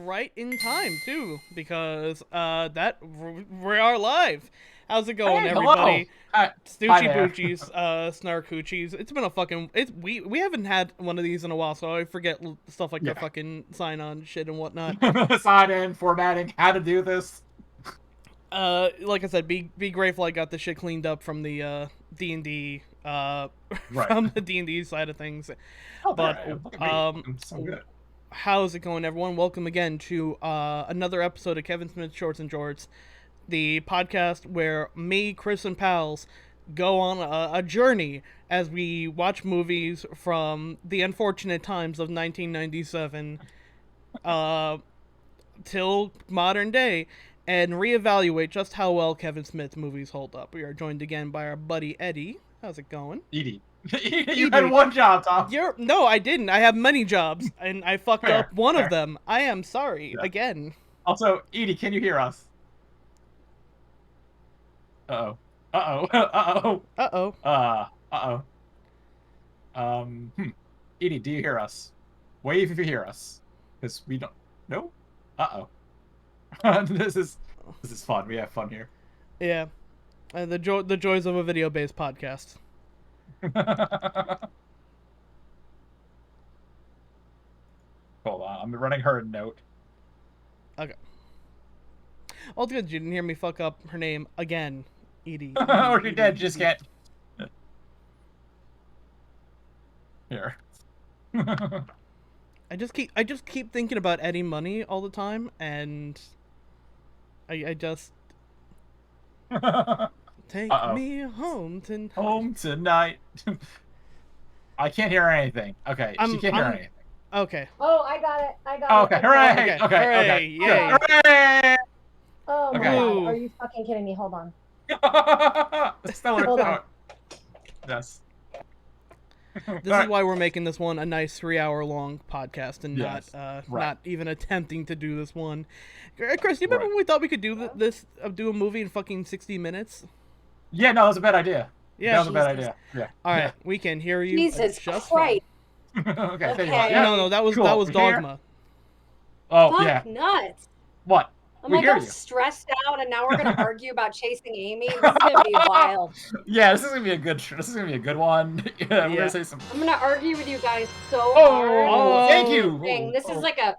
right in time too, because we are live. How's it going, Hey, hello. everybody? Hi, hi Stoochie there. Boochies, Snark Hoochies. It's been a fucking we haven't had one of these in a while, so I forget stuff like the Yeah. fucking sign on shit and whatnot. Sign in, formatting, how to do this. Like I said, be grateful I got the shit cleaned up from the D&D Right. from the D&D side of things. Oh, there But I am. Look at me. I'm so good. how's it going, everyone? Welcome again to another episode of Kevin Smith's Shorts and Jorts, the podcast where me, Chris, and pals go on a journey as we watch movies from the unfortunate times of 1997 till modern day and reevaluate just how well Kevin Smith's movies hold up. We are joined again by our buddy Eddie. How's it going? Edie. You Edie. had one job, Tom. No, I didn't. I have many jobs, and I fucked Fair, up one of fair. them. I am sorry Yeah. again. Also, Edie, can you hear us? Uh-oh. Uh-oh. Uh-oh. Uh-oh. Uh-oh. Edie, do you hear us? Wave if you hear us. Because we don't... No? Uh-oh. This is fun. We have fun here. Yeah. The joys of a video-based podcast. Hold on, I'm running her a note. Okay. Oh, it's good you didn't hear me fuck up her name again, Edie. Or she did, just can't. Here. I just keep thinking about Eddie Money all the time, and I just take me home tonight. Home tonight. I can't hear anything. Okay, she can't hear anything. Okay. Oh, I got it. Okay, hooray! Okay, hooray! Yay! Hooray! Oh my Okay. god, are you fucking kidding me? Hold on. Stellar Hold on. Yes. This is why we're making this one a nice 3-hour-long podcast and Yes, not even attempting to do this one. Chris, you remember when we thought we could do do a movie in fucking 60 minutes? Yeah, no, that was a bad idea. Yeah, that was a bad idea. Yeah. All right, we can hear you. Jesus just Christ. Okay. Okay. Yeah. No, that was Cool. that was We hear? Dogma. Oh Fuck yeah. nuts. What? I'm We like, hear I'm you. stressed out, and now we're gonna argue about chasing Amy. This is gonna be wild. Yeah, this is gonna be a good. This is gonna be a good one. Yeah, we're Yeah. gonna say some. I'm gonna argue with you guys so Oh, hard. thank you. Thing. This is like a.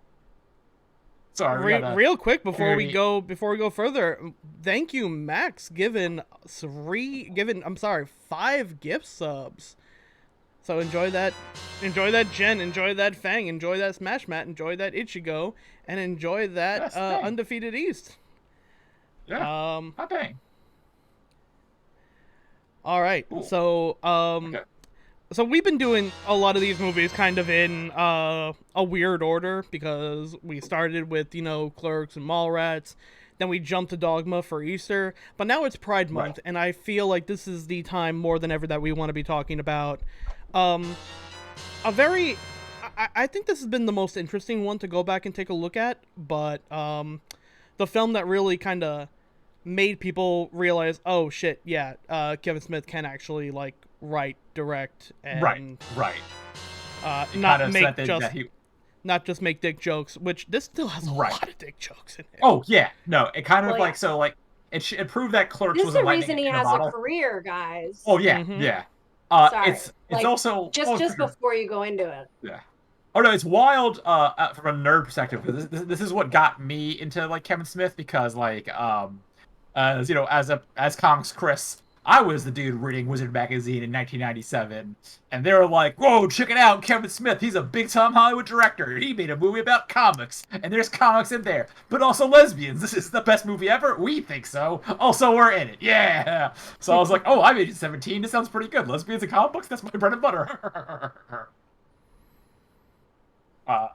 Sorry. Real quick before Hear we me. go further, thank you, Max, giving 5 gift subs. So enjoy that Jen, enjoy that Fang, enjoy that Smash Mat, enjoy that Ichigo, and enjoy that Yes, thanks. Undefeated East. Yeah. Hot dang. All right. Cool. So Okay. so we've been doing a lot of these movies kind of in a weird order because we started with, Clerks and Mallrats, then we jumped to Dogma for Easter, but now it's Pride Month, and I feel like this is the time more than ever that we want to be talking about I think this has been the most interesting one to go back and take a look at, but the film that really kind of made people realize, oh shit, yeah, Kevin Smith can actually write, direct, and Right. not just make dick jokes, which this still has a lot of dick jokes in it. Oh yeah, no, it kind of Well, it proved that Clerks This is was the a reason he lightning in a has bottle. a career, guys. Oh yeah, Mhm. yeah. Sorry. It's Like, also just before you go into it. Yeah. Oh no, it's wild from a nerd perspective because this is what got me into Kevin Smith because as Comics Chris, I was the dude reading Wizard magazine in 1997, and they were like, "Whoa, check it out, Kevin Smith! He's a big-time Hollywood director. He made a movie about comics, and there's comics in there, but also lesbians. This is the best movie ever. We think so. Also, we're in it. Yeah." So I was like, "Oh, I'm age 17. This sounds pretty good. Lesbians and comic books. That's my bread and butter."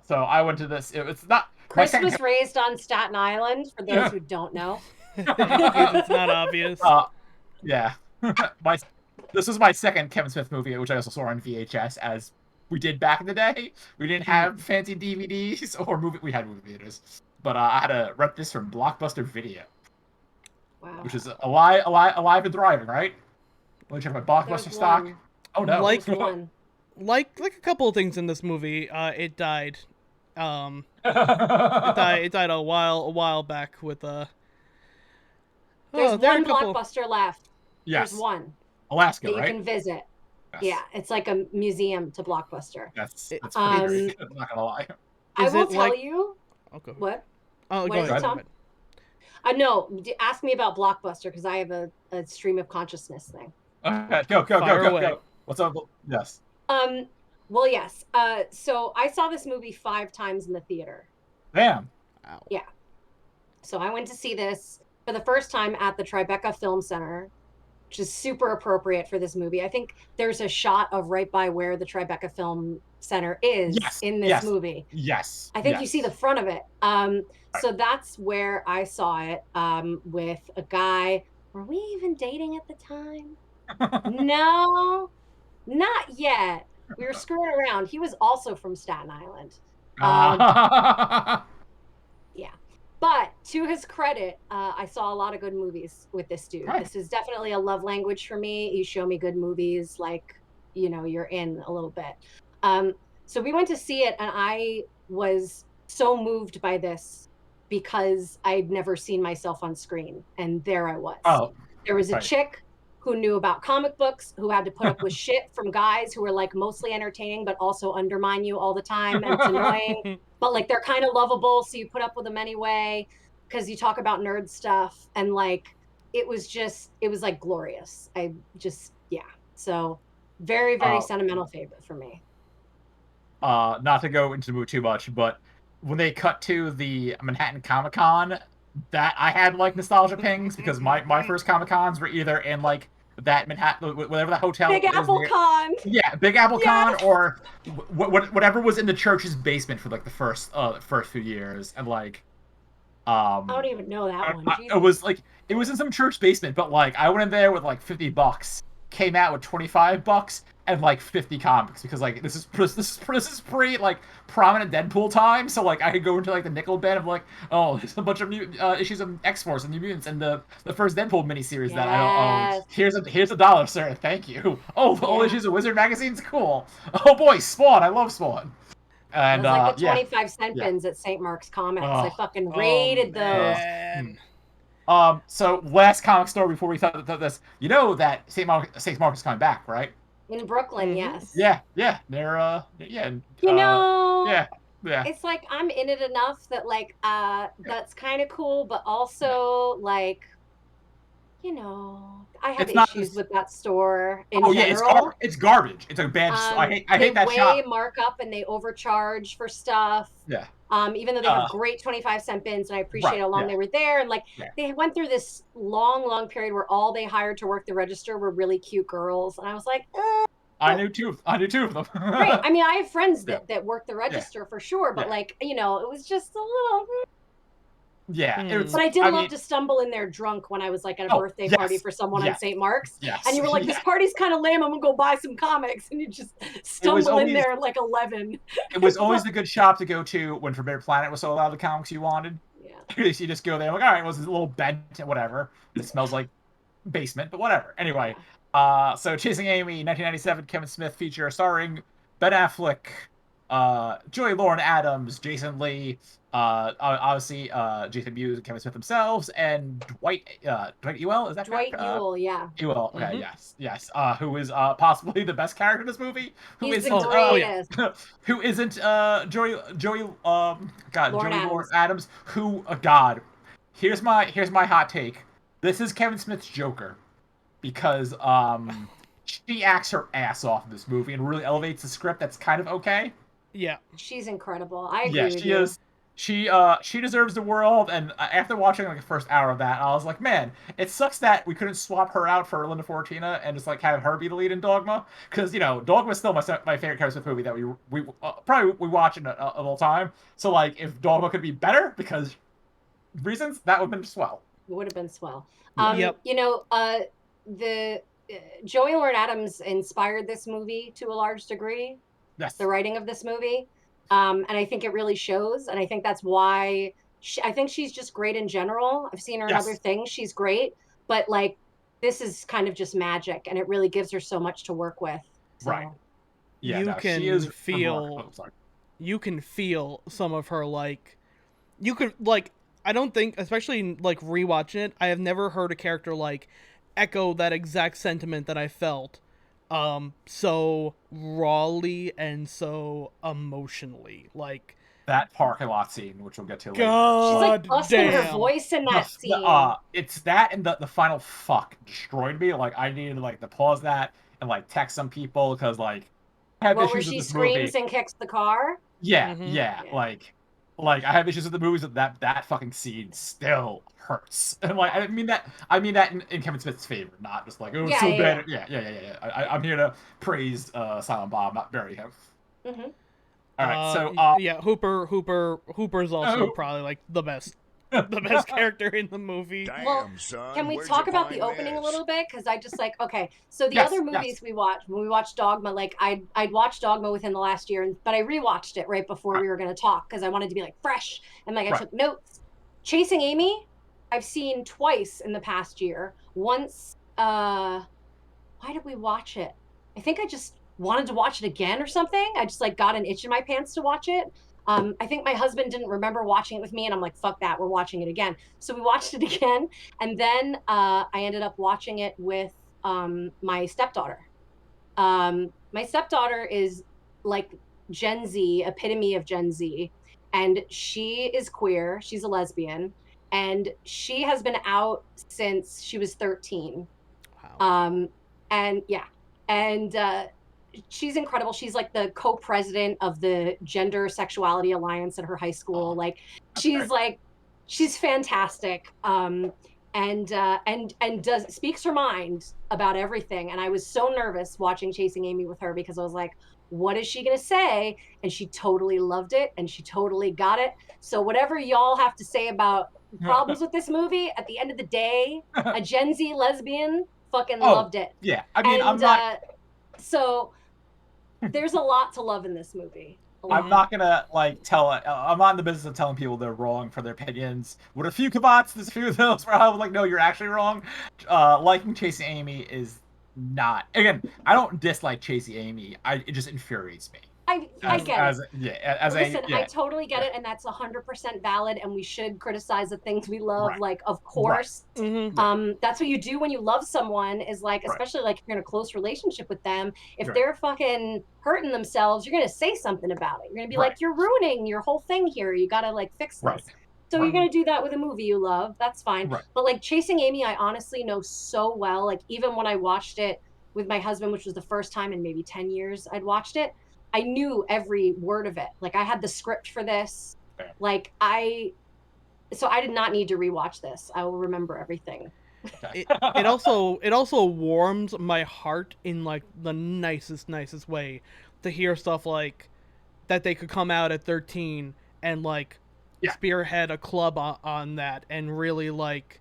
So I went to this. It's not. Chris was raised on Staten Island, for those who don't know. It's not obvious. Yeah. This was my second Kevin Smith movie, which I also saw on VHS, as we did back in the day. We didn't have fancy DVDs or movie. We had movie theaters, but I had to rent this from Blockbuster Video, Wow. which is alive and thriving, right? Let me check my Blockbuster There's stock. one. Oh no! Like- There's one. Like a couple of things in this movie, it died It died a while back with There's there are one a couple. Blockbuster left. Yes. There's one Alaska, that you right? can visit. Yes. Yeah, it's like a museum to Blockbuster. That's pretty great. I'm not gonna lie. I Is will it tell like- you Okay. what. Oh, What go is it, ahead. Tom? No, ask me about Blockbuster because I have a stream of consciousness thing. Okay, go. Fire away. What's up? Yes. Well, yes. So I saw this movie 5 times in the theater. Damn. Wow. Yeah. So I went to see this for the first time at the Tribeca Film Center, which is super appropriate for this movie. I think there's a shot of right by where the Tribeca Film Center is in this movie. Yes. I think you see the front of it. So that's where I saw it with a guy. Were we even dating at the time? No, not yet. We were screwing around. He was also from Staten Island. Yeah. But to his credit, I saw a lot of good movies with this dude. Right. This is definitely a love language for me. You show me good movies, like, you know, you're in a little bit. So we went to see it, and I was so moved by this because I'd never seen myself on screen. And there I was. Oh, there was a right. chick who knew about comic books, who had to put up with shit from guys who were like mostly entertaining, but also undermine you all the time. And it's annoying, but like they're kind of lovable. So you put up with them anyway, because you talk about nerd stuff. And like, it was like glorious. So very, very sentimental favorite for me. Not to go into the movie too much, but when they cut to the Manhattan Comic Con, that I had like nostalgia pings because my first Comic Cons were either in like that Manhattan, whatever the hotel Big Apple Con. Yeah, Big Apple Con, or whatever was in the church's basement for like the first few years, and like I don't even know that one. It was in some church basement, but like I went in there with like $50, came out with $25 and like 50 comics because like this is pretty like prominent Deadpool time, so like I could go into like the nickel bin of like, oh, there's a bunch of new issues of X-Force and New Mutants and the first Deadpool miniseries that I don't own. Here's $1, sir. Thank you. Oh, all issues of Wizard magazine's cool. Oh boy, Spawn. I love Spawn. And it was like the 25-cent bins at St. Mark's Comics. I fucking raided those. So last comic store before we thought this, you know that St. Mark's is coming back, right? In Brooklyn, yes. Yeah. They're It's like I'm in it enough that like that's kind of cool, but also like, you know, I have issues with that store in general. It's garbage. It's a bad. I hate that shop. They mark up and they overcharge for stuff. Yeah. Even though they have great 25-cent bins, and I appreciate how long they were there, and like they went through this long period where all they hired to work the register were really cute girls, and I was like, I knew two of them. Right. I mean, I have friends that work the register for sure, but like, you know, it was just a little. Yeah. But I did love to stumble in there drunk when I was like at a birthday party for someone on St. Mark's. Yes. And you were like, this party's kind of lame. I'm going to go buy some comics. And you just stumble in there at like 11. It was always a good shop to go to when Forbidden Planet was so of the comics you wanted. Yeah. You just go there like, all right, well, it's a little bent and whatever. It smells like basement, but whatever. Anyway, so Chasing Amy, 1997 Kevin Smith feature starring Ben Affleck, Joy Lauren Adams, Jason Lee, obviously Jason Mewes and Kevin Smith themselves, and Dwight Ewell, is that Dwight Ewell, yeah. Ewell, okay, yes. Who is possibly the best character in this movie? He's the greatest. Who isn't Joey Lauren Adams? Who God. Here's my hot take. This is Kevin Smith's Joker. Because she acts her ass off in this movie and really elevates the script that's kind of okay. Yeah. She's incredible. I agree with you. Is. She deserves the world, and after watching like the first hour of that, I was like, man, it sucks that we couldn't swap her out for Linda Fortina and just like have her be the lead in Dogma, because you know Dogma is still my favorite Kevin Smith movie that we watch in a little time. So like if Dogma could be better because reasons, that would have been swell. It would have been swell. Yep. You know, the Joey Lauren Adams inspired this movie to a large degree. Yes. The writing of this movie. And I think it really shows. And I think that's why I think she's just great in general. I've seen her in other things. She's great. But like, this is kind of just magic. And it really gives her so much to work with. So. Right. Yeah, you can feel... you can feel some of her, like, you could, like, I don't think, especially like rewatching it, I have never heard a character like echo that exact sentiment that I felt so rawly and so emotionally. Like, That parking lot scene, which we'll get to later. She's like god busting her damn. voice in that scene. It's that and the final fuck destroyed me. Like, I needed like to pause that and like text some people because like I have Where issues with she this screams movie. and kicks the car. Yeah, Mhm. yeah, Yeah. like I have issues with the movies that fucking scene still hurts. And like I mean that in Kevin Smith's favor, not just like, oh, it's Yeah, so yeah, bad. Yeah. I'm here to praise Silent Bob, not bury him. Mm-hmm. All right, so Yeah, Hooper's also oh, probably like the best character in the movie. Well, Damn, son. can we Where'd talk you about the find opening a this? little bit? Because I just like, okay, so the yes, other yes. movies we watched, when we watched Dogma, like I'd watched Dogma within the last year, but I rewatched it right before we were going to talk because I wanted to be like fresh and like I Right. took notes. Chasing Amy, I've seen twice in the past year. Once, why did we watch it? I think I just wanted to watch it again or something. I just like got an itch in my pants to watch it. I think my husband didn't remember watching it with me, and I'm like, fuck that, we're watching it again. So we watched it again, and then I ended up watching it with my stepdaughter. My stepdaughter is like Gen Z, epitome of Gen Z, and she is queer. She's a lesbian, and she has been out since she was 13. Wow. And yeah, and she's incredible. She's like the co-president of the Gender Sexuality Alliance at her high school. Like she's great. like she's fantastic. And does speaks her mind about everything. And I was so nervous watching Chasing Amy with her because I was like, what is she gonna say? And she totally loved it and she totally got it. So whatever y'all have to say about problems with this movie, at the end of the day, a Gen Z lesbian fucking loved it. Yeah, I mean, And I'm not. So there's a lot to love in this movie. I'm not gonna like tell. I'm not in the business of telling people they're wrong for their opinions. With a few cabots, there's a few of those where I was like, no, you're actually wrong. Liking Chasing Amy is not. Again, I don't dislike Chasing Amy. It just infuriates me. I get it. Listen, Yeah, I totally get it, and that's 100% valid. And we should criticize the things we love, Right. like of course. Mm-hmm. That's what you do when you love someone. Is like, Right. especially like if you're in a close relationship with them. If Right. they're fucking hurting themselves, you're gonna say something about it. You're gonna be Right. like, you're ruining your whole thing here. You gotta like fix this. Right. So Right. you're gonna do that with a movie you love. That's fine. Right. But like Chasing Amy, I honestly know so well. Like even when I watched it with my husband, which was the first time in maybe 10 years I'd watched it, I knew every word of it. Like I had the script for this. Fair. Like so I did not need to rewatch this. I will remember everything. It also warms my heart in like the nicest way to hear stuff like that they could come out at 13 and like spearhead a club on that and really like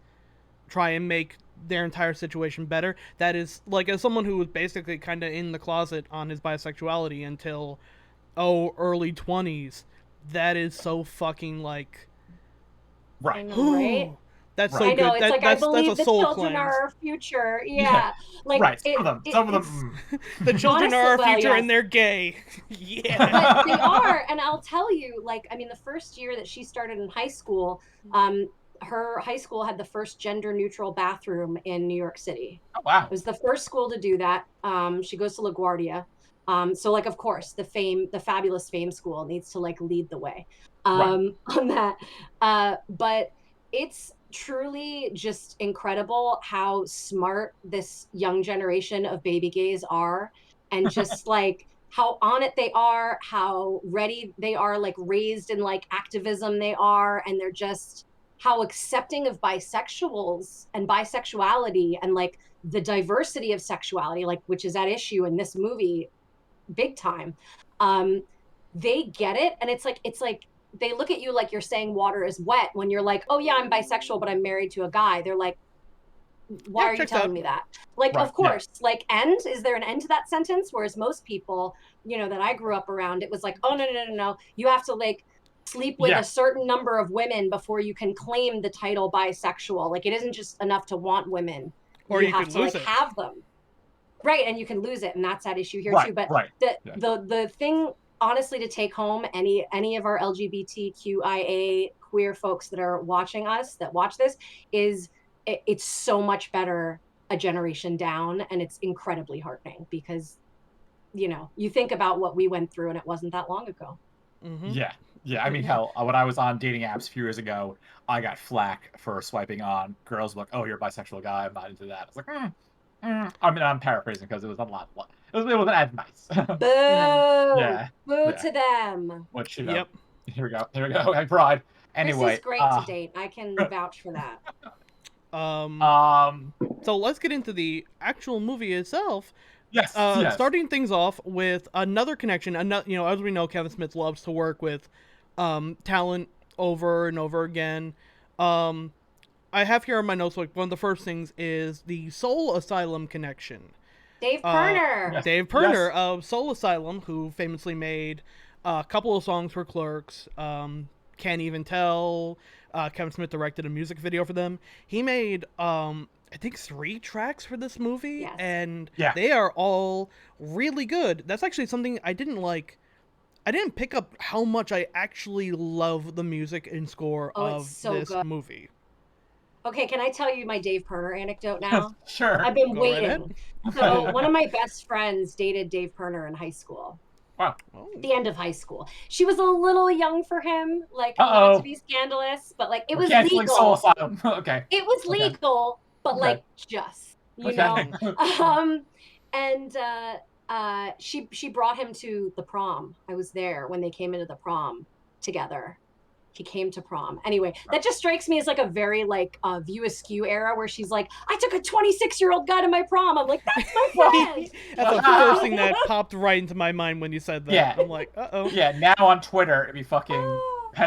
try and make their entire situation better. That is like, as someone who was basically kind of in the closet on his bisexuality until early 20s, that is so fucking like Right. I know, right? That's Right. so I know. good. It's like I believe that's a the soul children cleanse. are our future. Yeah. Like Right. Some of them. The children Honestly, are our well, future yes. and they're gay. Yeah. But they are, and I'll tell you, like, I mean, the first year that she started in high school, her high school had the first gender neutral bathroom in New York City. Oh, wow. It was the first school to do that. She goes to LaGuardia. So like, of course, the fabulous fame school needs to like lead the way on that. But it's truly just incredible how smart this young generation of baby gays are, and just like how on it they are, how ready they are, like raised in like activism they are, and they're just how accepting of bisexuals and bisexuality and like the diversity of sexuality, like which is at issue in this movie big time. They get it, and it's like they look at you like you're saying water is wet when you're like, oh yeah, I'm bisexual but I'm married to a guy. They're like, why are you telling me that? Like, of course, like, is there an end to that sentence? Whereas most people, you know, that I grew up around, it was like, oh no, you have to like sleep with a certain number of women before you can claim the title bisexual. Like, it isn't just enough to want women, or you have to like have them. Right, and you can lose it, and that's at issue here too. But the thing honestly, to take home any of our LGBTQIA queer folks that are watching us, that watch this, is it's so much better a generation down, and it's incredibly heartening because you think about what we went through and it wasn't that long ago. Yeah. Yeah, I mean, hell, when I was on dating apps a few years ago, I got flack for swiping on girls like, "Oh, you're a bisexual guy. I'm not into that." I was like, I mean, I'm paraphrasing because it was a lot. It wasn't as nice. Boo! Yeah, Boo yeah. to them. Which Yep. here we go. Here we go. I pride. Chris is Anyway, great to date. I can vouch for that. um, So let's get into the actual movie itself. yes. Starting things off with another connection. As we know, Kevin Smith loves to work with talent over and over again. I have here on my notes, like, one of the first things is the Soul Asylum connection. Dave Pirner. Yes. Dave Pirner of Soul Asylum, who famously made a couple of songs for Clerks, Can't Even Tell. Kevin Smith directed a music video for them. He made, I think, 3 tracks for this movie, Yes. and Yeah. they are all really good. That's actually something I didn't like. I didn't pick up how much I actually love the music and score of it's so this good. movie. Okay, can I tell you my Dave Pirner anecdote now? Sure. I've been Go right waiting. ahead. So one of my best friends dated Dave Pirner in high school. Wow. Oh. The end of high school. She was a little young for him, like Uh-oh. not to be scandalous, but like it was Canceling Soul legal. Asylum. Okay. It was Okay. legal, but Okay. like just, Okay. and she brought him to the prom. I was there when they came into the prom together. He came to prom. Anyway, that just strikes me as like a very like View Askew era where she's like, I took a 26-year-old guy to my prom. I'm like, that's my friend. That's the first thing that popped right into my mind when you said that. Yeah. I'm like, uh-oh. Yeah, now on Twitter, it'd be fucking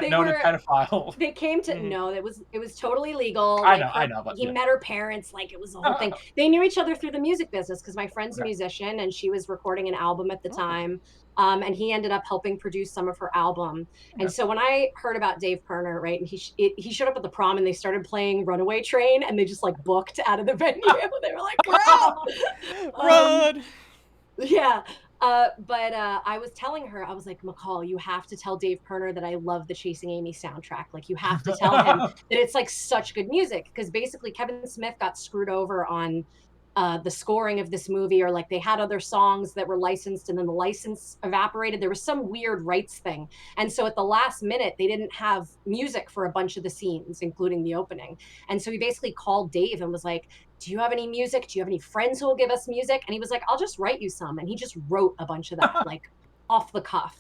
noted pedophile. They came to no, it was totally legal. I Like, know, but he met her parents, like it was the whole thing. They knew each other through the music business because my friend's a Okay. musician and she was recording an album at the time. And he ended up helping produce some of her album. And so when I heard about Dave Pirner, right, and he showed up at the prom and they started playing Runaway Train and they just like booked out of the venue. They were like, bro, Run! Yeah. But I was telling her, I was like, McCall, you have to tell Dave Pirner that I love the Chasing Amy soundtrack. Like, you have to tell him that it's like such good music. Because basically, Kevin Smith got screwed over on the scoring of this movie, or like they had other songs that were licensed and then the license evaporated. There was some weird rights thing. And so at the last minute, they didn't have music for a bunch of the scenes, including the opening. And so he basically called Dave and was like, do you have any music? Do you have any friends who will give us music? And he was like, I'll just write you some. And he just wrote a bunch of that, like off the cuff.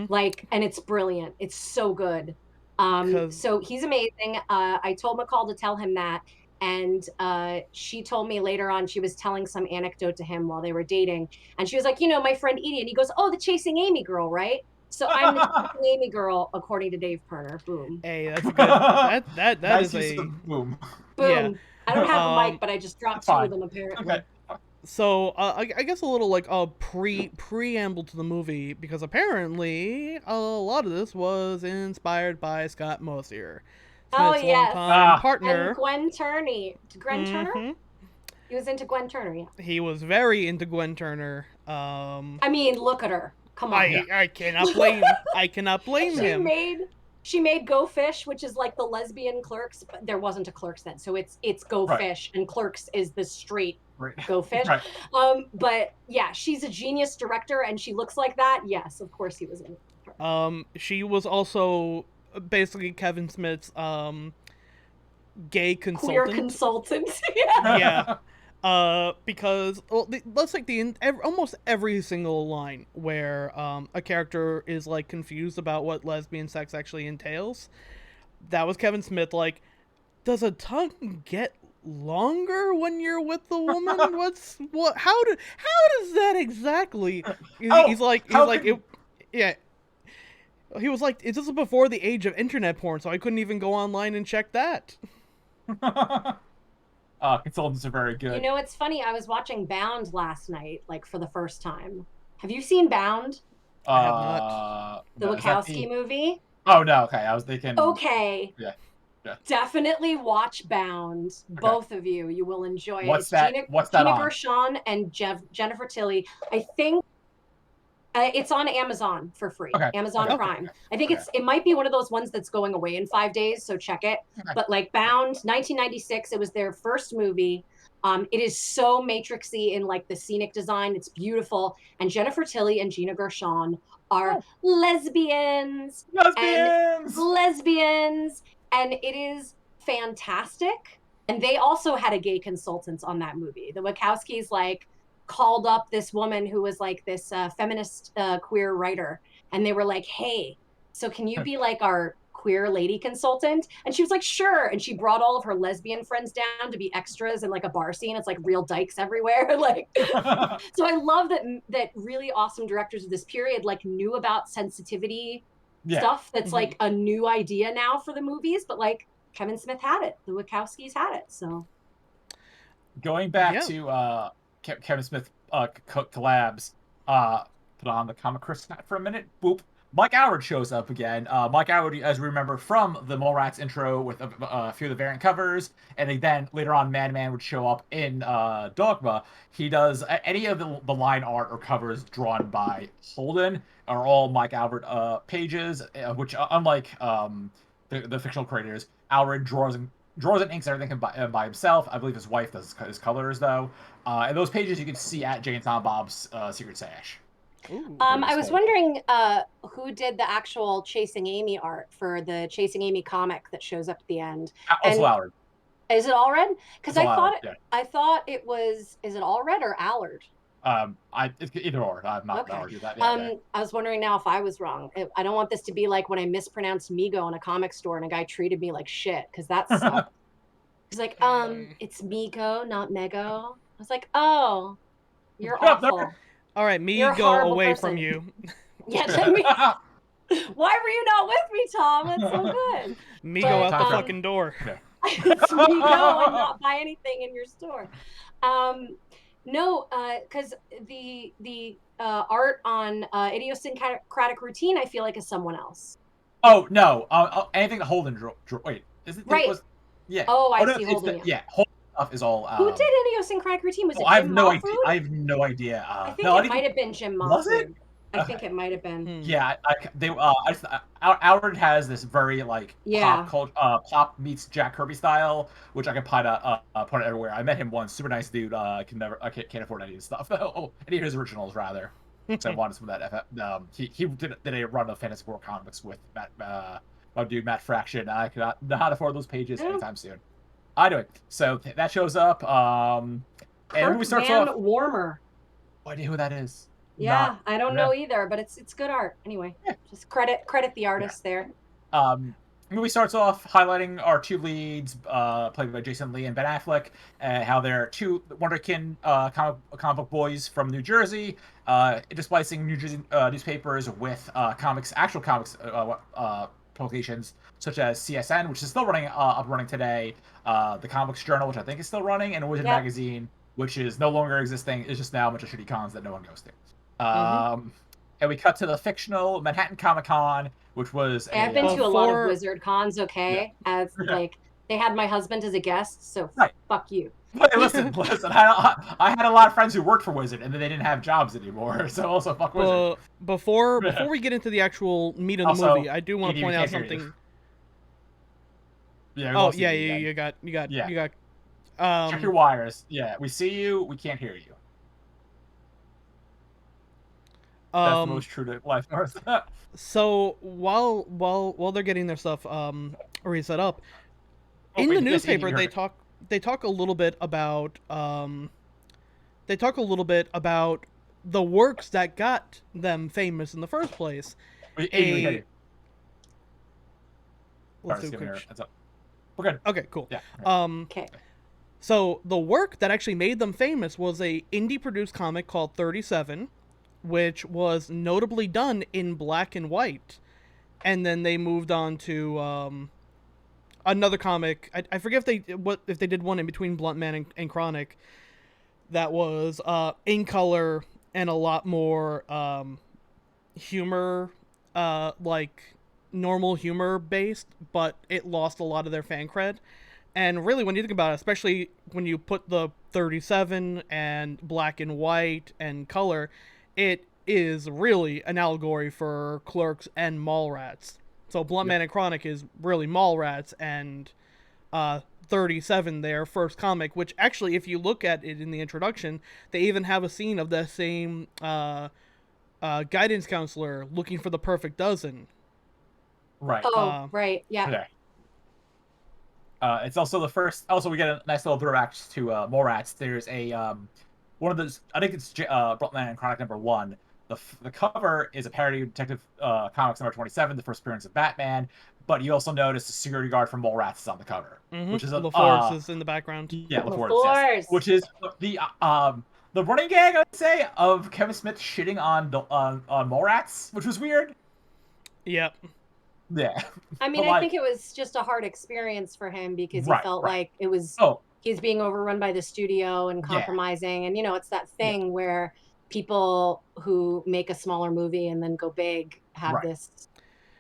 Like, and it's brilliant. It's so good. So he's amazing. I told McCall to tell him that. And she told me later on, she was telling some anecdote to him while they were dating. And she was like, my friend Edie. And he goes, oh, the Chasing Amy girl, right? So I'm the Chasing Amy girl, according to Dave Pirner. Boom. Hey, that's a good. That Nice is a boom. Boom. Yeah. I don't have a mic, but I just dropped 2 of them apparently. Okay. So I guess a little like a preamble to the movie, because apparently a lot of this was inspired by Scott Mosier, Smith's longtime partner. And Gwen Turney. Gwen Turner? He was into Gwen Turner, yeah. He was very into Gwen Turner. I mean, look at her. Come on. I cannot blame. I cannot blame him. She made Go Fish, which is like the lesbian Clerks, but there wasn't a Clerks then, so it's Go Fish, and Clerks is the straight Go Fish. But yeah, she's a genius director, and she looks like that. Yes, of course he was in her. She was also basically Kevin Smith's gay consultant. Queer consultant. Yeah. Because let's take almost every single line where a character is like confused about what lesbian sex actually entails. That was Kevin Smith. Like, does a tongue get longer when you're with the woman? How does that exactly? He was like, this is before the age of internet porn, so I couldn't even go online and check that. Consultants are very good. It's funny. I was watching Bound last night, like for the first time. Have you seen Bound? I have not. The Wachowski movie? Oh, no. Okay. I was thinking. Okay. Yeah. Definitely watch Bound. Okay. Both of you. You will enjoy it. What's that Gina on? Gershon and Jennifer Tilly. I think It's on Amazon for free. Okay. Amazon Okay. Prime. I think Okay. it might be one of those ones that's going away in 5 days, so check it. Okay. But like Bound, 1996, it was their first movie. It is so matrixy in like the scenic design. It's beautiful. And Jennifer Tilly and Gina Gershon are Oh, lesbians and lesbians. lesbians, and it is fantastic. And they also had a gay consultant on that movie. The Wachowskis like called up this woman who was like this feminist queer writer, and they were like, "Hey, so can you be like our queer lady consultant?" And she was like, "Sure." And she brought all of her lesbian friends down to be extras in like a bar scene. It's like real dykes everywhere. Like, so I love that really awesome directors of this period like knew about sensitivity Yeah. stuff that's like a new idea now for the movies, but like Kevin Smith had it, the Wachowskis had it. So Going back Yeah. to Kevin Smith collabs, put on the comic Chris hat for a minute. Boop. Mike Howard shows up again. Mike Howard, as we remember from the Mallrats intro with a few of the variant covers, and then later on, Madman would show up in Dogma. He does any of the line art or covers drawn by Holden are all Mike Howard pages, which unlike the fictional creators, Howard draws and inks everything by himself. I believe his wife does his colors though. And those pages you can see at Jane and Silent Bob's Secret Stash. Ooh. I was wondering who did the actual Chasing Amy art for the Chasing Amy comic that shows up at the end. Also And Howard. is it Allred? Because Yeah. I thought it was, is it Allred or Allard? It's either or. I'm not Okay. argue that. Yeah. I was wondering now if I was wrong. I don't want this to be like when I mispronounced Migo in a comic store and a guy treated me like shit, because that sucked. He's like, it's Migo, not Mego. I was like, oh, you're awful. All right, me You're a go horrible away person. from you. Yeah, let me. Why were you not with me, Tom? That's so good. Me But, go out the um, fucking door. It's me go and not buy anything in your store. No, because the art on idiosyncratic routine, I feel like is someone else. Oh no. Anything that Holden drew. Wait, is it? Right. Yeah. Oh, I no, see. Holden. Yeah. Holden stuff is all. Who did idiosyncratic routine? Was it I have Jim no Mahfood? idea. I have no idea. I think no, it might have been Jim Mahfood. Was it? I think it might have been. Yeah, Howard has this very like pop culture, pop meets Jack Kirby style, which I can put it everywhere. I met him once, super nice dude. I can't afford any of his stuff. Any of his originals rather. So I wanted some of that. He did a run of Fantasy Four comics with my dude Matt Fraction. I could not afford those pages anytime soon. Anyway, so that shows up. And the movie starts off. Warmer. No idea who that is. Yeah, I don't know either, but it's good art. Anyway, just credit the artist there. The movie starts off highlighting our two leads, played by Jason Lee and Ben Affleck, how they're two Wonderkin comic book boys from New Jersey, intersplicing New Jersey newspapers with actual comics publications such as CSN, which is still running up running today, the Comics Journal, which I think is still running, and Wizard Magazine, which is no longer existing. It's just now a bunch of shitty cons that no one goes to. And we cut to the fictional Manhattan Comic Con, which was I've been to a lot of Wizard cons, as like they had my husband as a guest, so fuck you. Listen, I had a lot of friends who worked for Wizard, and then they didn't have jobs anymore, so also fuck Wizard. Before we get into the actual meat of the movie, I do want to point out something. Yeah. You got. Check your wires. Yeah, we see you. We can't hear you. That's the most true to life. So while they're getting their stuff reset up, in the newspaper they talk a little bit about the works that got them famous in the first place. We're good. Okay, cool. Yeah. Okay. So the work that actually made them famous was a indie produced comic called 37, which was notably done in black and white, and then they moved on to another comic. I forget if they did one in between Blunt Man and Chronic that was in color and a lot more humor, like normal humor based, but it lost a lot of their fan cred. And really, when you think about it, especially when you put the 37 and black and white and color, it is really an allegory for Clerks and Mallrats. So Bluntman and Chronic is really Mallrats, and 37, their first comic, which actually, if you look at it in the introduction, they even have a scene of the same guidance counselor looking for the perfect dozen. Right. Oh, right. Yeah. It's also the first. Also, we get a nice little throwback to Mallrats. There's a one of those. I think it's Bluntman and Chronic #1. The cover is a parody of Detective Comics #27, the first appearance of Batman. But you also notice the security guard from Mallrats is on the cover, which is LaForce is in the background. Yeah, LaForce. Yes, which is the running gag, I'd say, of Kevin Smith shitting on Mallrats, which was weird. Yep. Yeah. I mean, I think it was just a hard experience for him because he felt like it was he's being overrun by the studio and compromising. And, it's that thing where people who make a smaller movie and then go big have this,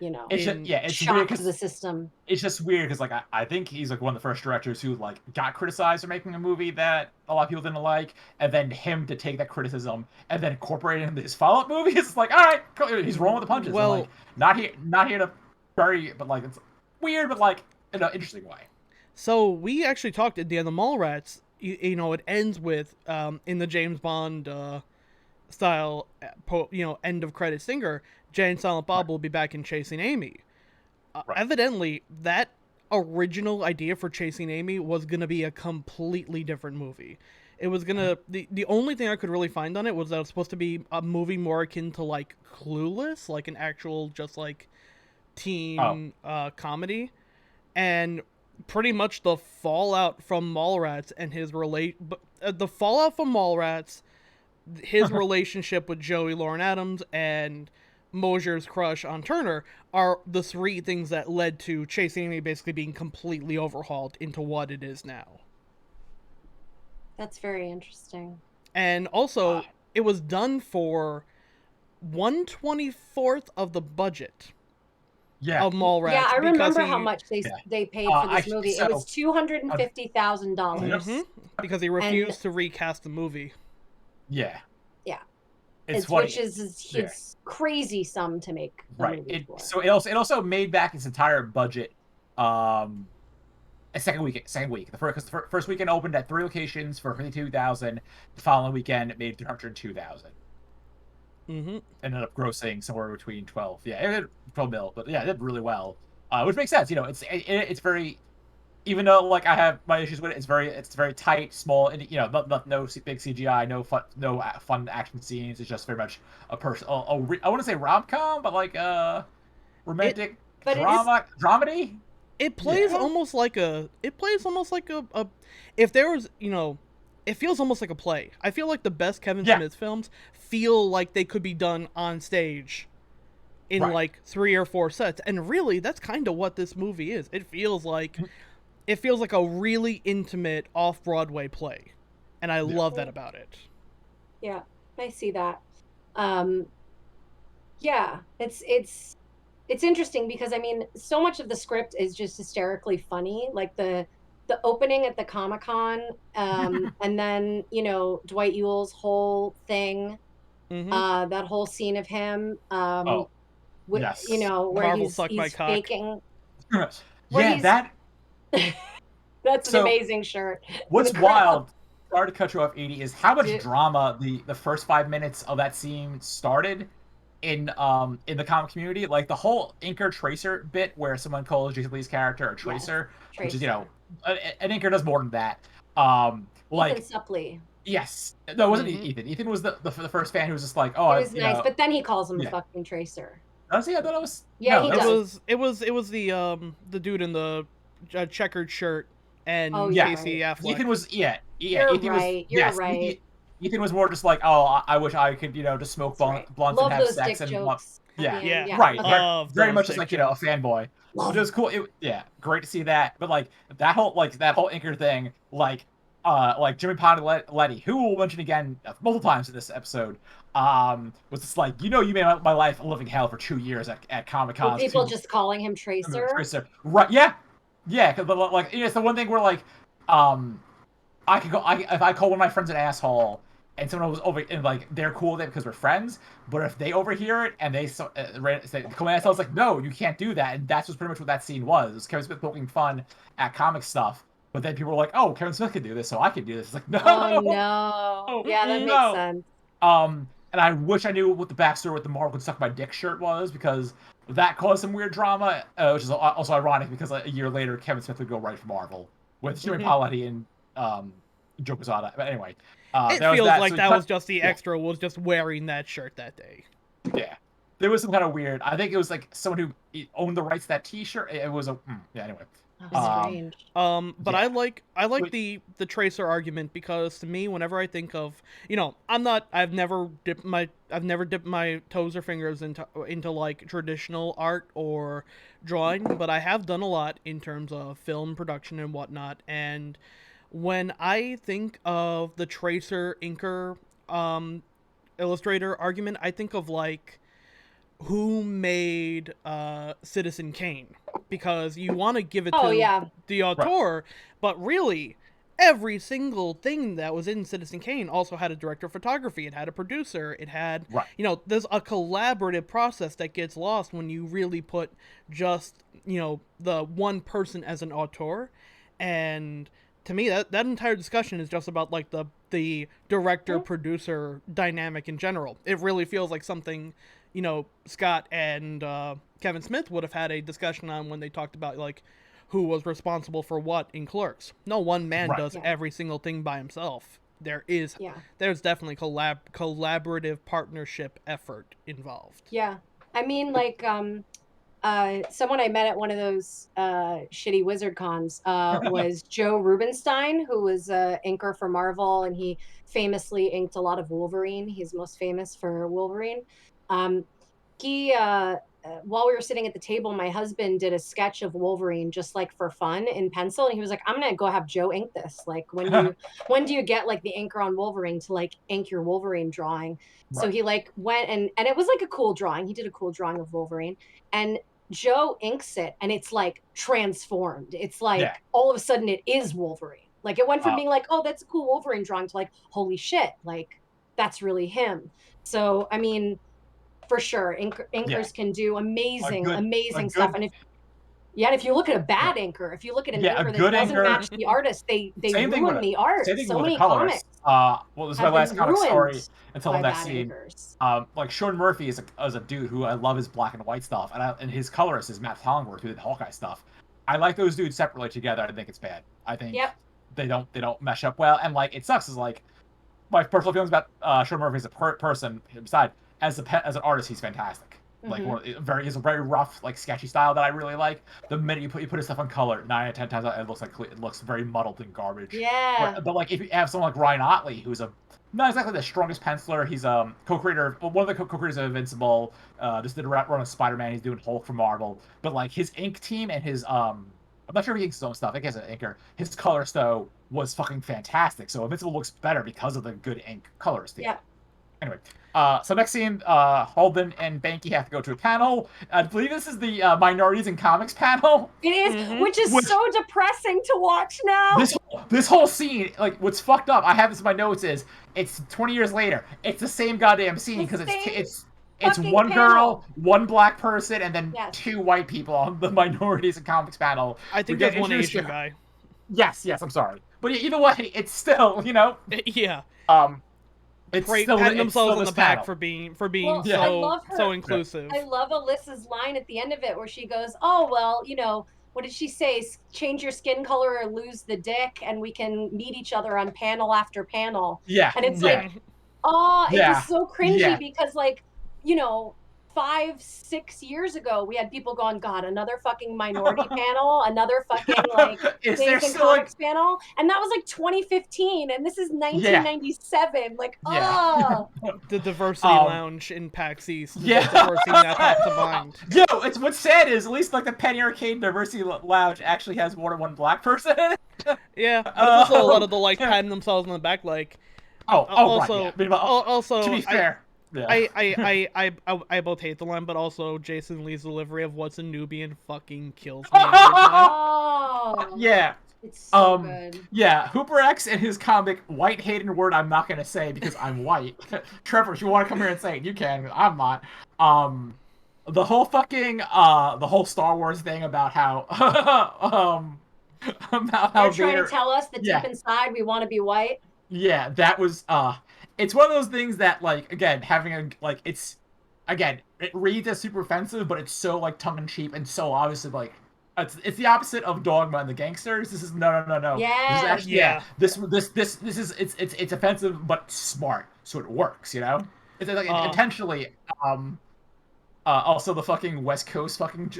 it's shock weird to the system. It's just weird because, like, I think he's, like, one of the first directors who, like, got criticized for making a movie that a lot of people didn't like, and then him to take that criticism and then incorporate it into his follow-up movie. It's like, all right, he's rolling with the punches. Well, like, not here to bury, but, like, it's weird, but, like, in an interesting way. So we actually talked at the end of Mallrats. It ends with in the James Bond style, end of credit stinger. Jay and Silent Bob will be back in Chasing Amy. Evidently, that original idea for Chasing Amy was gonna be a completely different movie. It was gonna the only thing I could really find on it was that it was supposed to be a movie more akin to like Clueless, like an actual just like teen comedy, and pretty much the fallout from Mallrats and his his relationship with Joey Lauren Adams and Mosier's crush on Turner are the three things that led to Chasing Amy basically being completely overhauled into what it is now. That's very interesting. And also, it was done for 1/24 of the budget. Of Mallrats. Yeah, I remember how much they paid for this movie. It was $250,000. Because he refused to recast the movie. Yeah. Which is a crazy sum to make a movie for. So it also made back its entire budget a second week. Because the first weekend opened at 3 locations for $52,000. The following weekend it made $302,000. Ended up grossing somewhere between 12 mil, but it did really well, which makes sense. It's very, even though like I have my issues with it, it's very tight, small, and no big CGI, no fun action scenes. It's just very much a I wouldn't say rom-com, but like romantic dramedy. It plays almost like a if there was it feels almost like a play. I feel like the best Kevin Smith films feel like they could be done on stage in like 3 or 4 sets. And really, that's kind of what this movie is. It feels like a really intimate off-Broadway play. And I love that about it. Yeah, I see that. It's interesting because I mean, so much of the script is just hysterically funny. Like the opening at the Comic-Con, and then Dwight Yule's whole thing, that whole scene of him, where Marvel he's faking. That's an amazing shirt. What's wild? Sorry to cut you off, Edie, is how much drama the first 5 minutes of that scene started in the comic community. Like the whole Inker Tracer bit where someone calls Jason Lee's character a Tracer, which is an Inker does more than that. Ethan Suplee. Yes, no, it wasn't Ethan. Ethan was the first fan who was just like, oh, it was nice, but then he calls him a fucking Tracer. Does he? I thought it was. Yeah, he does. It was the dude in the checkered shirt and Casey Affleck. Ethan was You're Ethan right. You're right. Ethan was more just like, oh, I wish I could just smoke blunts and have sex and jokes. Right. Very much just like a fanboy. Which was cool. Great to see that. But like that whole Inker thing, like Jimmy Pontiletti, who we'll mention again multiple times in this episode, was just like, you made my life a living hell for 2 years at Comic-Con. People just calling him Tracer. Right? Yeah. Cause like it's the one thing where like, I could go. If I call one of my friends an asshole, and someone was over, and like they're cool with it because we're friends. But if they overhear it and they come at us, I was like, no, you can't do that. And that's just pretty much what that scene was. It was Kevin Smith poking fun at comic stuff. But then people were like, oh, Kevin Smith can do this, so I can do this. It's like, no, Oh no. Yeah, that makes no. sense. And I wish I knew what the backstory with the Marvel could suck my dick shirt was, because that caused some weird drama, which is also ironic because a year later Kevin Smith would go right for Marvel with Jimmy Palmiotti and Joe Quesada. But anyway, it feels like that was just the extra was just wearing that shirt that day. Yeah, there was some kind of weird. I think it was like someone who owned the rights to that T-shirt. It was a yeah. Anyway. Strange. But yeah. I like the Tracer argument, because to me, whenever I think of, I've never dipped my toes or fingers into like traditional art or drawing, but I have done a lot in terms of film production and whatnot. And when I think of the Tracer inker illustrator argument, I think of like who made Citizen Kane, because you want to give it to the auteur, but really every single thing that was in Citizen Kane also had a director of photography, it had a producer, it had there's a collaborative process that gets lost when you really put just the one person as an auteur. And to me, that entire discussion is just about like the director producer dynamic in general. It really feels like something Scott and Kevin Smith would have had a discussion on when they talked about like who was responsible for what in Clerks. No one man does every single thing by himself. There's definitely collaborative partnership effort involved. Yeah, I mean, like someone I met at one of those shitty wizard cons was Joe Rubinstein, who was inker for Marvel, and he famously inked a lot of Wolverine. He's most famous for Wolverine. He while we were sitting at the table, my husband did a sketch of Wolverine just like for fun in pencil, and he was like, I'm gonna go have Joe ink this. Like, when do you get like the inker on Wolverine to like ink your Wolverine drawing? So he like went and it was like a cool drawing. He did a cool drawing of Wolverine, and Joe inks it, and it's like transformed. It's like all of a sudden it is Wolverine. Like, it went from being like, oh, that's a cool Wolverine drawing, to like, holy shit, like that's really him. So I mean, for sure, inkers can do amazing stuff. And if you look at a bad inker, if you look at an inker that doesn't match the artist, they ruin the art. So many comics. Well, this is my last comic story until the next scene. Like Sean Murphy is a dude who I love his black and white stuff, and his colorist is Matt Hollingworth, who did Hawkeye stuff. I like those dudes separately. Together, I think it's bad. I think they don't mesh up well, and like it sucks. Is like my personal feelings about Sean Murphy as a person beside. As an artist, he's fantastic. Like he has a very rough, like sketchy style that I really like. The minute you put his stuff on color, 9 out of 10 times it looks very muddled and garbage. Yeah. But like if you have someone like Ryan Otley, who's not exactly the strongest penciler, he's co-creator, one of the co-creators of Invincible. Just did a run on Spider-Man. He's doing Hulk for Marvel. But like his ink team and his I'm not sure if he inks his own stuff. I guess an inker. His colorist though was fucking fantastic. So Invincible looks better because of the good ink colorist team. Yeah. Anyway, so next scene, Holden and Banky have to go to a panel. I believe this is the minorities in comics panel. It is, which is so depressing to watch now. This whole scene, like, what's fucked up, I have this in my notes, is it's 20 years later. It's the same goddamn scene, because it's one girl, one black person, and then 2 white people on the minorities in comics panel. I think there's one Asian guy. Yes, I'm sorry. But either way, it's still, Yeah. It's patting themselves on the back for being so inclusive. I love Alyssa's line at the end of it where she goes, "Oh well, what did she say? Change your skin color or lose the dick, and we can meet each other on panel after panel." Yeah, and it's like, it was so cringy because 5-6 years ago, we had people going, God, another fucking minority panel, another fucking Asian comics panel, and that was like 2015, and this is 1997. The diversity lounge in PAX East. The diversity that top to mind. Yo, it's what's sad is at least like the Penny Arcade diversity lounge actually has more than one black person in it. Yeah, but also a lot of the patting themselves on the back, like. Also, to be fair. Yeah. I both hate the line, but also Jason Lee's delivery of "What's a Nubian" fucking kills me every time. Yeah, It's so good. Yeah, Hooper X and his comic White Hayden word I'm not gonna say because I'm white. Trevor, if you want to come here and say it, you can. I'm not. The whole fucking the whole Star Wars thing about how about how They're trying Vader. to tell us that Yeah, deep inside we want to be white. yeah, that was it's one of those things that like again having a like it's again it reads as super offensive, but it's so like tongue in cheek and so obviously like it's the opposite of Dogma and the Gangsters. This is no. This is Yes. actually this is it's offensive but smart, so it works. You know, it's like intentionally. Also, the fucking West Coast fucking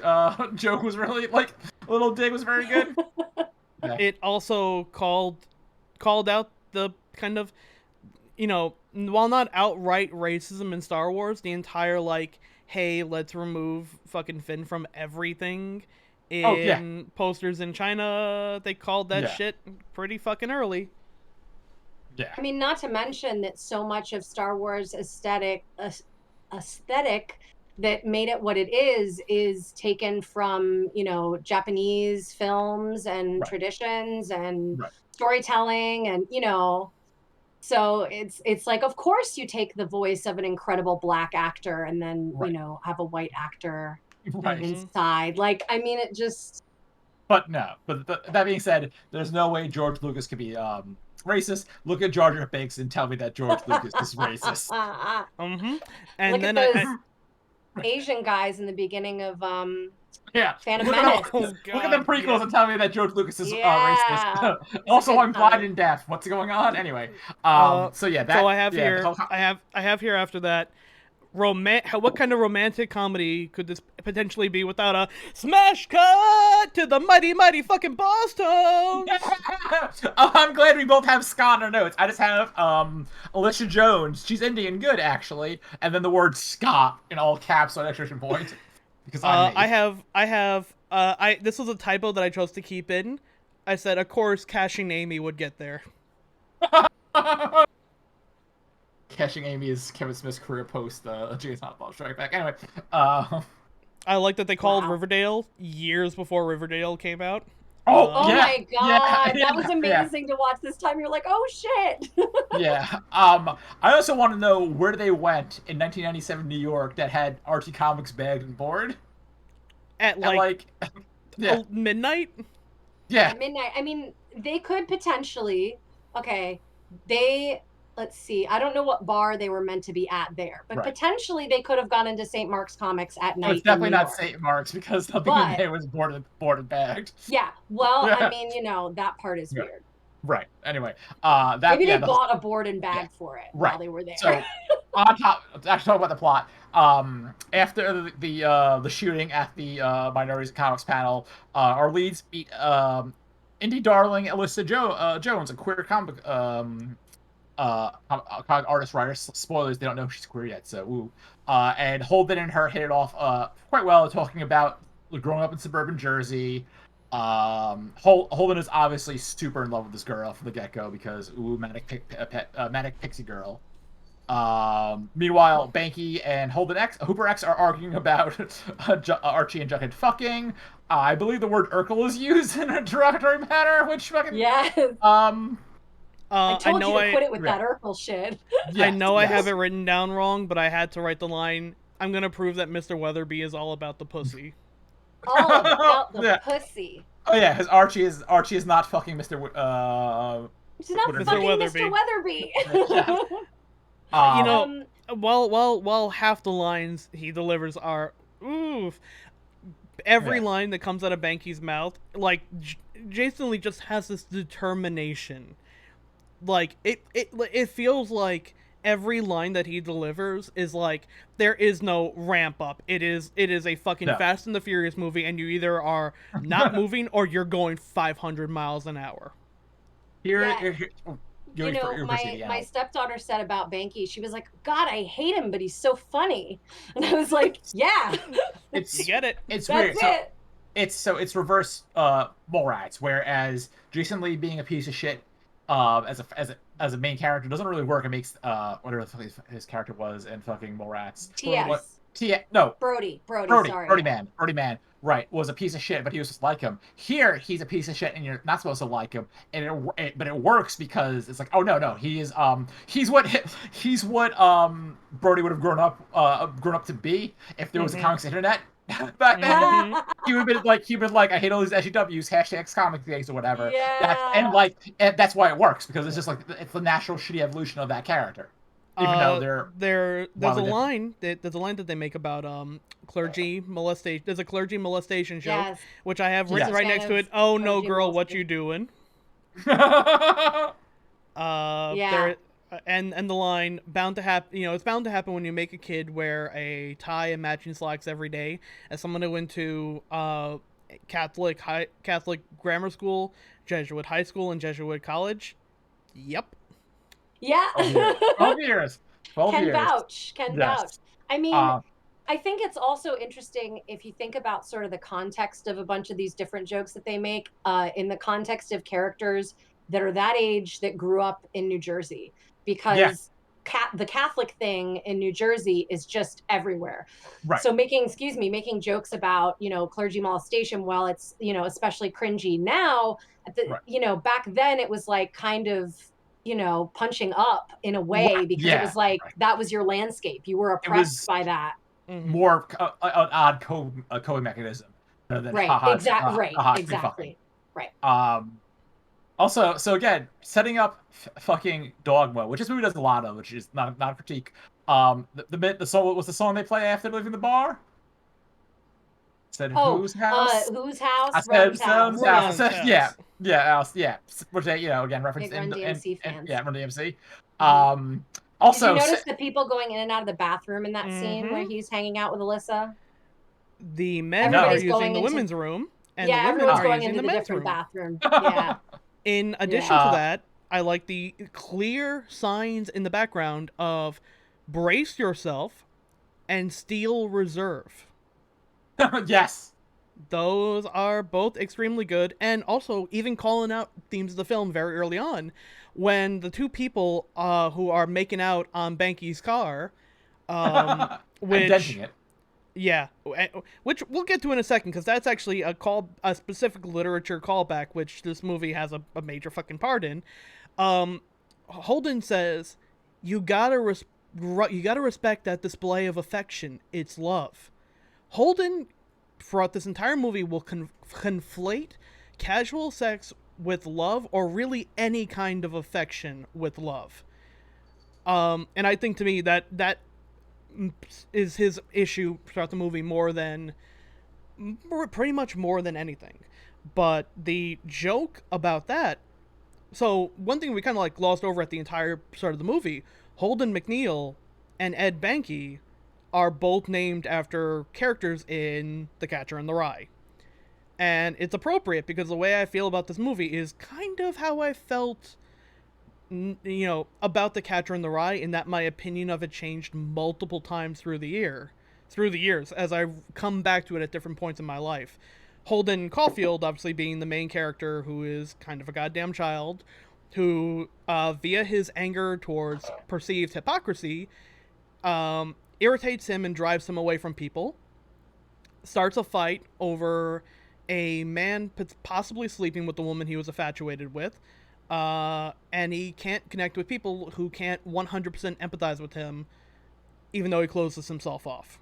joke was really like a little dig was very good. Yeah. It also called out the kind of, while not outright racism in Star Wars, the entire like, hey, let's remove fucking Finn from everything in posters in China. They called that shit pretty fucking early. Yeah. I mean, not to mention that so much of Star Wars aesthetic that made it what it is taken from, Japanese films and traditions and storytelling and, so it's like, of course you take the voice of an incredible black actor and then, have a white actor inside. Like, I mean, it just. But no, that being said, there's no way George Lucas could be racist. Look at Jar Jar Binks and tell me that George Lucas is racist. And look then at those Asian guys in the beginning of Phantom look Menace. Look at the prequels and tell me that George Lucas is racist. Also, I'm blind and deaf. What's going on? Anyway, so yeah, that. So I have here. I have here after that. What kind of romantic comedy could this potentially be without a smash cut to the mighty, mighty fucking Boston? I'm glad we both have Scott in our notes. I just have Alicia Jones. She's Indian good, actually. And then the word Scott in all caps on exclamation point. Because this was a typo that I chose to keep in. I said, of course, Cashing Amy would get there. Cashing Amy is Kevin Smith's career post Jason Bob Strike Back. Anyway, I like that they called Riverdale years before Riverdale came out. Oh my god, that was amazing to watch this time. You're like, oh shit. Yeah. I also want to know where they went in 1997 New York that had Archie Comics bagged and board. At midnight? Yeah. At midnight. I mean, they could potentially. Okay, let's see. I don't know what bar they were meant to be at there, but potentially they could have gone into St. Mark's Comics at night. It's definitely not St. Mark's because nothing in there was boarded bagged. Yeah. Well, I mean, that part is weird. Right. Anyway, maybe they bought a board and bag for it while they were there. So, on top, actually talk about the plot. After the shooting at the Minorities Comics panel, our leads meet indie darling Alyssa Jones, a queer comic artist writer. Spoilers, they don't know she's queer yet, so woo. And Holden and her hit it off quite well, talking about growing up in suburban Jersey. Holden is obviously super in love with this girl from the get-go because manic pixie girl. Meanwhile, Banky and Hooper X are arguing about Archie and Jughead fucking. I believe the word Urkel is used in a derogatory manner, which fucking I told you to put it with that Urkel shit. I know I have it written down wrong, but I had to write the line, I'm gonna prove that Mr. Weatherby is all about the pussy. All about the pussy. Oh yeah, because Archie is not fucking Mr. He's not fucking Mr. Weatherby. While half the lines he delivers are oof, every line that comes out of Banky's mouth, like Jason Lee just has this determination. Like it feels like every line that he delivers is like there is no ramp up. It is a fucking Fast and the Furious movie, and you either are not moving or you're going 500 miles an hour. My stepdaughter said about Banky, she was like, God, I hate him, but he's so funny. And I was like, yeah. You get it. It's weird. It's reverse Mallrats, whereas Jason Lee being a piece of shit as a main character doesn't really work. It makes whatever his character was in fucking Mallrats. T.S. No, Brody, Brody, sorry. Brody Man, right, was a piece of shit, but he was just like him. Here, he's a piece of shit, and you're not supposed to like him, and but it works because it's like, oh no, he's what Brody would have grown up to be if there was a comics internet back then. He would have been like, I hate all these SJWs, hashtags comic days or whatever. Yeah. And that's why it works, because it's just like it's the natural shitty evolution of that character, even though they're there's a wildly different. line that they make about clergy molestation. There's a clergy molestation joke, Yes. which I have She's written a right fan next to of it. Oh no, clergy girl, what you molestation. doing? Yeah. There, and the line bound to happen. You know, it's bound to happen when you make a kid wear a tie and matching slacks every day. As someone who went to Catholic grammar school, Jesuit high school, and Jesuit college. Yep. Yeah. 12 years. 12 Can years. vouch. Can vouch. Yes. I mean, I think it's also interesting if you think about sort of the context of a bunch of these different jokes that they make in the context of characters that are that age that grew up in New Jersey, because the Catholic thing in New Jersey is just everywhere. Right. So making jokes about, clergy molestation, while it's, especially cringy now, back then it was like kind of, punching up in a way, because it was like that was your landscape. You were oppressed by that. More an odd coping mechanism than Exactly. Right. Also, so again, setting up fucking dogma, which this movie does a lot of, which is not a critique. The song, what was the song they play after leaving the bar? Said whose house? Whose house? I said Roden's house. Roden's Yeah, house. yeah. Which they, again, reference Run DMC fans. yeah, Run DMC. Did Also, you notice the people going in and out of the bathroom in that scene where he's hanging out with Alyssa? The men are using the women's room, and the women everyone's are going using into the the men's different room. bathroom. Yeah. In addition to that, I like the clear signs in the background of brace yourself and steel reserve. Yes. Those are both extremely good, and also even calling out themes of the film very early on, when the two people who are making out on Banky's car, which it. Yeah, which we'll get to in a second, because that's actually a specific literature callback, which this movie has a major fucking part in. Holden says, "You gotta respect that display of affection. It's love." Holden, throughout this entire movie, will conflate casual sex with love, or really any kind of affection with love. And I think, to me, that is his issue throughout the movie pretty much more than anything. But the joke about that, so one thing we kind of like glossed over at the entire start of the movie, Holden McNeil and Ed Behnke are both named after characters in The Catcher in the Rye. And it's appropriate, because the way I feel about this movie is kind of how I felt about The Catcher in the Rye, in that my opinion of it changed multiple times through the years, as I've come back to it at different points in my life. Holden Caulfield, obviously, being the main character, who is kind of a goddamn child, who, via his anger towards perceived hypocrisy, irritates him and drives him away from people, starts a fight over a man possibly sleeping with the woman he was infatuated with, and he can't connect with people who can't 100% empathize with him, even though he closes himself off.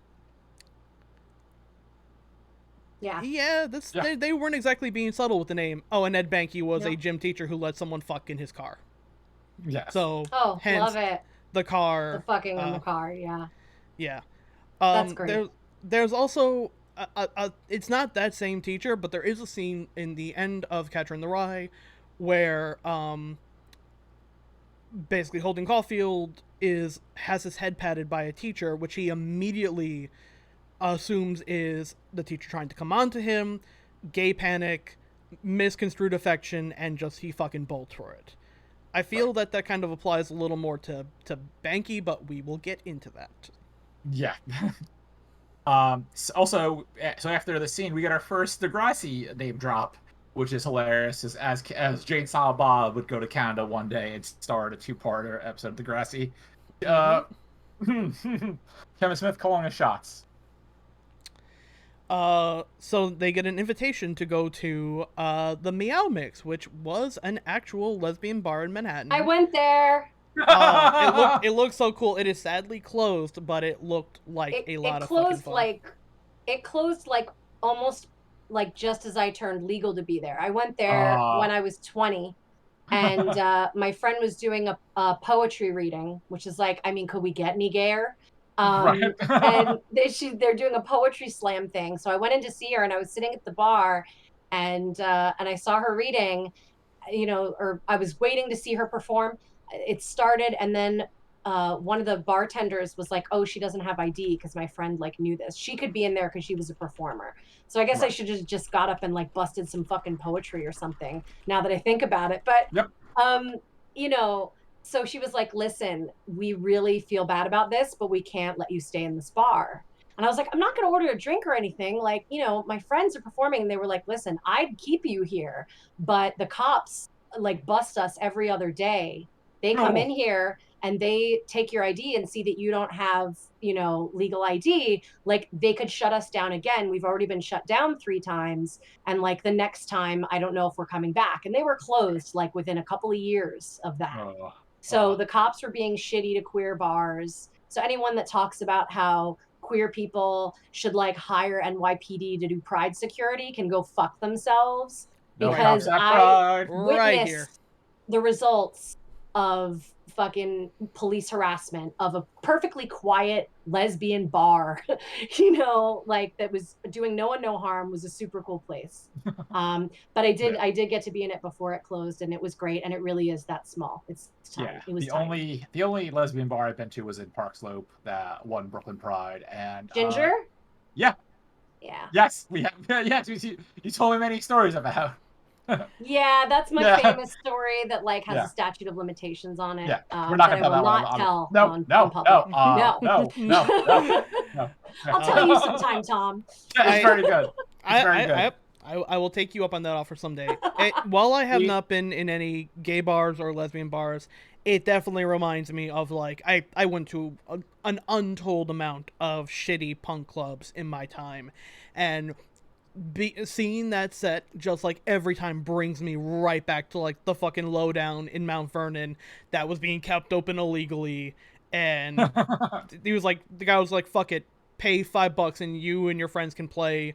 Yeah. They weren't exactly being subtle with the name. Oh, and Ed Behnke was a gym teacher who let someone fuck in his car. Yeah. So, hence, love it. The car. The fucking in the car, yeah. Yeah. That's great. There's also it's not that same teacher, but there is a scene in the end of Catcher in the Rye where basically Holden Caulfield has his head patted by a teacher, which he immediately assumes is the teacher trying to come on to him, gay panic, misconstrued affection, and just he fucking bolts for it. I feel that kind of applies a little more to Behnke, but we will get into that. Yeah. So after the scene, we get our first Degrassi name drop, which is hilarious. As Jane Silent Bob would go to Canada one day and start a 2-parter episode of Degrassi. Kevin Smith calling his shots. So they get an invitation to go to the Meow Mix, which was an actual lesbian bar in Manhattan. I went there. It looked so cool. It is sadly closed, but it looked like a lot of fucking fun. It closed like almost like just as I turned legal to be there. I went there when I was 20, and my friend was doing a poetry reading, which is like, I mean, could we get any gayer? Right. And they're doing a poetry slam thing. So I went in to see her, and I was sitting at the bar, and I saw her reading, or I was waiting to see her perform. It started, and then one of the bartenders was like, "Oh, she doesn't have ID," because my friend like knew this. She could be in there because she was a performer. So I guess I should have just got up and like busted some fucking poetry or something. Now that I think about it, but Yep. you know, so she was like, "Listen, we really feel bad about this, but we can't let you stay in this bar." And I was like, "I'm not going to order a drink or anything. Like, my friends are performing," and they were like, "Listen, I'd keep you here, but the cops like bust us every other day. They come in here and they take your ID and see that you don't have, legal ID. Like, they could shut us down again. We've already been shut down 3 times. And like the next time, I don't know if we're coming back." And they were closed like within a couple of years of that. So the cops were being shitty to queer bars. So anyone that talks about how queer people should like hire NYPD to do pride security can go fuck themselves, because I witnessed the results of fucking police harassment of a perfectly quiet lesbian bar, like that was doing no one no harm, was a super cool place. But I did get to be in it before it closed, and it was great, and it really is that small. It's tiny. Yeah, It was the only lesbian bar I've been to was in Park Slope, that won Brooklyn Pride, and Ginger. Yeah. Yeah. Yes, we have. Yes, you told me many stories about. Yeah, that's my famous story that like has a statute of limitations on it. Yeah, we're not that gonna I will not tell on public. No. I'll tell you sometime, Tom. It's very good. It's very good. I will take you up on that offer someday. While I have not been in any gay bars or lesbian bars, it definitely reminds me of like I went to an untold amount of shitty punk clubs in my time, and seeing that set just like every time brings me right back to like the fucking lowdown in Mount Vernon that was being kept open illegally, and the guy was like, "Fuck it, pay $5 and you and your friends can play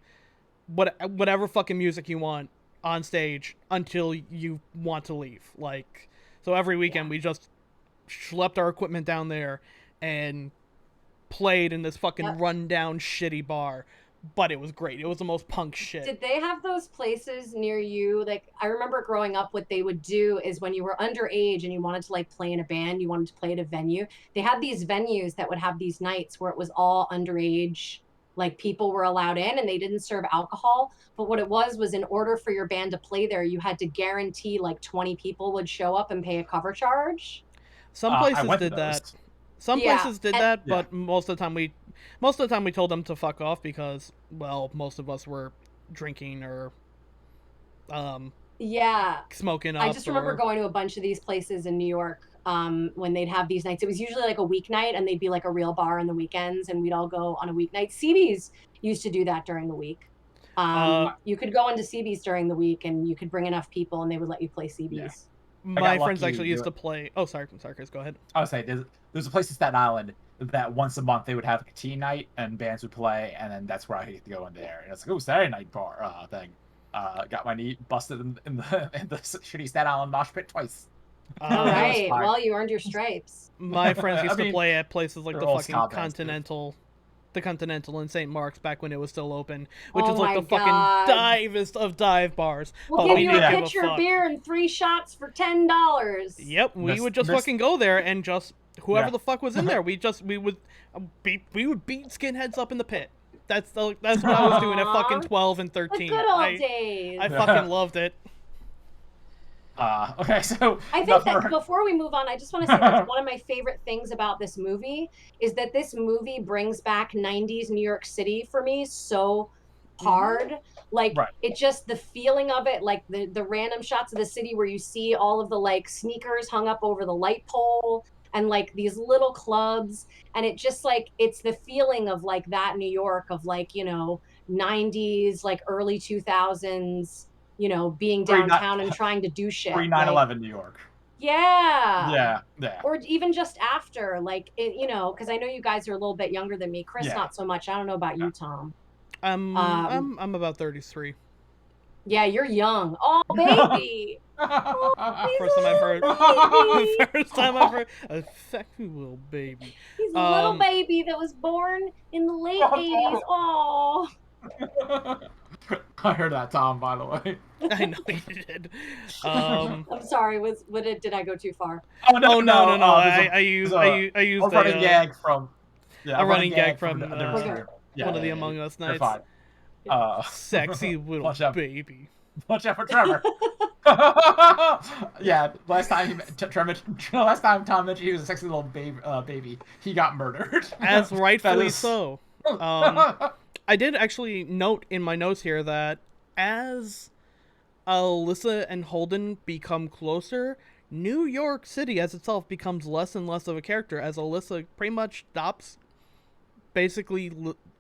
whatever fucking music you want on stage until you want to leave." Like, so every weekend we just schlepped our equipment down there and played in this fucking rundown shitty bar. But it was great. It was the most punk shit. Did they have those places near you? Like, I remember growing up, what they would do is when you were underage and you wanted to like play in a band, you wanted to play at a venue, they had these venues that would have these nights where it was all underage, like people were allowed in and they didn't serve alcohol. But what it was in order for your band to play there, you had to guarantee like 20 people would show up and pay a cover charge. Some places did that. Some places did that, but most of the time we told them to fuck off because, well, most of us were drinking or smoking up. I just remember going to a bunch of these places in New York when they'd have these nights. It was usually like a weeknight, and they'd be like a real bar on the weekends, and we'd all go on a weeknight. CB's used to do that during the week. You could go into CB's during the week, and you could bring enough people, and they would let you play CB's. Yeah. My friends actually used to play. Oh, sorry, Chris, go ahead. I was saying there's a place in Staten Island that once a month they would have like a teen night and bands would play, and then that's where I get to go in there. And it's like, oh, Saturday night bar thing. Got my knee busted in the shitty Staten Island mosh pit twice. All right. Well, you earned your stripes. My friends used to play at places like the fucking Continental. The Continental in St. Mark's back when it was still open, which is like the fucking divest of dive bars. We'll give you a pitcher of beer and 3 shots for $10. Yep, we would just fucking go there and just whoever the fuck was in there, we would beat skinheads up in the pit. That's what I was doing at fucking 12 and 13. The good old days. I fucking loved it. Okay, so I think that before we move on, I just want to say that one of my favorite things about this movie is that this movie brings back 90s New York City for me so hard. Like, it just, the feeling of it, like the random shots of the city where you see all of the like sneakers hung up over the light pole, and like these little clubs, and it just like it's the feeling of like that New York of like, you know, 90s, like early 2000s, you know, being Pre downtown and trying to do shit. pre Like, 9/11 New York. yeah. Yeah, yeah, Or even just after, like, it, you know, because I know you guys are a little bit younger than me. Chris, yeah. not so much. I don't know about Yeah. you, Tom. I'm about 33. Yeah, you're young. Oh, baby. Oh, he's First time a I've heard. little baby. First time I've heard a sexy little baby. He's a little baby that was born in the late 80s. Oh. I heard that, Tom, by the way. I know you did. I'm sorry. Did I go too far? Oh no, No. there's I used a running gag from a running gag from a different stream. Yeah, one of the Among Us they're nights. fine. Sexy little watch out. baby. Watch out for Trevor. Yeah, last time Tom mentioned he was a sexy little baby, he got murdered. As rightfully is... so. I did actually note in my notes here that as Alyssa and Holden become closer, New York City as itself becomes less and less of a character as Alyssa pretty much stops basically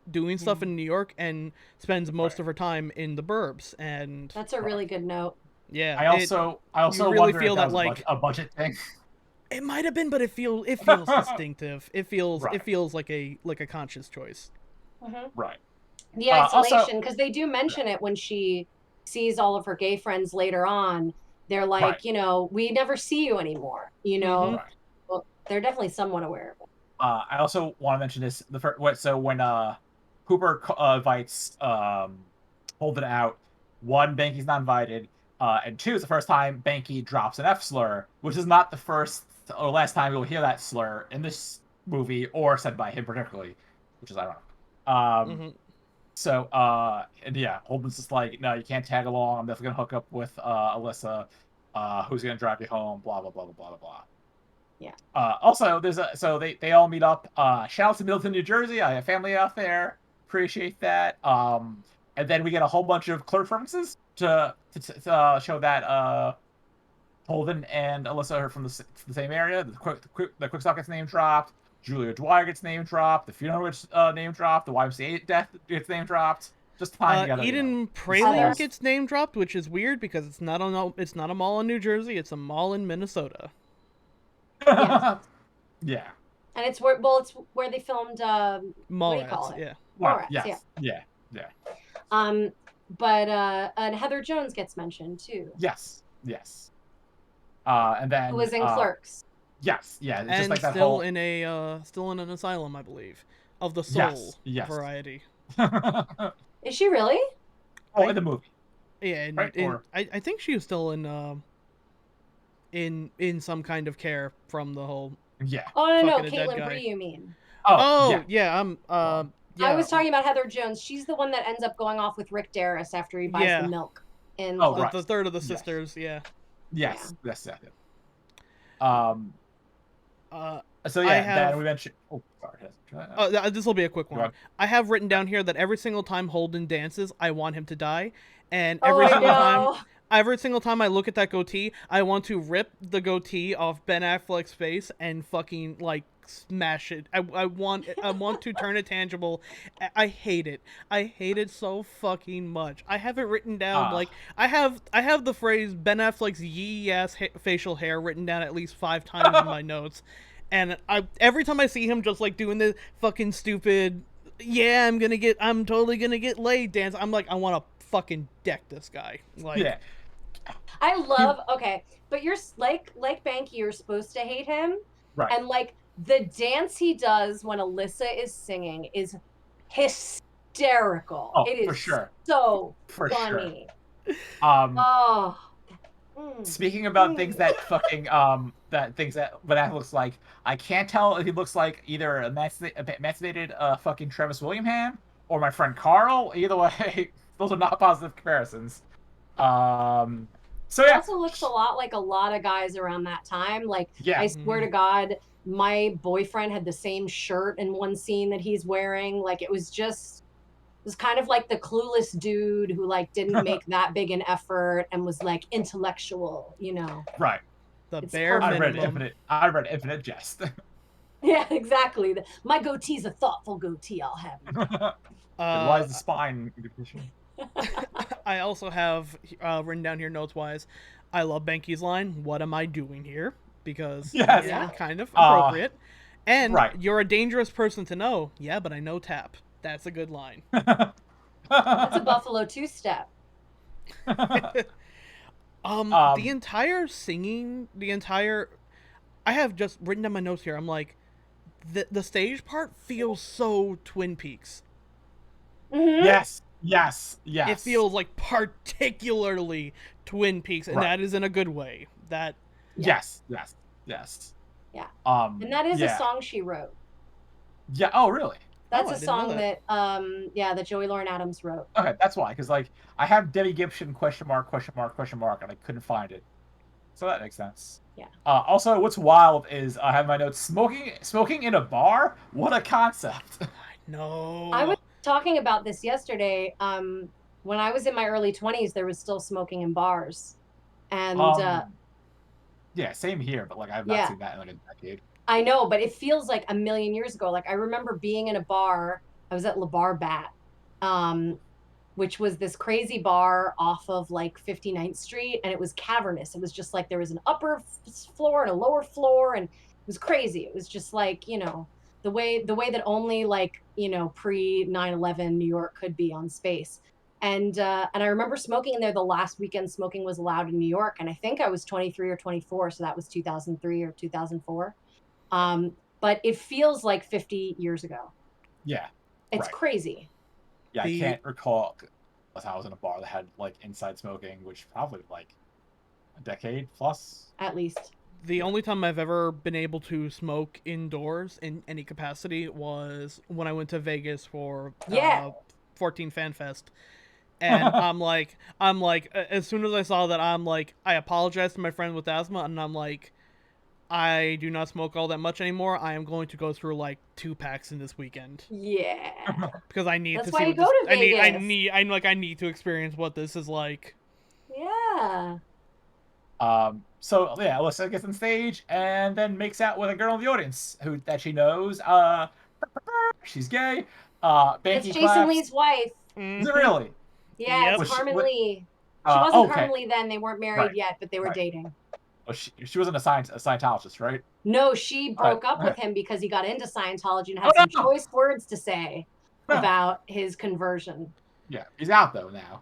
doing stuff in New York and spends most of her time in the burbs. And that's a really good note. Yeah, I also really wonder feel if that was like a budget thing. It might have been, but it feels distinctive. It feels like a conscious choice. Right. The isolation, because they do mention it when she sees all of her gay friends later on. They're like, you know, we never see you anymore. You know, well, they're definitely somewhat aware of it. I also want to mention this. So when Hooper invites Holden out, one, Banky's not invited, and two, it's the first time Banky drops an F slur, which is not the first or last time you'll hear that slur in this movie or said by him particularly, which is ironic. So, and yeah, Holden's just like, no, you can't tag along. I'm definitely gonna hook up with Alyssa, who's gonna drive you home. Blah blah blah blah blah blah. Yeah. Also, they all meet up. Shout out to Middleton, New Jersey. I have family out there. Appreciate that. And then we get a whole bunch of Clerk references to show that Holden and Alyssa are from the same area. The Quickstop gets name dropped. Julia Dwyer gets name dropped. The funeral gets name dropped. The YMCA death gets name dropped. Just tying together. Eden Praline gets name dropped, which is weird because it's not a mall in New Jersey. It's a mall in Minnesota. Yes. Yeah. And it's where they filmed Mallrats, what do you call it? Yeah. Mallrats, yeah. But and Heather Jones gets mentioned too. Yes. And then who was in Clerks. Yes, yeah. It's and just like that still whole... in an asylum, I believe, of the soul variety. Is she really? Oh, in the movie. Yeah, I think she was still in some kind of care from the whole. Yeah. Oh no, Caitlin Bree, you mean? Yeah. I was talking about Heather Jones. She's the one that ends up going off with Rick Darris after he buys the milk. The third of the sisters. Yeah. Yes. Then we mentioned. Oh, sorry. This will be a quick one. I have written down here that every single time Holden dances, I want him to die, and every single time I look at that goatee, I want to rip the goatee off Ben Affleck's face and fucking like smash it. I want to turn it tangible. I hate it. I hate it so fucking much. I have it written down like I have the phrase Ben Affleck's yee ass facial hair written down at least 5 times in my notes, and every time I see him just like doing the fucking stupid I'm totally gonna get laid dance, I'm like, I want to fucking deck this guy. Like, yeah. I love but you're like Banky, you're supposed to hate him, right? And like the dance he does when Alyssa is singing is hysterical. Oh, it is for sure. So for funny. Sure. Speaking about things that fucking things that what that looks like, I can't tell if he looks like either a emancipated fucking Travis Willingham or my friend Carl. Either way, those are not positive comparisons. So He yeah. also looks a lot like a lot of guys around that time. Like, yeah. I swear to God, my boyfriend had the same shirt in one scene that he's wearing. Like, it was kind of like the clueless dude who like didn't make that big an effort and was like intellectual, you know. Right. The It's bare perfect. minimum. I read Infinite Jest. Yeah, exactly. My goatee's a thoughtful goatee, I'll have you know. And why Uh, is the spine condition? I also have written down here notes wise. I love Benki's line. What am I doing here? Because Yes. yeah, Yeah. kind of appropriate. And Right. you're a dangerous person to know. Yeah, but I know tap. That's a good line. That's a Buffalo two-step. The entire singing, I have just written down my notes here. I'm like, the stage part feels so Twin Peaks. Mm-hmm. Yes. It feels like particularly Twin Peaks, and Right. that is in a good way. That Yeah. Yes. Yeah. And that is a song she wrote. Yeah. Oh, really? That's I a didn't know song that. that Joey Lauren Adams wrote. Okay, that's why. Because like I have Debbie Gibson ? And I couldn't find it. So that makes sense. Yeah. Also, what's wild is I have my notes. Smoking in a bar. What a concept. No. I was talking about this yesterday. When I was in my early 20s, there was still smoking in bars. And yeah, same here, but like I've not yeah, seen that in like a decade. I know, but it feels like a million years ago. Like I remember being in a bar. I was at La Bar Bat, which was this crazy bar off of like 59th Street, and it was cavernous. It was just like there was an upper floor and a lower floor, and it was crazy. It was just like, you know, the way that only like, you know, pre 9/11 New York could be on space. And I remember smoking in there the last weekend smoking was allowed in New York, and I think I was 23 or 24, so that was 2003 or 2004. But it feels like 50 years ago. Yeah. It's right. crazy. Yeah, I can't recall unless I was in a bar that had like inside smoking, which probably like a decade plus. At least. The only time I've ever been able to smoke indoors in any capacity was when I went to Vegas for 14 Fan Fest. And I'm like, as soon as I saw that, I'm like, I apologized to my friend with asthma, and I'm like, I do not smoke all that much anymore. I am going to go through like 2 packs in this weekend. Yeah. Because I need That's to why see you what go this, to Vegas. I need to experience what this is like. Yeah. So yeah, Alyssa gets on stage and then makes out with a girl in the audience that she knows. She's gay. Banky It's Jason claps. Lee's wife. Is it really? Yeah, Yep. it's Carmen Lee. She wasn't Carmen Lee then. They weren't married yet, but they were dating. Oh, she wasn't a Scientologist, right? No, she broke up with him because he got into Scientology and had some choice words to say about his conversion. Yeah, he's out though now.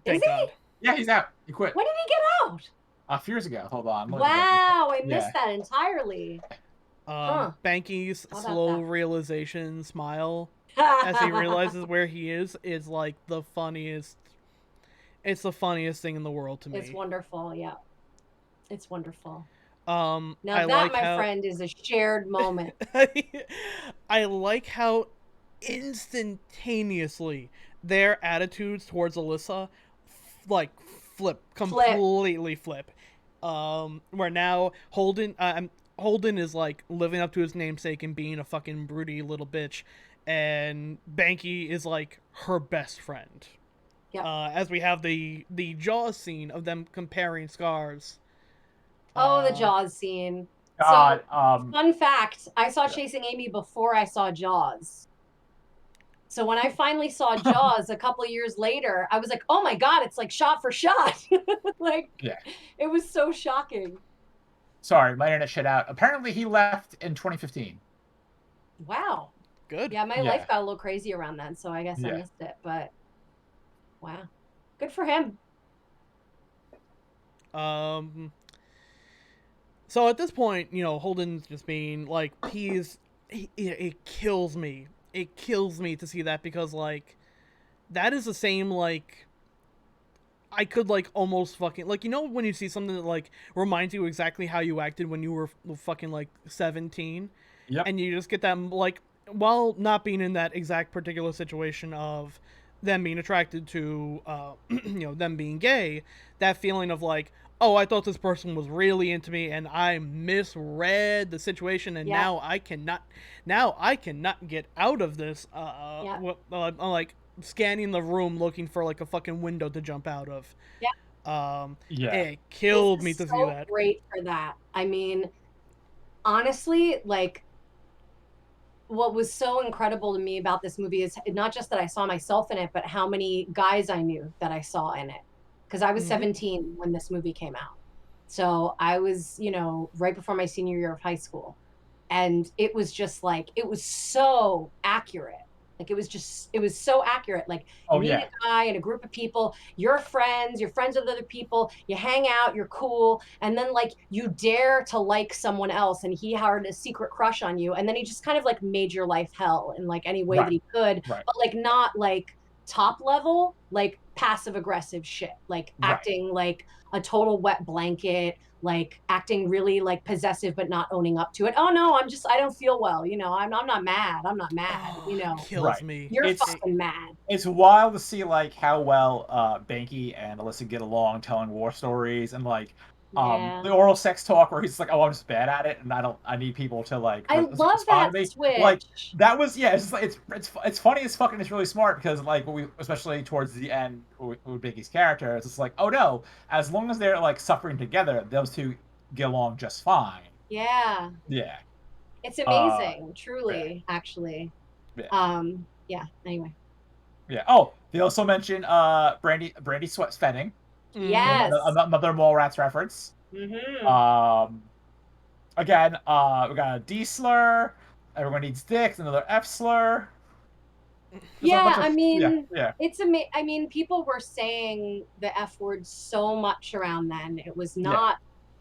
Thank God. Yeah, he's out. He quit. When did he get out? A few years ago. Hold on. Wow, I missed that entirely. Banky's slow realization smile as he realizes where he is like the funniest. It's the funniest thing in the world to me. It's wonderful, yeah. It's wonderful. Now that, like my friend, is a shared moment. I like how instantaneously their attitudes towards Alyssa completely flip. Where now Holden is like living up to his namesake and being a fucking broody little bitch, and Banky is like her best friend. Yep. As we have the Jaws scene of them comparing scars. The Jaws scene. God, so, fun fact, I saw Chasing Amy before I saw Jaws. So when I finally saw Jaws a couple years later, I was like, oh my God, it's like shot for shot. It was so shocking. Sorry, my internet shut out. Apparently he left in 2015. Wow. Good. Yeah, my life got a little crazy around then, so I guess I missed it, but wow. Good for him. So at this point, you know, Holden's just being like, it kills me. It kills me to see that, because like that is the same, like I could like almost fucking like, you know, when you see something that like reminds you exactly how you acted when you were fucking like 17, and you just get that, like, while not being in that exact particular situation of them being attracted to you know, them being gay, that feeling of like, oh, I thought this person was really into me and I misread the situation, and now I cannot get out of this. I'm like scanning the room looking for like a fucking window to jump out of. Yeah. It killed This me is to see so that. great for that. I mean, honestly, like what was so incredible to me about this movie is not just that I saw myself in it, but how many guys I knew that I saw in it. Because I was Mhm. 17 when this movie came out. So I was, right before my senior year of high school. And it was just like, it was so accurate. Like it was so accurate. Like you Oh meet yeah. a guy and a group of people, you're friends with other people, you hang out, you're cool, and then like you dare to like someone else, and he had a secret crush on you, and then he just kind of like made your life hell in like any way that Right. he could, Right. but like not like top level, like passive aggressive shit, like Right. acting like a total wet blanket, like acting really like possessive but not owning up to it. Oh no, I don't feel well, I'm not mad. I'm not mad, Oh, it kills Right. me. You're It's fucking mad. it's wild to see like how well Banky and Alyssa get along telling war stories, and like Yeah. the oral sex talk where he's like, oh, I'm just bad at it and I need people to like I love respond that to me. Like switch. that was, yeah, it's just, like it's funny as fuck, and it's really smart because like when we, especially towards the end with Banky's character, it's just like, oh no, as long as they're like suffering together, those two get along just fine. Yeah. Yeah. It's Uh amazing, yeah. truly, actually. Yeah. Yeah, anyway. Yeah. Oh, they also mentioned Brandy Sweat Svenning. Hmm. Yes. Another Mallrats reference. Mm-hmm. Um, again, we got a D slur. Everyone needs dicks. Another F slur. Just a Yeah, bunch of, I yeah, mean, yeah, I mean, people were saying the F word so much around then. yeah. It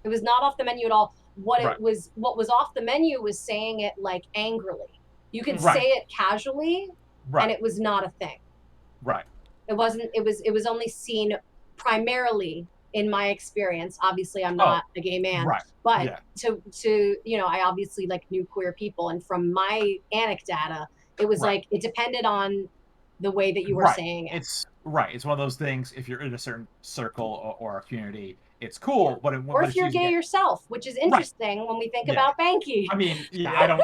was not off the menu at all. Right, What was off the menu was saying it like angrily. You could say right, it casually, and right, it was not a thing. right. It wasn't, it was only seen primarily in my experience. Obviously, I'm Oh, not a gay man, right. but Yeah, I obviously like knew queer people, and from my anecdata, it was right, like it depended on the way that you were right. saying it. It's right. It's one of those things. If you're in a certain circle or a community, it's Yeah. cool. Or But if it's you're using gay it yourself, which is right. interesting when we think Yeah. about Banky. I mean, yeah. I don't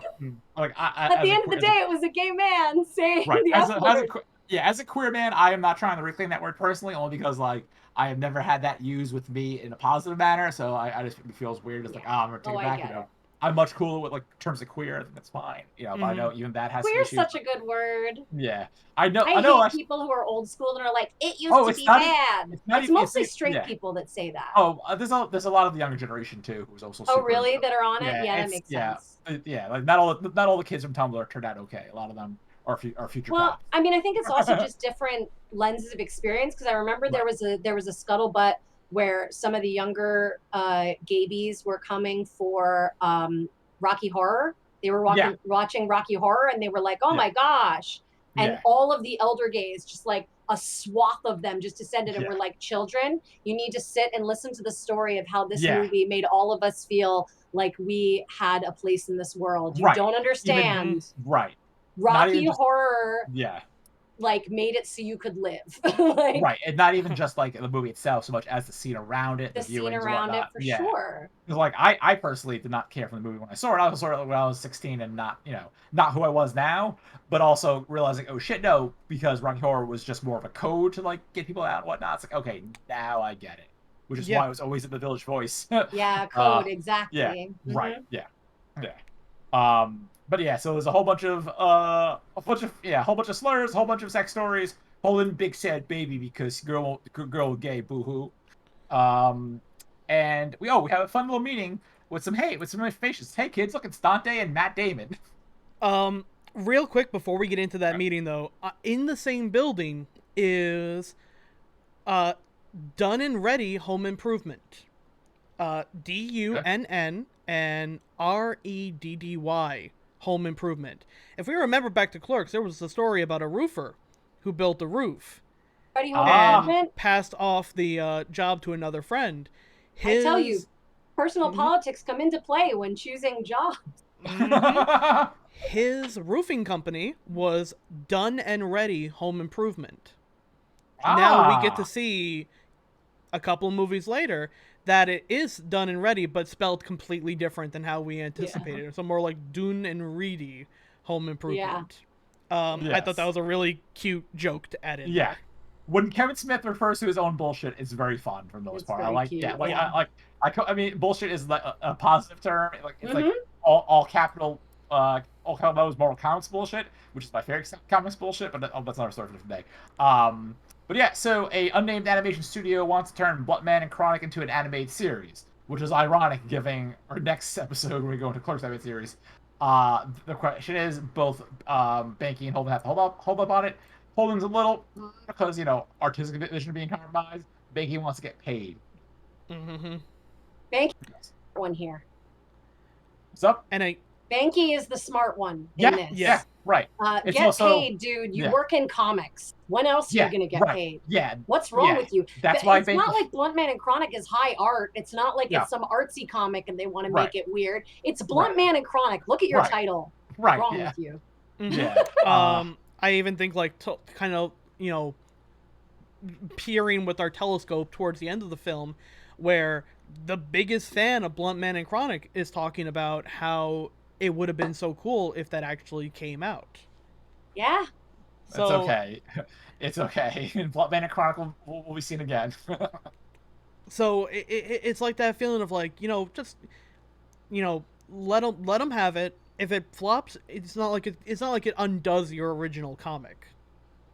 like. At the As a end of the day, it was a gay man saying right. the F As a word. yeah, as a queer man, I am not trying to reclaim that word personally, only because like I have never had that used with me in a positive manner. So I just it feels weird. It's like, Yeah. oh, I'm gonna take Oh, it I back. get it. I'm much cooler with like terms of queer. I think that's fine. But I Hmm. know even that has some Queer's issues. such a good word. Yeah, I I know. hate Actually, people who are old school and are like, it used oh, to it's be not even. bad. It's not It's even. mostly straight Yeah. people that say that. Oh, there's a lot of the younger generation too who's also Oh, super. really? That are on it? Yeah, Yeah, that it's makes yeah, sense. yeah. Like not all the kids from Tumblr turned out okay. A lot of them are future Well, cops. I mean, I think it's also just different lenses of experience, because I remember Right. there was a scuttlebutt where some of the younger gabies were coming for Rocky Horror. They were Yeah. watching Rocky Horror, and they were like, "Oh Yeah. my gosh!" And Yeah. all of the elder gays, just like a swath of them, just descended and Yeah. were like, "Children, you need to sit and listen to the story of how this Yeah. movie made all of us feel like we had a place in this world. You Right. don't Even Hmm. understand. right. Not Rocky even just Horror yeah. like made it so you could live." Like Right. And not even just like the movie itself, so much as the scene around it, the the scene viewings and around it whatnot. for Yeah. sure. Because like I personally did not care for the movie when I saw it. I saw it when I was 16 and not, not who I was now, but also realizing, oh shit, no, because Rocky Horror was just more of a code to like get people out and whatnot. It's like, okay, now I get it. Which is Yeah. why it was always at the Village Voice. Yeah, uh code yeah, exactly. right, yeah. Yeah. But yeah, so there's a whole bunch of a whole bunch of slurs, a whole bunch of sex stories, Holden big sad baby because girl gay, boo-hoo. Um, and we have a fun little meeting with some nice faces. Hey kids, look, it's Dante and Matt Damon. Um, Real quick before we get into that meeting, though, in the same building is uh, Done and Ready Home Improvement. DUNN and REDDY Home Improvement. If we remember back to Clerks, there was a story about a roofer who built a roof Ready Home Ah, and Improvement. passed off the job to another friend. I tell you, His personal Mhm. politics come into play when choosing jobs. Mhm. His roofing company was Done and Ready Home Improvement. Now we get to ah, see a couple movies later that it is Done and Ready, but spelled completely different than how we Yeah. anticipated. So more like Dune and Reedy Home Yeah. Improvement. I thought that yes, was a really cute joke to add in yeah, there. when Kevin Smith refers to his own bullshit, it's very fun for the most It's part. I very like, cute, yeah, like yeah. I mean, bullshit is like a positive term. Like it's like Mhm. all capital, all capital Mortal Comics bullshit, which is my favorite comics bullshit. But that's another story for a different day. But yeah, so a unnamed animation studio wants to turn Bluntman and Chronic into an animated series, which is ironic, given our next episode when we go into Clerks animated series. The question is both Banky and Holden have to hold up on it. Holden's a little because artistic vision being compromised. Banky wants to get paid. Mm-hmm. Banky one here. What's up? And Banky is the smart one in Yeah, this. yeah, right. It's Get also, paid, dude. You yeah. work in comics. When else are you gonna get right. paid? Yeah, What's wrong yeah. with you? That's why It's not like Bluntman and Chronic is high art. It's not like Yeah. it's some artsy comic and they want to Right. make it weird. It's Bluntman and Chronic. Look at your Right. title. Right. What's wrong Yeah. with you? Yeah. I even think like kind of peering with our telescope towards the end of the film, where the biggest fan of Bluntman and Chronic is talking about how it would have been so cool if that actually came out. Yeah. So, it's okay. It's okay. Bluntman and Chronic will be seen again. So it's like that feeling of like, just let them have it. If it flops, it's not like it undoes your original comic.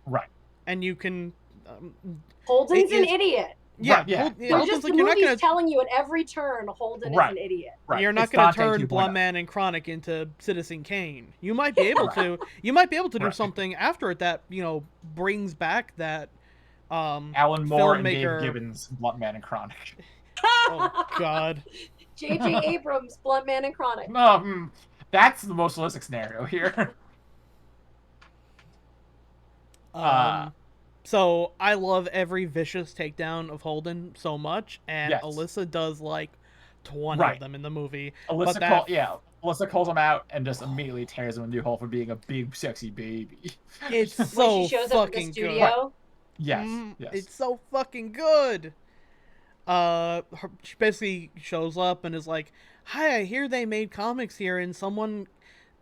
Right. And you can Holden's an idiot. Yeah, right, yeah. The movie's telling you at every turn Holden is an idiot. Right. You're not going to turn Bluntman and Chronic into Citizen Kane. You might be able to. You might be able to do something after it that brings back that Alan Moore filmmaker... and Dave Gibbons Bluntman and Chronic. Oh God. J.J. Abrams Bluntman and Chronic. That's the most realistic scenario here. So I love every vicious takedown of Holden so much, and yes. Alyssa does like 20 of them in the movie. Alyssa calls him out and just immediately tears him a new hole for being a big, sexy baby. It's so when she shows fucking up at the studio. good. Yes, yes. It's so fucking good. She basically shows up and is like, "Hi, I hear they made comics here, and someone,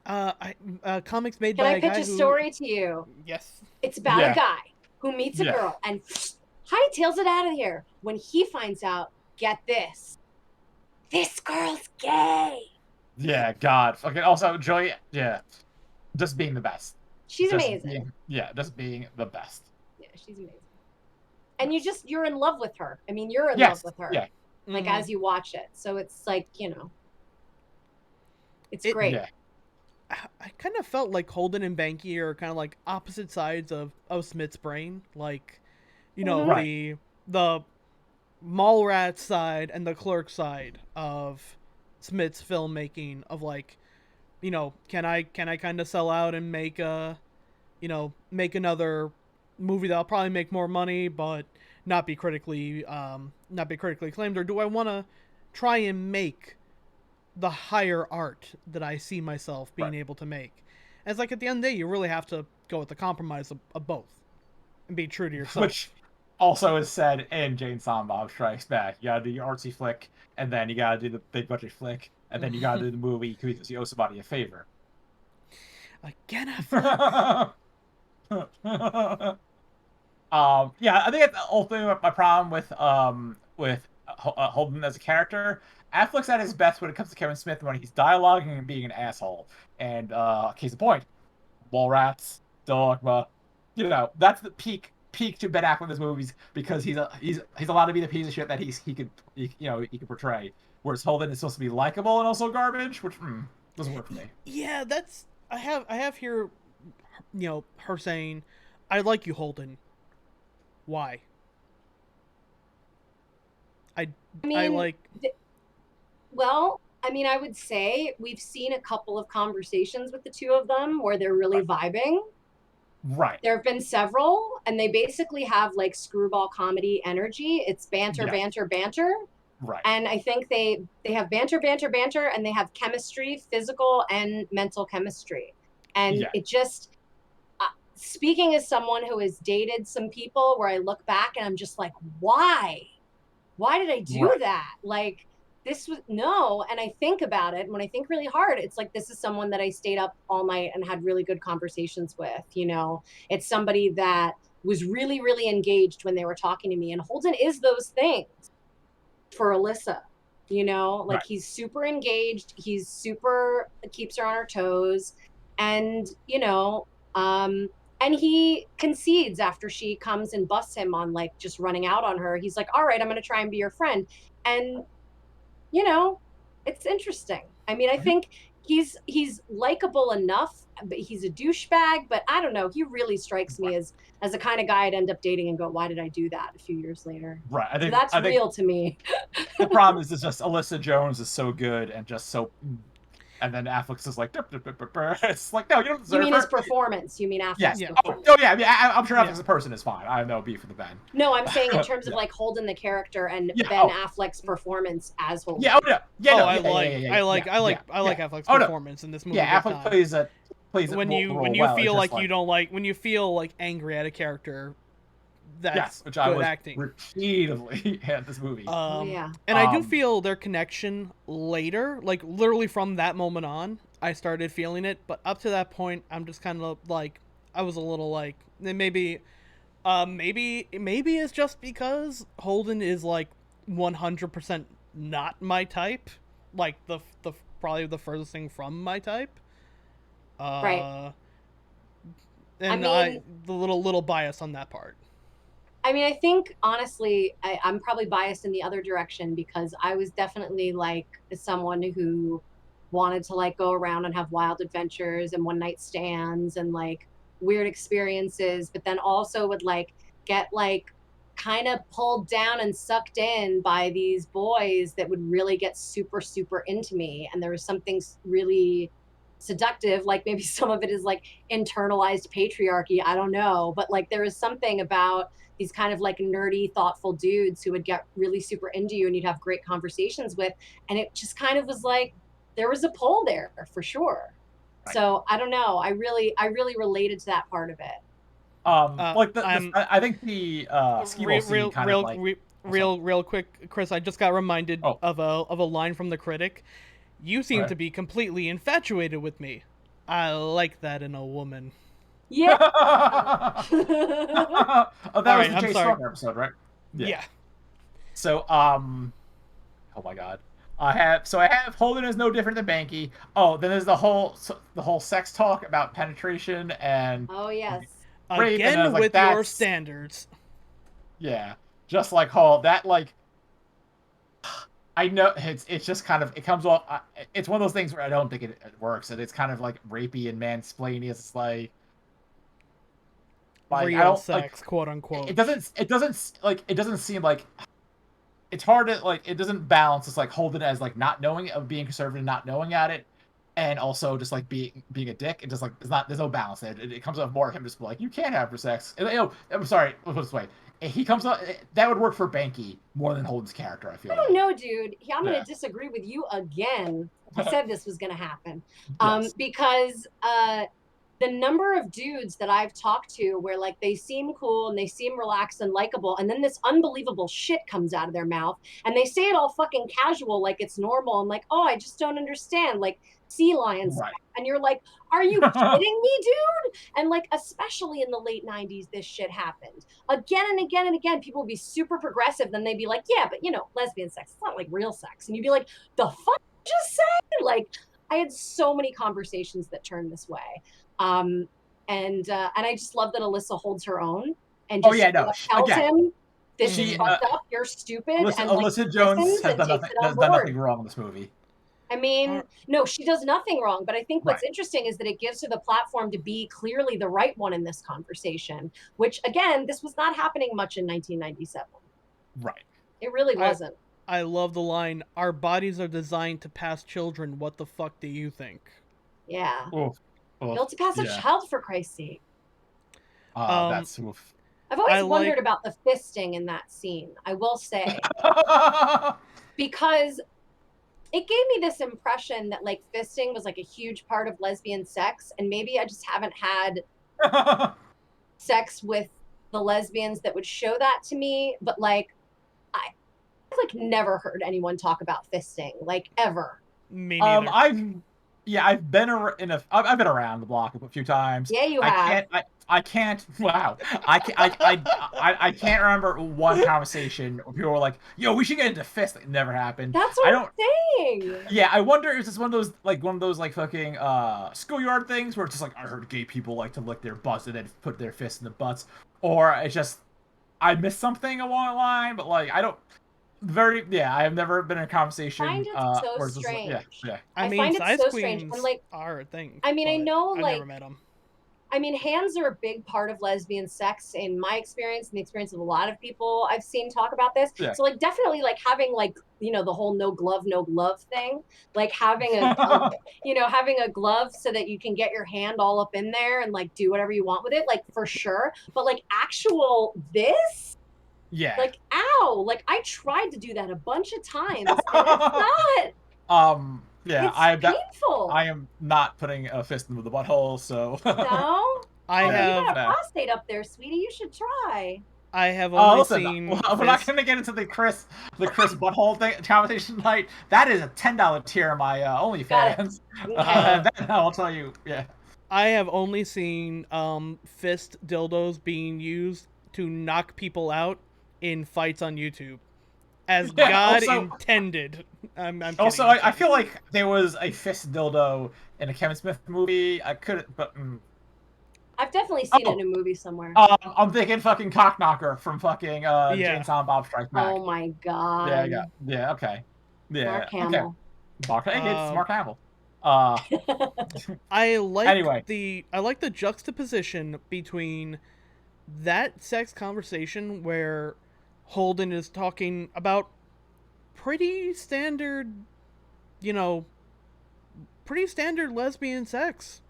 comics made by a guy who..." Can I pitch a story to you? Yes. It's about a guy who meets a girl and hightails it out of here. When he finds out, get this girl's gay. Yeah, God. Okay. Also, Joy. Yeah, just being the best. She's amazing. Just being the best. Yeah, she's amazing. And you're in love with her. I mean, you're in love with her. Yeah. Like as you watch it, so it's like it's great. Yeah. I kind of felt like Holden and Banky are kind of like opposite sides of Smith's brain. Like, the Mallrats side and the Clerk side of Smith's filmmaking of like, can I kind of sell out and make make another movie that'll probably make more money but not be critically acclaimed, or do I want to try and make the higher art that I see myself being able to make? And it's like at the end of the day, you really have to go with the compromise of both and be true to yourself. Which also is said in Jane Silent Bob Strikes Back. You gotta do your artsy flick, and then you gotta do the big budget flick, and then you gotta do the movie because you owe somebody a favor. Again, I think that's ultimately my problem with Holden as a character. Affleck's at his best when it comes to Kevin Smith when he's dialoguing and being an asshole. And case in point, Mallrats, Dogma, that's the peak to Ben Affleck in his movies because he's allowed to be the piece of shit that he could portray. Whereas Holden is supposed to be likable and also garbage, which doesn't work for me. Yeah, I have here, her saying, "I like you, Holden." Why? I would say we've seen a couple of conversations with the two of them where they're really vibing. Right. There have been several, and they basically have like screwball comedy energy. It's banter, banter, banter. Right. And I think they have banter, banter, banter, and they have chemistry, physical and mental chemistry. And it just, speaking as someone who has dated some people where I look back and I'm just like, why? Why did I do that? Like, this was no. And I think about it. And when I think really hard, it's like, this is someone that I stayed up all night and had really good conversations with. It's somebody that was really, really engaged when they were talking to me. And Holden is those things for Alyssa, you know, like Right. he's super engaged, he's super keeps her on her toes, and you know, and he concedes after she comes and busts him on like just running out on her. He's like, all right, I'm gonna try and be your friend. And you know, it's interesting. I mean, I think he's likable enough, but he's a douchebag. But I don't know. He really strikes me as the kind of guy I'd end up dating and go, "Why did I do that?" A few years later. Right. So that's I think real to me. the problem is just Alyssa Jones is so good and just so, and then Affleck's is like, it's like, no, you don't You deserve mean her. his performance? You mean Yes. Affleck's Yeah. performance? Oh yeah. I mean, I'm sure Yeah. Affleck's a person is fine. I have no beef with the Ben. No, I'm saying in terms of Yeah. like Holden the character and Yeah. Ben Affleck's performance as Holden. Yeah. Oh no. Yeah. Oh, No. I Yeah, like yeah, yeah, I like yeah, I like yeah, I like yeah. Affleck's Oh no. performance in this movie. Yeah. big Affleck time. plays when the you role when you well. feel It's like just you don't like when you feel like angry at a character, that's yes, which good I was acting. repeatedly at this movie. Oh yeah. And I do feel their connection later, like literally from that moment on, I started feeling it. But up to that point, I'm just kind of like, I was a little like, maybe it's just because Holden is like 100% not my type, like the probably the furthest thing from my type. Right. And I mean, the little bias on that part. I mean, I think honestly, I'm probably biased in the other direction because I was definitely like someone who wanted to like go around and have wild adventures and one night stands and like weird experiences, but then also would like get like kind of pulled down and sucked in by these boys that would really get super, super into me. And there was something really seductive, like maybe some of it is like internalized patriarchy. I don't know. But like there is something about these kind of like nerdy, thoughtful dudes who would get really super into you and you'd have great conversations with. And it just kind of was like there was a pull there for sure. Right. So I don't know. I really related to that part of it. Like I'm I think the skee ball scene kind of like real quick, Chris. I just got reminded Oh. of a line from the critic. You seem Okay. to be completely infatuated with me. I like that in a woman. Yeah. Oh, that was Alright, the I'm Jay sorry. Strong episode, right? Yeah. So, oh my god. I have Holden is no different than Banky. Oh, then there's the whole sex talk about penetration and Oh yes. rape, and I was Again like, with your that's standards. yeah, just like Hall. That like, I know it's just kind of it comes off. It's one of those things where I don't think it works, and it's kind of like rapey and mansplaining. It's like I Real don't sex, like. quote unquote. It doesn't seem like it's hard to like it doesn't balance. It's like Holden as like not knowing of being conservative, not knowing at it, and also just like being a dick. It just like there's no balance there. It comes off more him just like you can't have for sex. And, I'm sorry. Let's put it this way. He comes up that would work for Banky more than Holden's character. I feel. I don't know, dude. I'm going Yeah. to disagree with you again. I said this was going to happen. Yes. Because the number of dudes that I've talked to where like they seem cool and they seem relaxed and likable, and then this unbelievable shit comes out of their mouth and they say it all fucking casual like it's normal. I'm like, oh, I just don't understand. Like sea lions. Right. And you're like, are you kidding me, dude? And like, especially in the late 90s, this shit happened again and again and again. People would be super progressive. Then they'd be like, yeah, but you know, lesbian sex, it's not like real sex. And you'd be like, the fuck did you just say? Like, I had so many conversations that turned this way. And I just love that Alyssa holds her own and just tells him, this is fucked up, you're stupid. Alyssa Jones has done nothing wrong in this movie. I mean, no, she does nothing wrong. But I think what's interesting is that it gives her the platform to be clearly the right one in this conversation, which, again, this was not happening much in 1997. Right. It really wasn't. I love the line, our bodies are designed to pass children. What the fuck do you think? Yeah. Oof. Built to pass a child, for Christ's sake. That's oof. I've always wondered about the fisting in that scene, I will say. Because it gave me this impression that like fisting was like a huge part of lesbian sex, and maybe I just haven't had sex with the lesbians that would show that to me. But like I've like never heard anyone talk about fisting, like ever. Me neither. Yeah, I've been I've been around the block a few times. Yeah, you have. I can't. Wow, I can't remember one conversation where people were like, "Yo, we should get into fist." It never happened. That's I what don't. I'm saying. Yeah, I wonder if it's one of those like fucking schoolyard things where it's just like I heard gay people like to lick their butts and then put their fists in the butts, or it's just I missed something along the line. But like I don't. I have never been in a conversation Find it so where it's just like, strange. yeah. I I mean, find it size so strange. And queens like, are a thing. I mean, I but know, I've like, never met them. I mean, hands are a big part of lesbian sex in my experience and the experience of a lot of people I've seen talk about this. Yeah. So, like, definitely, like, having, like, the whole no glove, no glove thing, like having having a glove so that you can get your hand all up in there and, like, do whatever you want with it, like, for sure. But, like, actual this, Yeah. like, ow, like, I tried to do that a bunch of times and it's not, Yeah, it's painful. I am not putting a fist into the butthole, so. No? I Oh, you have got a prostate up there, sweetie. You should try. only Listen, seen we're not fist. gonna get into the Chris butthole thing conversation tonight. That is a $10 tier on my OnlyFans. Okay. That I'll tell you. Yeah. I have only seen fist dildos being used to knock people out in fights on YouTube, as Yeah, God also- intended. I'm kidding, Also, I'm I feel kidding. like there was a fist dildo in a Kevin Smith movie. I could, but. I've definitely seen it in a movie somewhere. I'm thinking fucking Cockknocker from fucking Yeah. Jane Silent Bob Strikes Back. Oh my god. Yeah, okay. Yeah, Mark okay. Hamill. It's Mark Hamill. I like Anyway. the juxtaposition between that sex conversation where Holden is talking about pretty standard, pretty standard lesbian sex,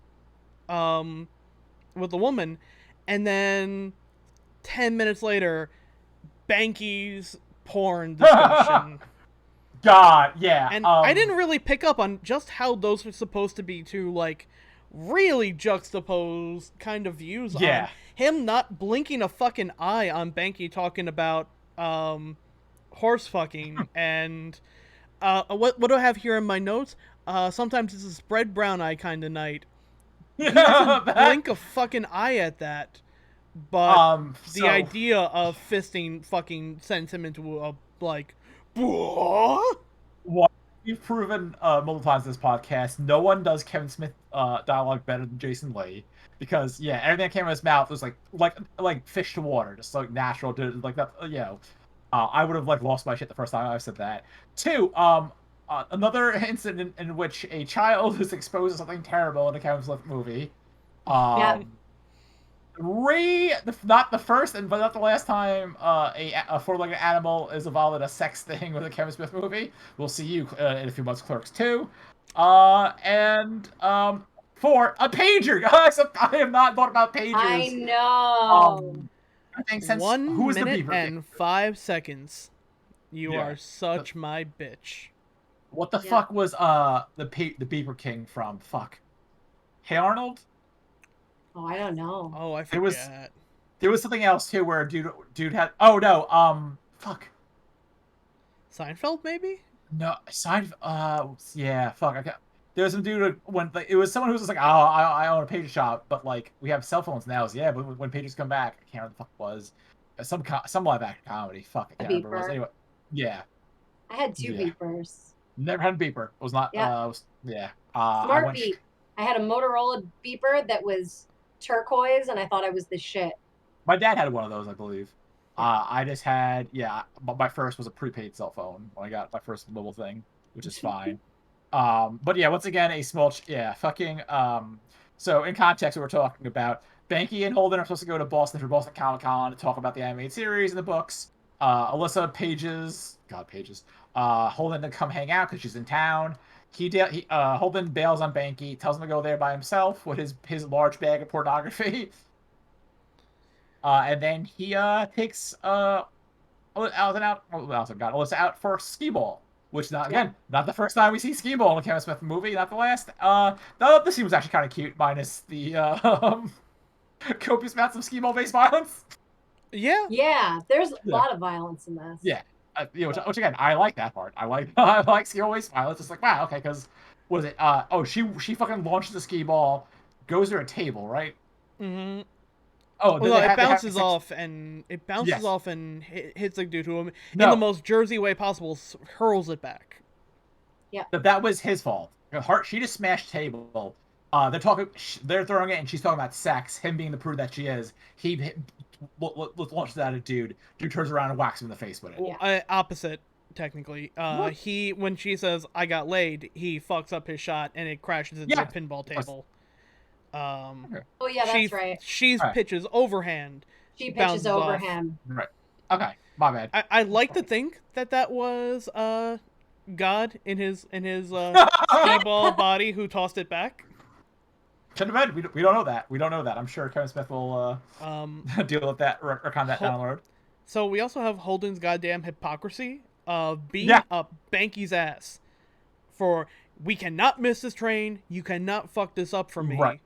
with a woman, and then 10 minutes later, Banky's porn discussion. God, yeah. And I didn't really pick up on just how those were supposed to be two, like, really juxtaposed kind of views Yeah. on him not blinking a fucking eye on Banky talking about horse fucking and what do I have here in my notes? Sometimes it's a spread brown eye kind of night. He doesn't blink a fucking eye at that. But the idea of fisting fucking sends him into a, like, what? What we've proven multiple times in this podcast, no one does Kevin Smith dialogue better than Jason Lee. Because everything that came out of his mouth was like fish to water, just like natural, like that. I would have like lost my shit the first time I said that. Two, another incident in which a child is exposed to something terrible in a Kevin Smith movie. Not the first but not the last time a four-legged animal is involved in a sex thing with a Kevin Smith movie. We'll see you in a few months, Clerks 2. And for a pager, guys. I have not thought about pagers. I know. I think since 1 who's the minute beaver and 5 seconds. You Yeah. are such my bitch. What the fuck was the Beaver King from? Fuck. Hey Arnold? Oh, I don't know. Oh, I There was- forget. There was something else too where dude had fuck. Seinfeld, maybe? No, yeah, fuck. There was some dude when it was someone who was just like, oh, I own a pager shop, but like we have cell phones now. So yeah, but when pagers come back, I can't remember what the fuck it was. Some live action comedy. Fuck, I can't remember what it was. Anyway, yeah. I had two beepers. Never had a beeper. It was not. Yeah. Smart beep. I had a Motorola beeper that was turquoise, and I thought I was the shit. My dad had one of those, I believe. I just had my first was a prepaid cell phone when I got my first mobile thing, which is fine. But yeah, once again, a small fucking so in context, what we're talking about, Banky and Holden are supposed to go to Boston for Boston Comic Con to talk about the animated series and the books. Alyssa Pages, Holden to come hang out because she's in town. Holden bails on Banky, tells him to go there by himself with his large bag of pornography. And then he takes Alyssa out for skee ball, which not the first time we see skee ball in a Kevin Smith movie, not the last. This scene was actually kind of cute, minus the copious amounts of skee ball based violence. Yeah, there's a lot of violence in this. Yeah, which again, I like that part. I like skee ball based violence. It's like, wow, okay, because was it? She fucking launches the skee ball, goes to a table, right? Mm-hmm. Oh, Well, no, it they have bounces sex. off and Yes. hits the dude to him in the No, most Jersey way possible. Hurls it back. Yeah. that was his fault. She just smashed table. They're throwing it, and she's talking about sex. Him being the prude that she is, launches at a dude. Dude turns around and whacks him in the face with it. Well, opposite, technically. What? When she says "I got laid," he fucks up his shot and it crashes into Yeah. the pinball table. Okay. Oh yeah, She that's right. Right. pitches overhand. She pitches bounces over off. him. Right. Okay. My bad. I like to think that was God in his skee ball body who tossed it back. Shouldn't have been. We don't know that. We don't know that. I'm sure Kevin Smith will deal with that, recon that down the road. So we also have Holden's goddamn hypocrisy of beating Yeah. up Banky's ass for we cannot miss this train. You cannot fuck this up for me. Right.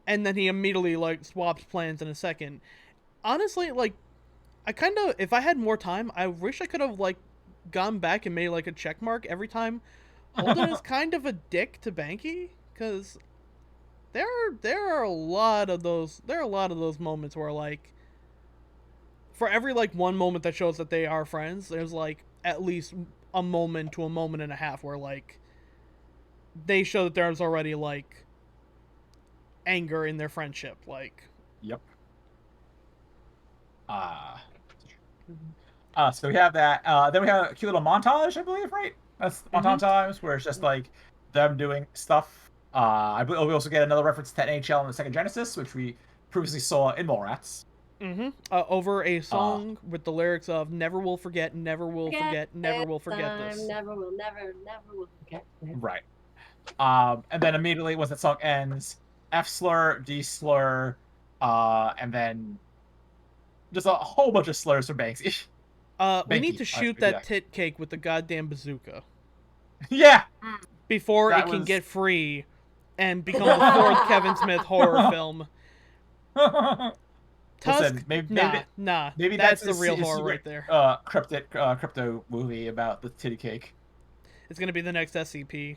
And then he immediately like swaps plans in a second. Honestly, like I kind of if I had more time, I wish I could have like gone back and made like a check mark every time Holden is kind of a dick to Banky because there are a lot of those moments where like for every like one moment that shows that they are friends, there's like at least a moment to a moment and a half where like they show that there's already like anger in their friendship. Like, Yep. So we have that. Then we have a cute little montage, I believe, right? That's montage times where it's just like them doing stuff. I believe we also get another reference to NHL in the second Genesis, which we previously saw in Mallrats. Over a song with the lyrics of "Never will forget, never will forget, never will forget this." Never will forget this. Right. And then immediately once that song ends, F slur, D slur, and then just a whole bunch of slurs from Banksy. We need to shoot that tit cake with the goddamn bazooka. Yeah. Before it can get free and become the fourth Kevin Smith horror film. Tusk? Listen, maybe that's the real horror right there. Crypto movie about the titty cake. It's gonna be the next SCP.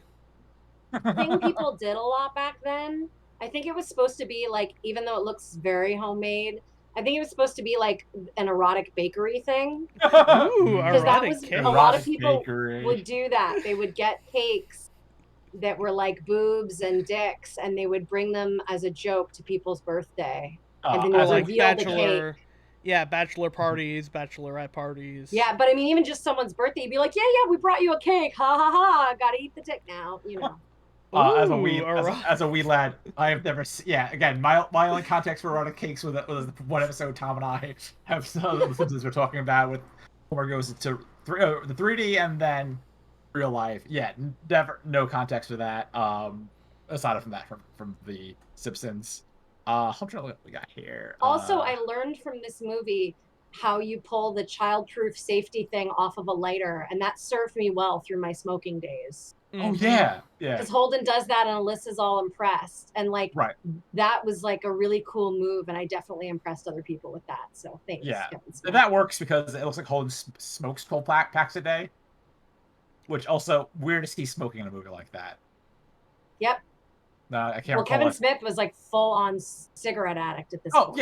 The thing people did a lot back then, I think it was supposed to be like, even though it looks very homemade, I think it was supposed to be like an erotic bakery thing. Ooh, Because that was cake. a lot of people would do that. They would get cakes that were like boobs and dicks, and they would bring them as a joke to people's birthday, and then they would like reveal the cake. Yeah, bachelor parties, bachelorette parties. Yeah, but I mean, even just someone's birthday, you'd be like, yeah, we brought you a cake. Ha ha ha! Gotta eat the dick now, you know. As a wee lad, I have never. Again, my only context for erotic cakes was one episode Tom and I have the Simpsons we're talking about with Homer goes into the 3D and then real life. Yeah, no context for that. Aside from that, from the Simpsons. I'm trying to look what we got here. Also, I learned from this movie how you pull the childproof safety thing off of a lighter, and that served me well through my smoking days. Oh yeah. Because Holden does that, and Alyssa's all impressed, and like that was like a really cool move, and I definitely impressed other people with that. So thanks. Yeah, that works because it looks like Holden smokes 12 packs a day, which also weird to see smoking in a movie like that. Yep. I can't. Well, Kevin Smith was like full on cigarette addict at this point.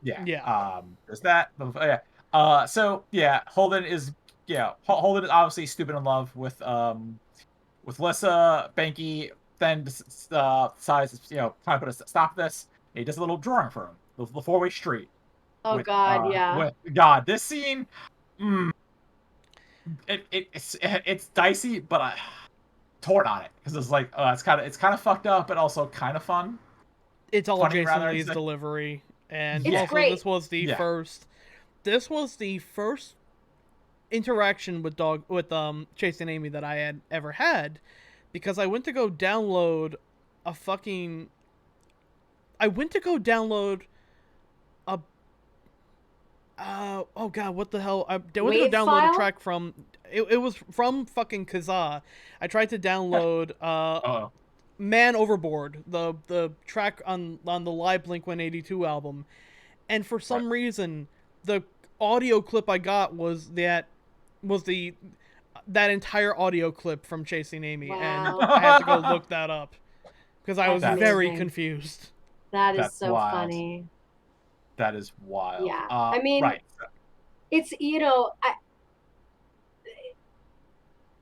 Yeah. There's that. So Holden is obviously stupid in love with Lissa. Banky then decides trying to put a stop to this. He does a little drawing for him, the four-way street. Oh God, yeah. God, this scene, it's dicey, but torn on it because it's like it's kind of fucked up, but also kind of fun. It's all Jason Lee's delivery, and it's also great. This was the first interaction with Chase and Amy that I had ever had, because I went to go download a oh god, what the hell? I went to go download a track from it was from fucking Kazaa. I tried to download Man Overboard, the track on the live Blink-182 album, and for some reason the audio clip I got was the that entire audio clip from Chasing Amy, and Wow. I had to go look that up because I was That's very amazing. confused. That is That's so wild. funny. That is wild. Yeah. I mean, Right. it's,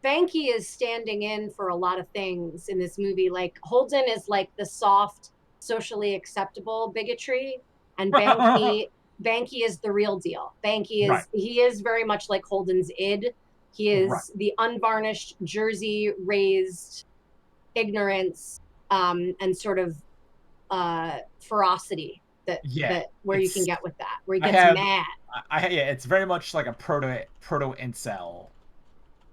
Banky is standing in for a lot of things in this movie. Like Holden is like the soft, socially acceptable bigotry, and Banky is the real deal. Right. He is very much like Holden's id. He Right. is the unvarnished Jersey raised ignorance, and sort of ferocity Yeah. that where you can get with that, where he I gets have. mad. Yeah. It's very much like a proto incel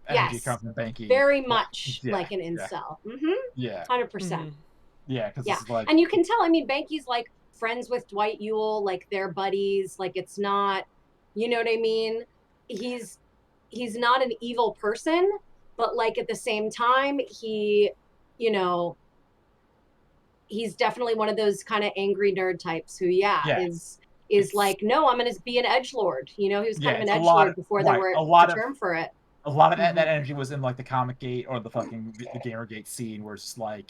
energy Yes, coming from Banky. very Well, much yeah. like an Yeah. incel. Yeah. 100%. Yeah. Because Yeah. it's like. And you can tell, I mean, Banky's like friends with Dwight Yule, like they're buddies. Like it's not, you know what I mean? He's he's not an evil person, but like at the same time, you know, he's definitely one of those kind of angry nerd types who, Yeah. is It's like, no, I'm gonna be an edgelord. You know, he was kind of it's an a lot edgelord of before there right. were A a lot of term for it. that energy was in like the comic gate or the fucking the Gamergate scene where it's just like,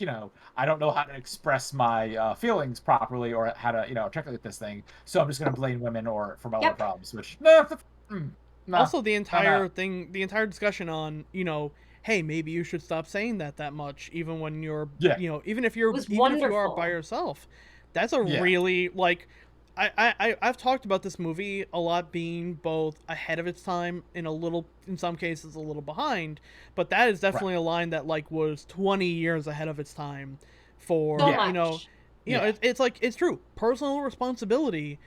I don't know how to express my feelings properly or how to, articulate this thing, so I'm just gonna blame women or for my other Yep. problems, which no, no, Also, the I'm entire out. thing, the entire discussion on, hey, maybe you should stop saying that much, even when you're, Yeah, It was even if you are by wonderful. yourself. That's a yeah, really, like, I've talked about this movie a lot being both ahead of its time and in some cases, a little behind, but that is right, definitely a line that, like, was 20 years ahead of its time So for, yeah, much. yeah, it's like, it's true. Personal responsibility,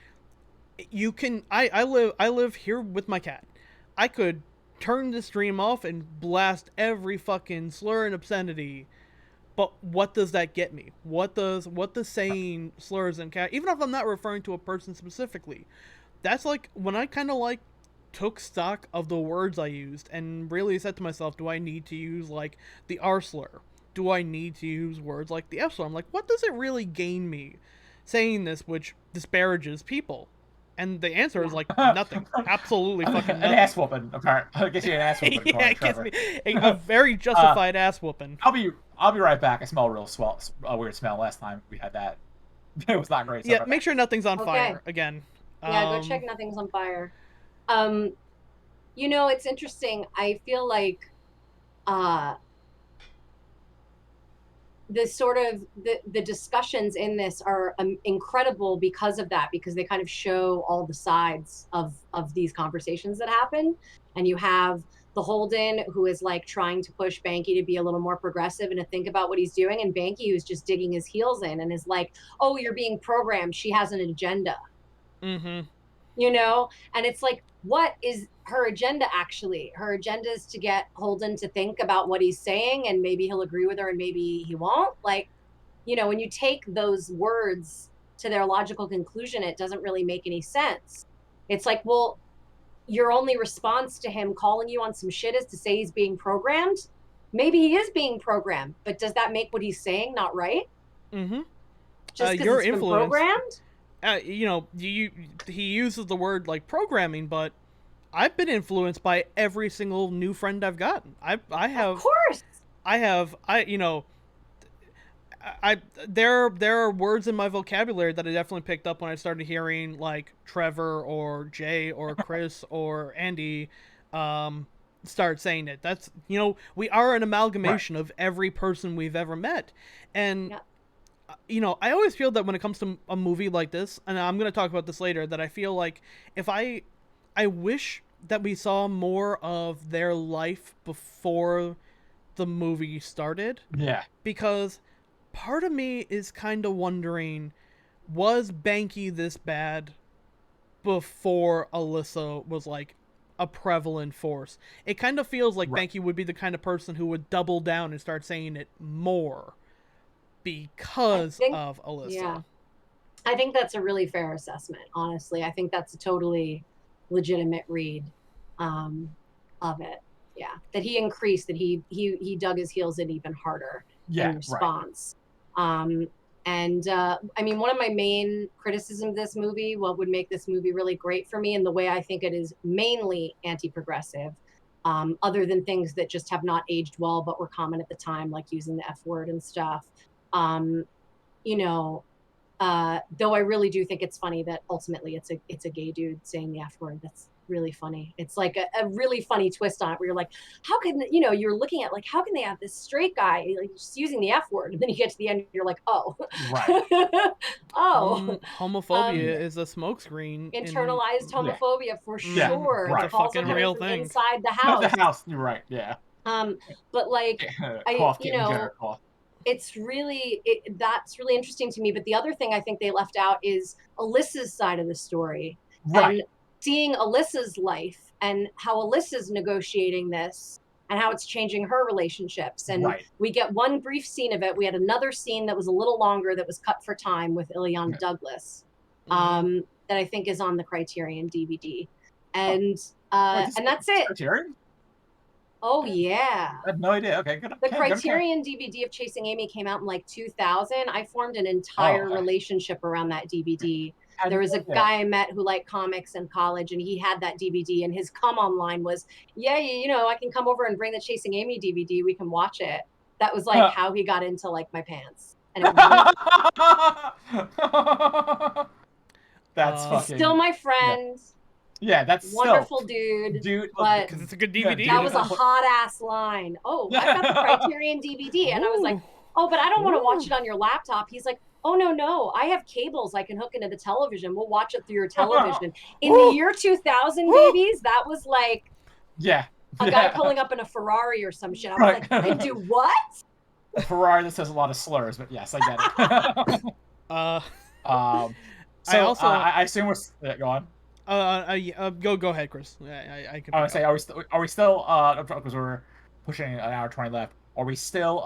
you can, I live here with my cat. I could turn the stream off and blast every fucking slur and obscenity, but what does that get me? What does saying slurs and cat, even if I'm not referring to a person specifically, that's like when I kind of like took stock of the words I used and really said to myself, do I need to use like the R slur? Do I need to use words like the F slur? I'm like, what does it really gain me saying this, which disparages people? And the answer is Yeah. like nothing. Absolutely fucking an ass nothing. whooping. Okay, I guess you an ass whooping, Yeah, according to it gives Trevor. me a very uh, justified ass whooping. I'll be right back. I smell a real weird smell. Last time we had that, it was not great. Sorry Yeah, about make that. sure nothing's on Okay. fire again. Yeah, go check nothing's on fire. Um, it's interesting. I feel like uh the sort of the discussions in this are incredible because of that, because they kind of show all the sides of these conversations that happen. And you have the Holden who is like trying to push Banky to be a little more progressive and to think about what he's doing, and Banky who's just digging his heels in and is like, oh, you're being programmed, she has an agenda. Mm-hmm. And it's like, what is her agenda? Actually, her agenda is to get Holden to think about what he's saying, and maybe he'll agree with her and maybe he won't. Like, when you take those words to their logical conclusion, it doesn't really make any sense. It's like, well, your only response to him calling you on some shit is to say he's being programmed. Maybe he is being programmed, but does that make what he's saying not right? Mm-hmm. Just because Your it's been influence. programmed? He uses the word like programming, but I've been influenced by every single new friend I've gotten. I Of have course. I have I you know I there are words in my vocabulary that I definitely picked up when I started hearing like Trevor or Jay or Chris or Andy start saying it. That's we are an Right. amalgamation of every person we've ever met. And Yeah. I always feel that when it comes to a movie like this, and I'm going to talk about this later, that I feel like if I wish that we saw more of their life before the movie started, Yeah. because part of me is kind of wondering, was Banky this bad before Alyssa was like a prevalent force? It kind of feels like Right. Banky would be the kind of person who would double down and start saying it more I because think, of yeah. Alyssa. I think that's a really fair assessment, honestly. I think that's a totally legitimate read, um, of it. Yeah, that he increased, that he dug his heels in even harder in Yeah. Right. response. Um, and I mean, one of my main criticisms of this movie, what would make this movie really great for me, and the way I think it is mainly anti-progressive, other than things that just have not aged well but were common at the time, like using the F word and stuff. Um, you know, though I really do think it's funny that ultimately it's a gay dude saying the F word. That's really funny. It's like a really funny twist on it where you're like, how can, you're looking at like, how can they have this straight guy like just using the F word? And then you get to the end, you're like, oh, Right. oh, Homophobia is a smokescreen. Internalized homophobia for Yeah, sure. right. It's also fucking coming real from thing. inside the house. The house, you're right, yeah. But like, Cough, cough. it's really that's really interesting to me. But the other thing I think they left out is Alyssa's side of the story, Right. and seeing Alyssa's life and how Alyssa's negotiating this and how it's changing her relationships. And right. we get one brief scene of it. We had another scene that was a little longer that was cut for time with Ileana Douglas, that I think is on the Criterion DVD. And and that's it. Criterion? Oh yeah. I had no idea. Okay, good. The Criterion DVD of Chasing Amy came out in like 2000. I formed an entire relationship around that DVD. There was a guy I met who liked comics in college, and he had that DVD, and his come online was, yeah, I can come over and bring the Chasing Amy DVD. We can watch it. That was like how he got into like my pants. And it was that's fucking, still my friend. Yeah, that's wonderful still, dude. But because it's a good DVD. That was a hot ass line. Oh, I got the Criterion DVD, and I was like, oh, but I don't want to watch it on your laptop. He's like, oh no, I have cables I can hook into the television. We'll watch it through your television. In the year 2000, babies, that was like, a guy pulling up in a Ferrari or some shit. I was like, I do what? A Ferrari that says a lot of slurs, but yes, I get it. So I assume we're go on. Go ahead, Chris. I can. I would say, are we still because we're pushing an hour 20 left? Are we still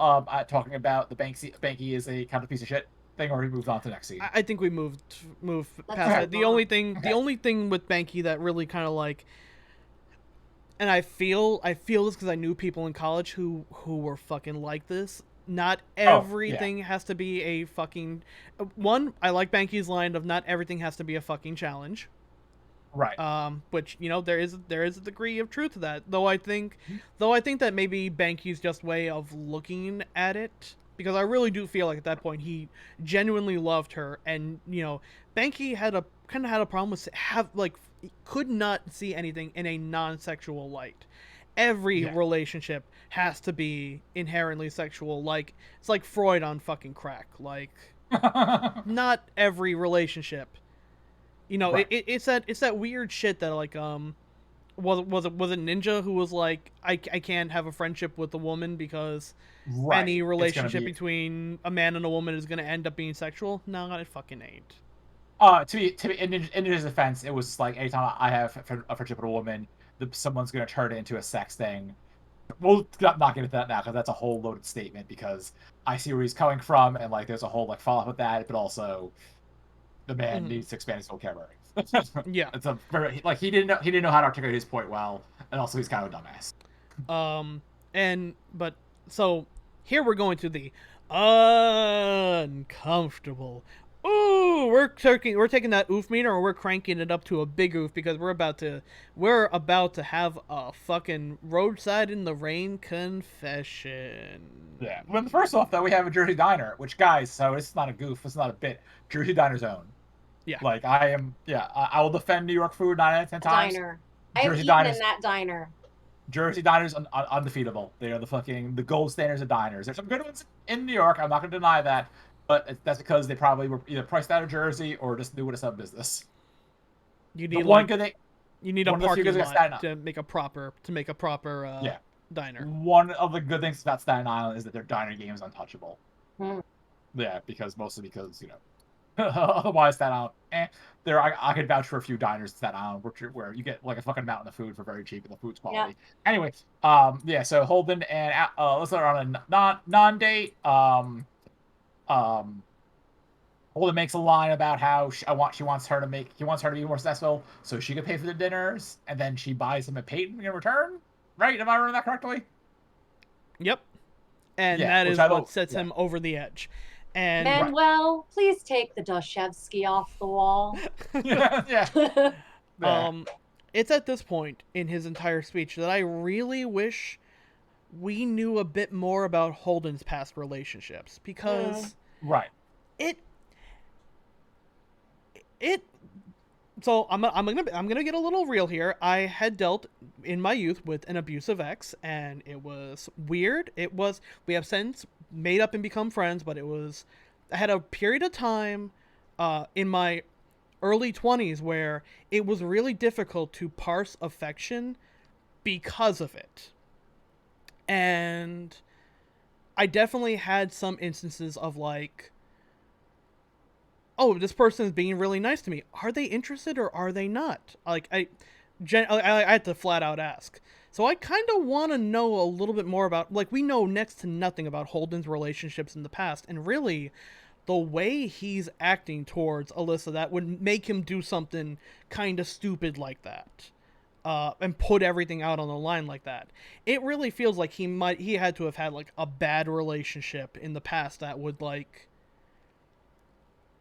talking about the Banky is a kind of piece of shit thing, or we moved on to the next scene? I think we moved past it. The only thing with Banky that really kind of like, and I feel this because I knew people in college who were fucking like this. Not everything has to be a fucking one. I like Banky's line of not everything has to be a fucking challenge. Right. Which there is a degree of truth to that. Though I think that maybe Banky's just way of looking at it, because I really do feel like at that point he genuinely loved her, and Banky had a problem with could not see anything in a non-sexual light. Every relationship has to be inherently sexual. Like it's like Freud on fucking crack. Like not every relationship. It's that weird shit that like was it Ninja who was like I can't have a friendship with a woman because any relationship between a man and a woman is gonna end up being sexual. No, it fucking ain't. To be in Ninja's defense, it was like anytime I have a friendship with a woman, someone's gonna turn it into a sex thing. We'll not get into that now because that's a whole loaded statement. Because I see where he's coming from, and like there's a whole like follow-up with that, but also the man needs to expand his vocabulary. Yeah, it's a very like he didn't know how to articulate his point well, and also he's kind of a dumbass. But so here we're going to the uncomfortable. Ooh, we're taking that oof meter and we're cranking it up to a big oof because we're about to have a fucking roadside in the rain confession. Yeah. Well, first off, though, we have a Jersey Diner, which, guys, so it's not a goof, it's not a bit. Jersey Diner's own. Yeah. Like I will defend New York food 9 out of 10 times. Diner. I have eaten in that diner. Jersey Diner's undefeatable. They are the gold standards of diners. There's some good ones in New York. I'm not going to deny that. But that's because they probably were either priced out of Jersey or just knew what a sub business. You need a parking lot to make a proper diner. One of the good things about Staten Island is that their diner game is untouchable. Yeah, mostly because otherwise Staten Island. I could vouch for a few diners in Staten Island where you get like a fucking mountain of food for very cheap and the food's quality. Yeah. Anyway, so Holden and let's start on a non-date. Holden makes a line about how he wants her to be more successful so she can pay for the dinners, and then she buys him a painting in return. Right? Am I remembering that correctly? Yep. And that is what sets him over the edge. And Manuel, please take the Dostoevsky off the wall. it's at this point in his entire speech that I really wish we knew a bit more about Holden's past relationships, because Right. it it so I'm gonna get a little real here. I had dealt in my youth with an abusive ex, and it was weird. We have since made up and become friends, but I had a period of time in my early 20s where it was really difficult to parse affection because of it. And I definitely had some instances of like, oh, this person is being really nice to me. Are they interested or are they not? Like, I had to flat out ask. So I kind of want to know a little bit more about, like, we know next to nothing about Holden's relationships in the past, and really, the way he's acting towards Alyssa that would make him do something kind of stupid like that. And put everything out on the line like that. It really feels like he had to have had like a bad relationship in the past that would like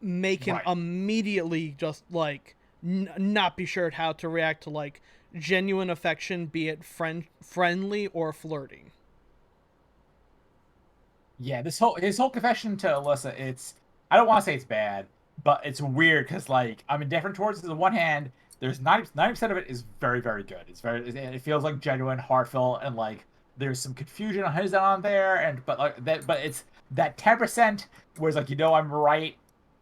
make him immediately just like not be sure how to react to like genuine affection, be it friendly or flirting. Yeah, his whole confession to Alyssa, I don't want to say it's bad, but it's weird because like I'm indifferent towards it. On the one hand, there's 90% of it is very, very good. It feels like genuine, heartfelt, and like there's some confusion on his on there, and but it's that 10% where it's like, I'm right,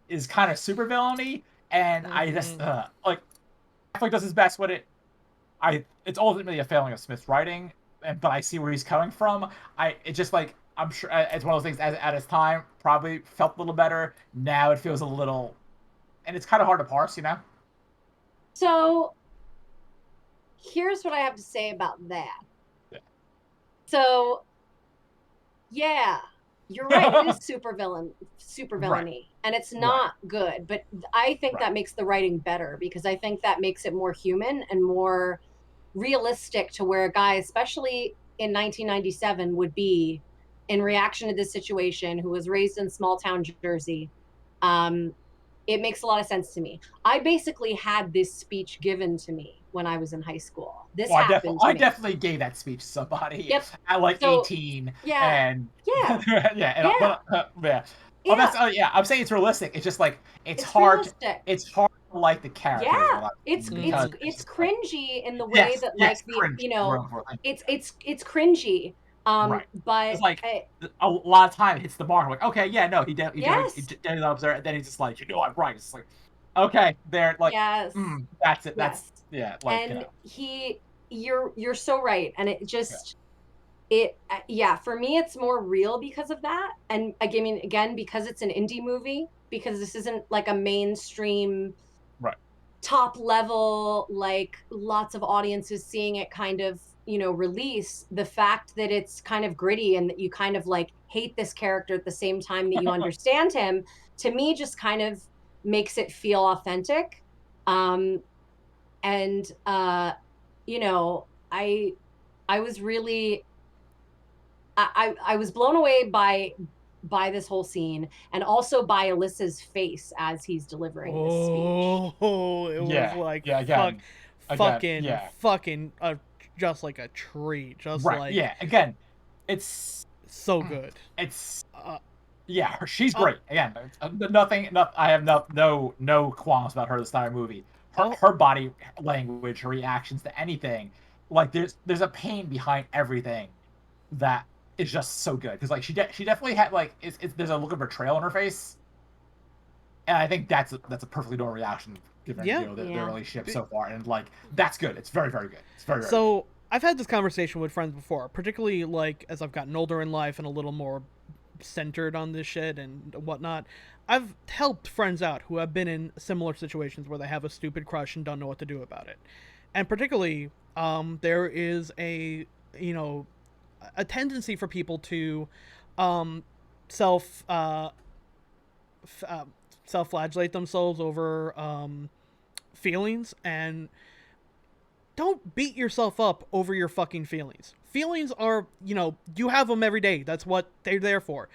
is kind of super villainy, and I just like Affleck does his best with it. It's ultimately a failing of Smith's writing, but I see where he's coming from. It's just like, I'm sure it's one of those things at its time probably felt a little better. Now it feels a little, and it's kind of hard to parse. So here's what I have to say about that. Yeah. So yeah, you're right. It is super villainy, Right. and it's not good. But I think Right. that makes the writing better, because I think that makes it more human and more realistic to where a guy, especially in 1997, would be in reaction to this situation, who was raised in small town Jersey. It makes a lot of sense to me. I basically had this speech given to me when I was in high school. This Well, happened to I me. definitely gave that speech to somebody Yep. at like So, 18, yeah, and yeah, yeah, yeah, yeah. Oh, yeah. yeah. I'm saying it's realistic. It's just like it's It's hard. realistic. It's hard to like the characters a Yeah, lot it's it's because it's it's just like, cringy in the way yes, that, like, yes, cringe. it's cringy. Right. But It's like a lot of time it hits the mark. I'm like, okay, yeah, no, he yes, did it up there, and then he's just like, I'm right. It's like, okay, there, like, yes, that's it. That's yes. yeah, like, And you're so right. And it just it yeah, for me it's more real because of that. And again, because it's an indie movie, because this isn't like a mainstream right. top level, like lots of audiences seeing it kind of, release. The fact that it's kind of gritty and that you kind of like hate this character at the same time that you understand him, to me just kind of makes it feel authentic. And you know I was really I was blown away by this whole scene, and also by Alyssa's face as he's delivering this speech. Oh, it was Yeah, like yeah, again, yeah, fucking just like a tree, just right, like yeah, again, it's so good. it's Uh, yeah, she's uh, great. Again, nothing. I have no qualms about her this entire movie. oh, Her body language, her reactions to anything, like there's a pain behind everything that is just so good. Because like she definitely had like there's a look of betrayal in her face, and I think that's a perfectly normal reaction given yeah. their relationship so far, and like that's good. It's very, very good. It's very, very good. So I've had this conversation with friends before, particularly like as I've gotten older in life and a little more centered on this shit and whatnot. I've helped friends out who have been in similar situations where they have a stupid crush and don't know what to do about it. And particularly, there is a tendency for people to um, self f- self-flagellate themselves over feelings, and don't beat yourself up over your fucking feelings. Feelings are, you have them every day. That's what they're there for.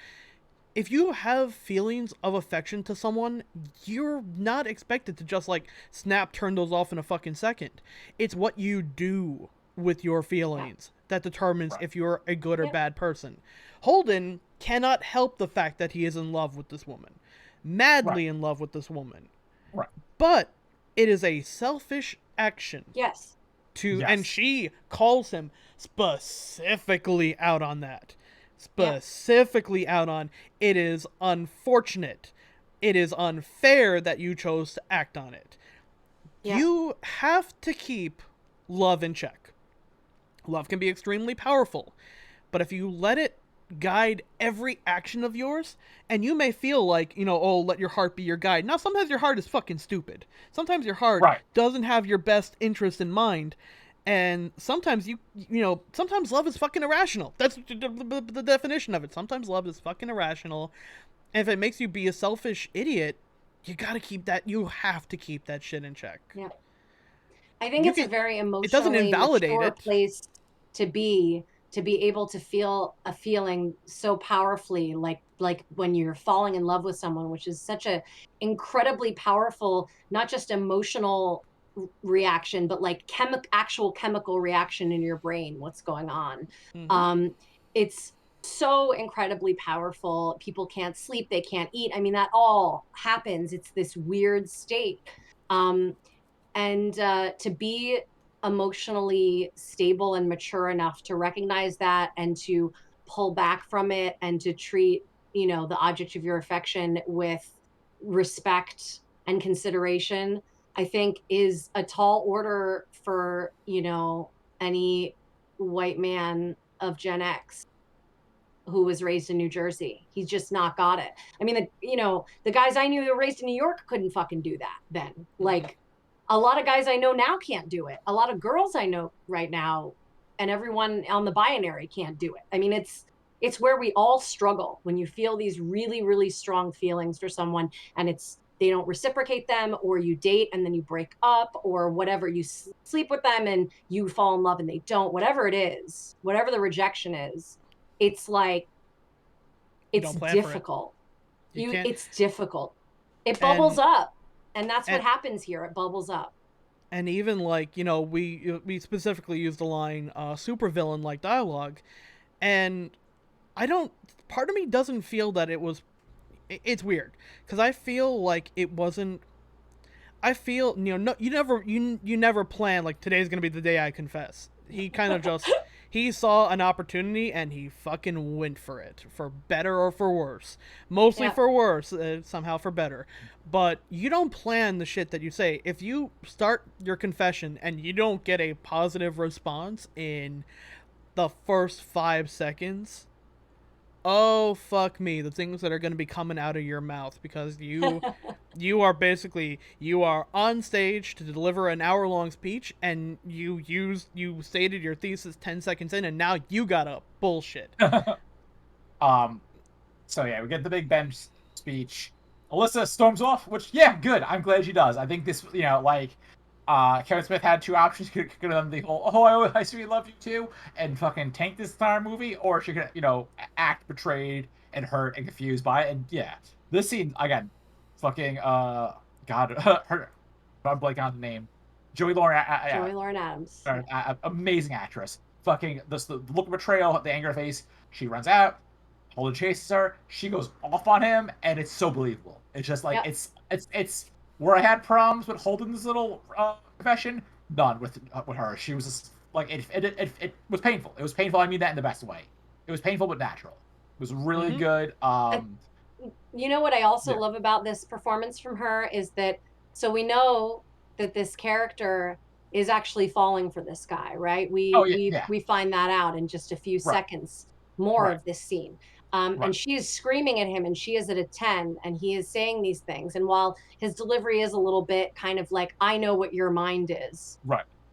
if you have feelings of affection to someone, you're not expected to just like snap turn those off in a fucking second. It's what you do with your feelings that determines if you're a good or bad person. Holden cannot help the fact that he is in love with this woman, madly in love with this woman. Right. But it is a selfish action. Yes. And she calls him specifically out on that. Specifically out on, it is unfortunate. It is unfair that you chose to act on it. Yeah. You have to keep love in check. Love can be extremely powerful, but if you let it guide every action of yours, and you may feel like, oh, let your heart be your guide. Now, sometimes your heart is fucking stupid. Sometimes your heart doesn't have your best interest in mind. And sometimes sometimes love is fucking irrational. That's the definition of it. Sometimes love is fucking irrational. And if it makes you be a selfish idiot, you have to keep that shit in check. Yeah. I think it's a very emotionally mature place to be able to feel a feeling so powerfully, like when you're falling in love with someone, which is such a incredibly powerful, not just emotional reaction, but like actual chemical reaction in your brain. What's going on? It's so incredibly powerful. People can't sleep, they can't eat. I mean, that all happens. It's this weird state. And to be emotionally stable and mature enough to recognize that and to pull back from it and to treat, the object of your affection with respect and consideration, I think is a tall order for, any white man of Gen X who was raised in New Jersey. He's just not got it. I mean, the guys I knew who were raised in New York couldn't fucking do that then. Like, a lot of guys I know now can't do it. A lot of girls I know right now and everyone on the binary can't do it. I mean, it's where we all struggle when you feel these really, really strong feelings for someone and they don't reciprocate them, or you date and then you break up, or whatever, you sleep with them and you fall in love and they don't, whatever it is, whatever the rejection is, it's like, it's difficult. It's difficult. It bubbles up. And that's what happens here. It bubbles up. And even like, we specifically used the line supervillain like dialogue. And part of me doesn't feel that it's weird. Because I feel like it wasn't, no, you never plan like today's going to be the day I confess. He kind of just, he saw an opportunity and he fucking went for it, for better or for worse. Mostly for worse, somehow for better. But you don't plan the shit that you say. If you start your confession and you don't get a positive response in the first 5 seconds, oh, fuck me, the things that are going to be coming out of your mouth, because you are on stage to deliver an hour-long speech, and you stated your thesis 10 seconds in, and now you gotta bullshit. So yeah, we get the Big Ben speech. Alyssa storms off, which, yeah, good. I'm glad she does. I think this, Kevin Smith had two options. She could have done the whole, oh, I sweet love you too, and fucking tank this entire movie, or she could, act betrayed and hurt and confused by it. And yeah, this scene, again, fucking, God, I'm blanking on the name. Joey Lauren Adams. Amazing actress. Fucking, the look of betrayal, the anger face. She runs out. Holden chases her. She goes off on him, and it's so believable. It's just like, it's where I had problems with Holden's little confession, none with her. She was just like, it was painful. It was painful. I mean that in the best way. It was painful but natural. It was really good. You know what I also love about this performance from her is that, so we know that this character is actually falling for this guy, right? We find that out in just a few seconds more of this scene. And she is screaming at him, and she is at a 10, and he is saying these things. And while his delivery is a little bit kind of like, I know what your mind is.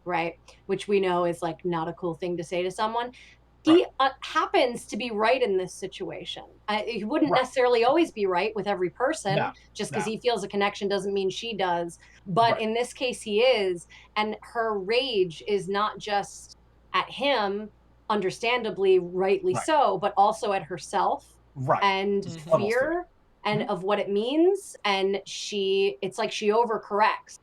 Right. Which we know is like not a cool thing to say to someone. He happens to be right in this situation. He wouldn't necessarily always be right with every person. Just because he feels a connection doesn't mean she does. But in this case, he is. And her rage is not just at him, understandably, rightly so, but also at herself Right. and Mhm. Almost to it. fear and of what it means, and it's like she overcorrects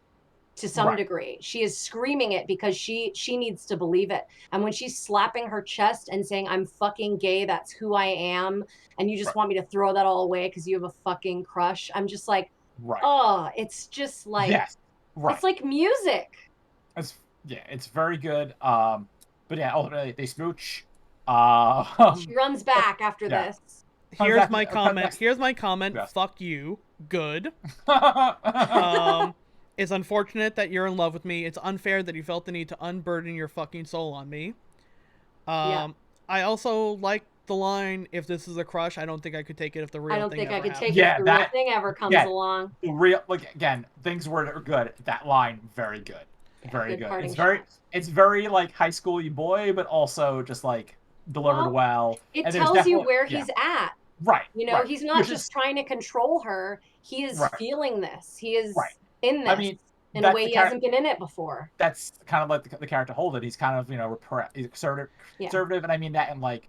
to some Right. degree. She is screaming it because she needs to believe it. And when she's slapping her chest and saying, I'm fucking gay, that's who I am, and you just Right. want me to throw that all away because you have a fucking crush, I'm just like, Right. oh, it's just like, Yes. Right. it's like music. It's yeah, it's very good. But yeah, ultimately they smooch. She runs back after yeah. this. Comes Here's back my comment. next. Here's my comment. Yes. Fuck you. Good. yeah. It's unfortunate that you're in love with me. It's unfair that you felt the need to unburden your fucking soul on me. Yeah. I also like the line, if this is a crush, I don't think I could take it if the I real don't thing think I ever could take it happened. if the real thing ever comes along. The real again, things were good. That line, very good. Yeah, Very good good. parting It's very like high schooly boy, but also just like delivered well. It And there's tells you definitely where he's at. right. You know, Right. he's not Which just is trying to control her. He is right. feeling this. He Right. is in I this mean, in a that's way the he character. hasn't been in it before. That's kind of like the character Holden. He's kind of he's Yeah. conservative, and I mean that in like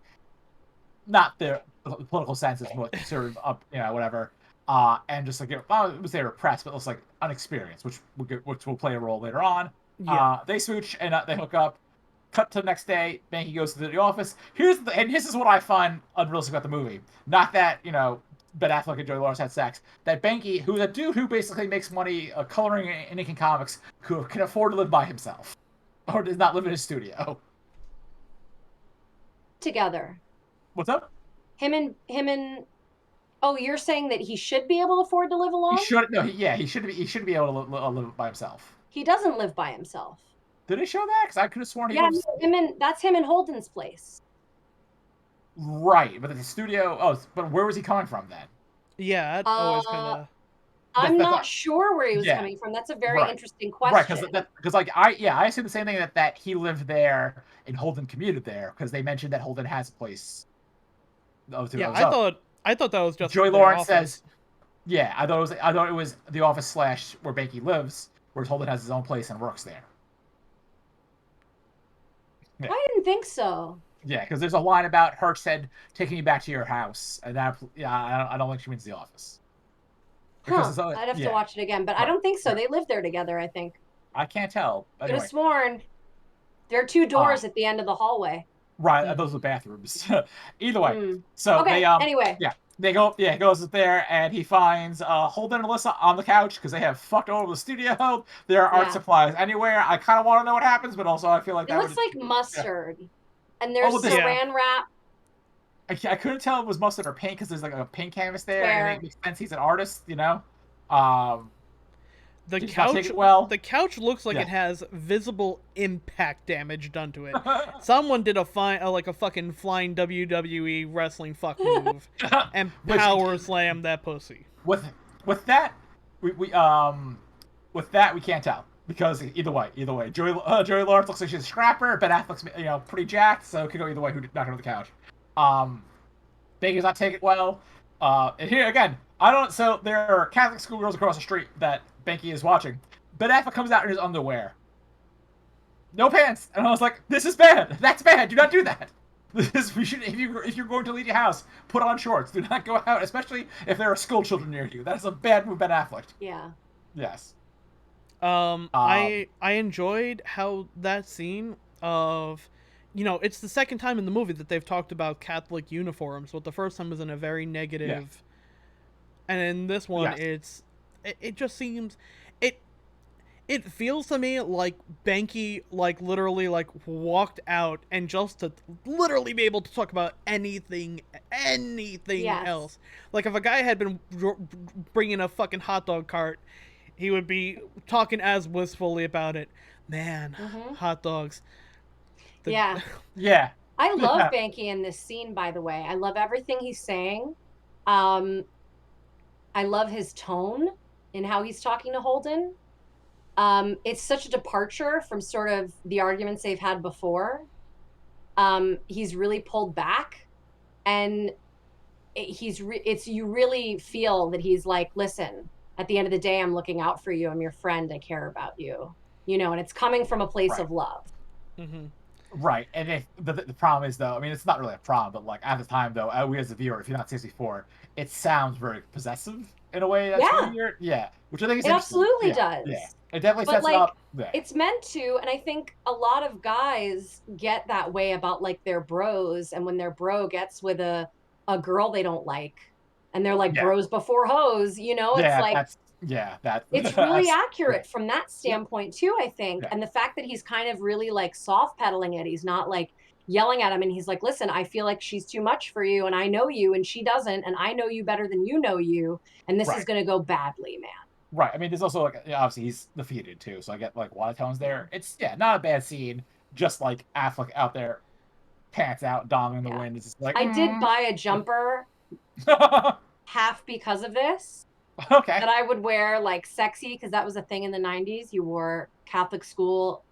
not the political sense, it's more conservative up, whatever. And just like I would say repressed, but it's like unexperienced, which will play a role later on. Yeah. They smooch and they hook up. Cut to the next day. Banky goes to the office. And this is what I find unrealistic about the movie. Not that Ben Affleck and Joey Lawrence had sex. That Banky, who's a dude who basically makes money coloring and inking comics, who can afford to live by himself, or does not live in his studio. Together. What's up? Him and oh, you're saying that he should be able to afford to live He alone? should no. He should be. He should be able to live by himself. He doesn't live by himself. Did they show that? Because I could have sworn he Yeah, lives. that's him in Holden's place. Right, but the studio. Oh, but where was he coming from then? Yeah, that always kind of. I'm not sure where he was Yeah. coming from. That's a very Right. interesting Right, question. because like I assume the same thing that he lived there and Holden commuted there because they mentioned that Holden has a place. Yeah, I thought that was just Joey their Lawrence office. says, yeah, I thought it was the office slash where Banky lives, whereas Holden has his own place and works there. Yeah. I didn't think so. Yeah, because there's a line about her said taking you back to your house, and that I don't think she means the office. Huh. I'd have to watch it again, but I don't think so. They live there together, I think. I can't tell. Could have sworn there are two doors at the end of the hallway. Right, those are bathrooms. Either way, so okay, they anyway, yeah, they go goes there and he finds Holden and Alyssa on the couch because they have fucked over the studio. There are art supplies anywhere. I kind of want to know what happens, but also I feel like it looks like mustard, and there's saran wrap. I couldn't tell if it was mustard or paint because there's like a paint canvas there, Fair. and it makes sense he's an artist, The couch looks like it has visible impact damage done to it. Someone did a fucking flying WWE wrestling fuck move and power slammed that pussy. With that, we can't tell because either way, Joey Lawrence looks like she's a scrapper. Ben Affleck's pretty jacked, so it could go either way. Who knocked her on the couch? Baker's not taking it well. And here again, so there are Catholic schoolgirls across the street that Banky is watching. Ben Affleck comes out in his underwear. No pants. And I was like, this is bad. That's bad. Do not do that. If you're going to leave your house, put on shorts. Do not go out, especially if there are school children near you. That is a bad move, Ben Affleck. Yeah. Yes. I enjoyed how that scene of, it's the second time in the movie that they've talked about Catholic uniforms, but the first time was in a very negative. And in this one, it just seems it feels to me like Banky literally walked out and just to literally be able to talk about anything else. Like if a guy had been bringing a fucking hot dog cart, he would be talking as wistfully about it. Man, hot dogs. Yeah. I love Banky in this scene, by the way. I love everything he's saying. I love his tone in how he's talking to Holden. It's such a departure from sort of the arguments they've had before. He's really pulled back, and you really feel that he's like, listen, at the end of the day, I'm looking out for you. I'm your friend. I care about you. And it's coming from a place of love. Mm-hmm. Right, and if the problem is though, I mean, it's not really a problem, but like at the time though, we as a viewer, if you're not 64, it sounds very possessive in a way that's really Yeah, weird. Yeah, which I think is it interesting. absolutely Yeah, does. it definitely But sets it like up. Yeah, it's meant to, and I think a lot of guys get that way about like their bros, and when their bro gets with a girl they don't like, and they're like yeah, bros before hoes, it's yeah. like That it's really that's yeah, accurate from that yep, standpoint too, I think. yeah, And the fact that he's kind of really like soft pedaling it, he's not like yelling at him, and he's like, listen, I feel like she's too much for you, and I know you and she doesn't, and I know you better than you know you, and this is right, going to go badly, man. right. I mean, there's also like obviously he's defeated too, so I get like water tones Yeah. there. It's not a bad scene. Just like Affleck out there, pants out, dong in the Yeah. wind. It's just like, I did buy a jumper half because of this, okay. that I would wear like sexy, because that was a thing in the 90s. You wore Catholic school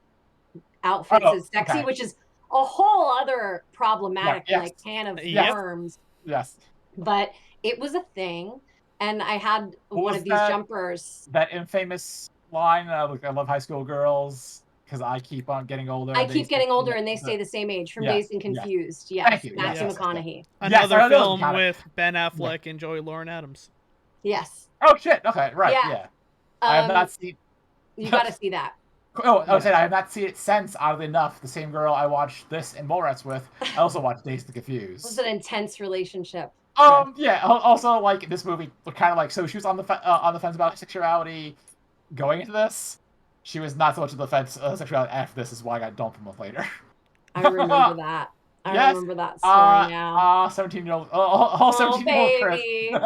outfits Oh, as sexy, okay. which is a whole other Right. problematic Yes. like can of Yep. Yes. worms. Yes. But it was a thing, and I had What one was of these that? jumpers. That infamous line? Like, I love high school girls because I keep on getting older. I And they keep stay getting older the, and they stay the same age, from yes. Dazed and Yes. Confused. Thank Yes, you. Yes. Matthew Yes. Yes. Yes. McConaughey. Yes. Another I know film kind of. with Ben Yeah. Affleck and Joey Lauren Adams. Yes. Oh shit. Okay. Right. Yeah. Yeah. I have Um, not seen. you got to see that. Oh, I was Yeah. saying I have not seen it since. Oddly enough, the same girl I watched this and Mallrats with, I also watched Dazed and It was Confused. an intense relationship, Chris. Yeah. Also, like this movie, kind of like so she was on the fence about sexuality going into this. She was not so much on the fence sexuality after this. Is why I got dumped a month later. I remember that. I Yes. remember that story now. 17-year-old, all Oh, 17-year-old Chris. baby.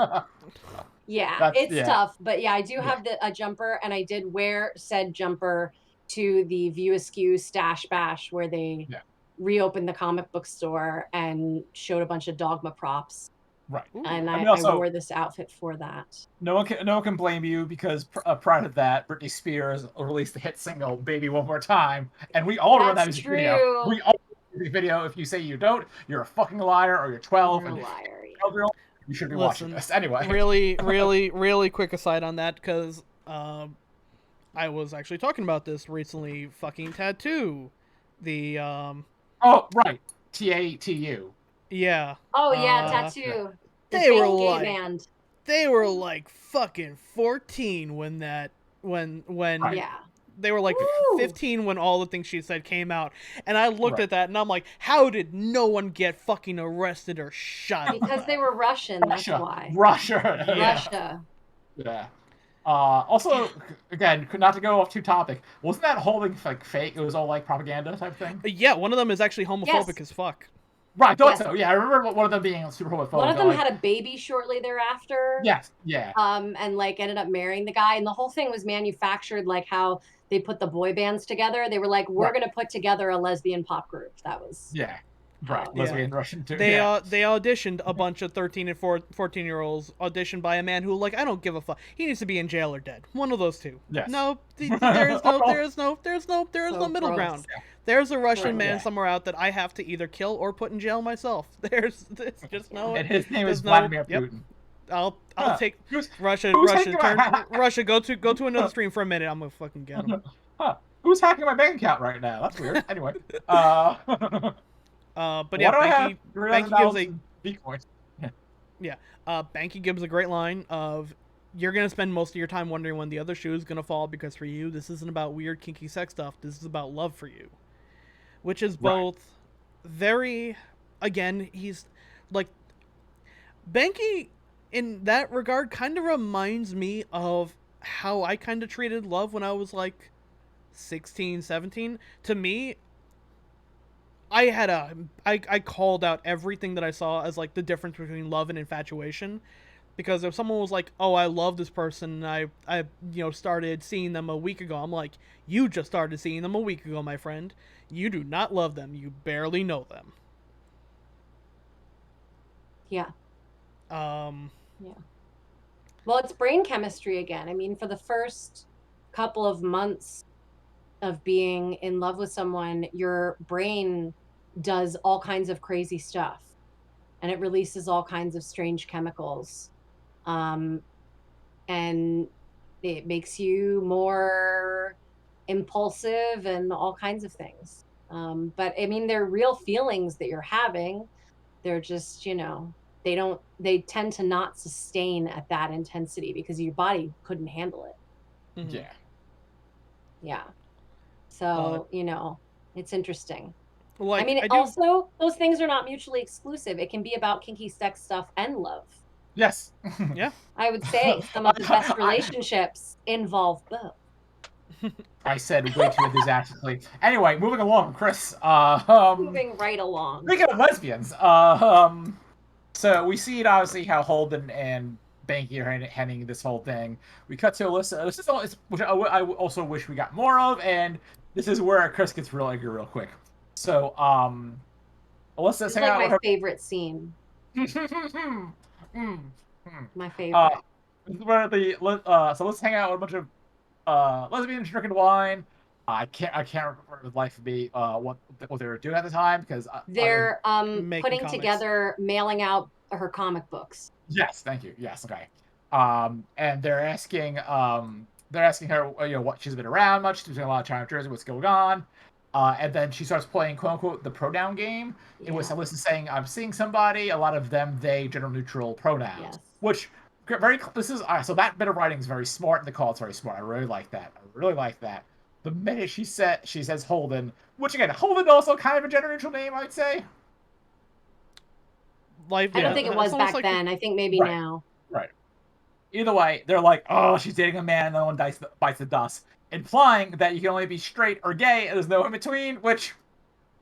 Yeah, That's it's yeah, tough. But yeah, I do yeah, have a jumper, and I did wear said jumper to the View Askew Stash Bash, where they yeah. reopened the comic book store and showed a bunch of Dogma props. Right. Ooh. And I mean, I also, wore this outfit for that. no one can blame you because prior to that, Britney Spears released the hit single "Baby One More Time," and we all remember that That's music video. true. We all remember the music video. If you say you don't, you're a fucking liar, or you're 12, You're a and liar. Yeah. 12-year-old, you should be watching Listen, this anyway. really quick aside on that, because I was actually talking about this recently. Fucking Tattoo, the Oh, right, TATU. yeah, Oh yeah, Yeah. Tattoo. The they were same gay like band. fucking 14 when Right. Yeah. they were like Woo! 15 when all the things she said came out, and I looked Right. at that and I'm like, how did no one get fucking arrested or shot over Because that? they were Russian, that's Russia. why. Russia. Yeah. Russia. Yeah. Also, again, not to go off too topic, wasn't that whole thing like fake? It was all like propaganda type thing. Yeah, one of them is actually homophobic Yes. as fuck. Right, I thought Yes. so. Yeah, I remember one of them being super homophobic. One of but, them like, had a baby shortly thereafter. yes, yeah, And like ended up marrying the guy, and the whole thing was manufactured like how they put the boy bands together. They were like, we're right, gonna put together a lesbian pop group. That was yeah, how right. it Yeah. Lesbian Russian too. They Yeah, they auditioned a bunch of 13 and 14-year-olds auditioned by a man who, like, I don't give a fuck. He needs to be in jail or dead. One of those two. yes. No, Oh, there's no So middle gross. ground. There's a Russian Right. man Yeah. somewhere out that I have to either kill or put in jail myself. There's just no. And his name is there's no- Vladimir yep. Putin. I'll Huh. take Who's Russia. who's Russia, hacking my- Russia. Go to another stream for a minute. I'm gonna fucking get him. huh? Who's hacking my bank account right now? That's weird. Anyway, But why yeah, do I have Banky gives a $3,000 Bitcoin? Banky gives a great line of, "You're gonna spend most of your time wondering when the other shoe is gonna fall, because for you, this isn't about weird kinky sex stuff. This is about love for you," which is Right. both very, again, he's like, Banky in that regard kind of reminds me of how I kind of treated love when I was like 16, 17. To me, I called out everything that I saw as like the difference between love and infatuation, because if someone was like, "Oh, I love this person," and I started seeing them a week ago, I'm like, "You just started seeing them a week ago, my friend. You do not love them. You barely know them." Yeah. Um, Yeah. Well, it's brain chemistry again. I mean, for the first couple of months of being in love with someone, your brain does all kinds of crazy stuff, and it releases all kinds of strange chemicals. Um, and it makes you more impulsive and all kinds of things. But I mean, they're real feelings that you're having. They're just, they tend to not sustain at that intensity because your body couldn't handle it. Mhm. Yeah. Yeah. Uh, So, it's interesting. I like mean, I do. also, those things are not mutually exclusive. It can be about kinky sex stuff and love. Yes. Yeah. I would say some of the best relationships involve both. I said way too enthusiastically. Anyway, moving along, Chris. Moving right along. Speaking of lesbians, so we see it obviously how Holden and Banky are handling this whole thing. We cut to Alyssa. This is all, which I also wish we got more of, and this is where Chris gets real angry real quick. So, Alyssa's This is hanging like out my with her. favorite scene. Mm. My favorite. Where so let's hang out with a bunch of lesbians drinking wine. I can't remember the life of me what they were doing at the time because They're Making putting comics. together, mailing out her comic books. yes, thank you. Yes, okay. And they're asking her what she's been around much. She's been a lot of time in Jersey. What's going on? And then she starts playing quote unquote the pronoun game. Yeah. In which Alyssa saying I'm seeing somebody. A lot of them they gender neutral pronouns. Yes. Which this is so that bit of writing is very smart and the call is very smart. I really like that. I really like that. The minute she says Holden, which again Holden also kind of a gender neutral name I'd say. Life. I don't think it was back like then. I think maybe Right. now. Right. Either way, they're like, oh, she's dating a man, and no one bites the dust, implying that you can only be straight or gay, and there's no in between. Which,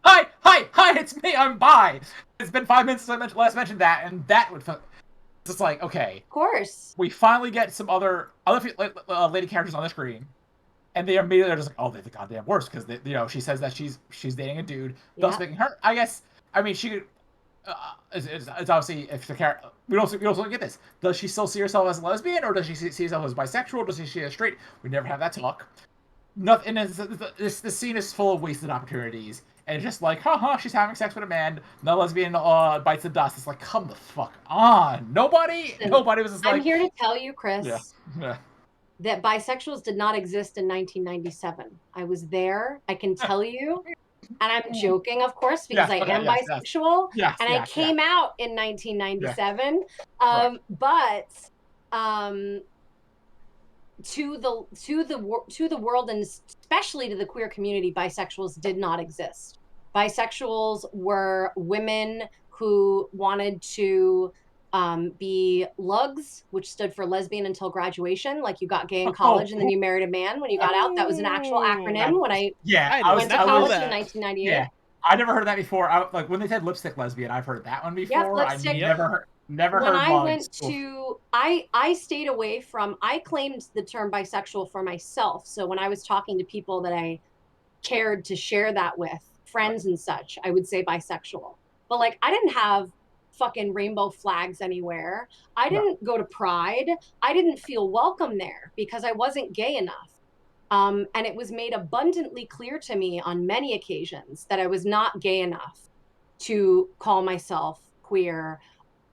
hi, it's me, I'm bi. It's been 5 minutes since I last mentioned that, and that would. It's just like, okay, Of course. we finally get some other lady characters on the screen, and they immediately are just like, oh, they're the goddamn worst because she says that she's dating a dude, thus making her. I guess. I mean, she could. It's obviously if the character we also get this. Does she still see herself as a lesbian, or does she see herself as bisexual? Does she see herself as straight? We never have that talk. Nothing. This scene is full of wasted opportunities, and it's just like, haha, she's having sex with a man. No lesbian bites the dust. It's like, come the fuck on. Nobody was just like. I'm here to tell you, Chris, Yeah. that bisexuals did not exist in 1997. I was there. I can tell you. And I'm joking, of course, because I am bisexual. Yes, and I came out in 1997. Right. But to the world, and especially to the queer community, bisexuals did not exist. Bisexuals were women who wanted to be lugs, which stood for lesbian until graduation. Like you got gay in college and then you married a man when you got out. That was an actual acronym when I went to college in 1998. Yeah, I never heard of that before. Like when they said lipstick lesbian, I've heard that one before. Yep, lipstick. I never heard. When I went to, I stayed away from. I claimed the term bisexual for myself. So when I was talking to people that I cared to share that with, friends and such, I would say bisexual. But like, I didn't have fucking rainbow flags anywhere. I didn't go to Pride. I didn't feel welcome there because I wasn't gay enough. And it was made abundantly clear to me on many occasions that I was not gay enough to call myself queer.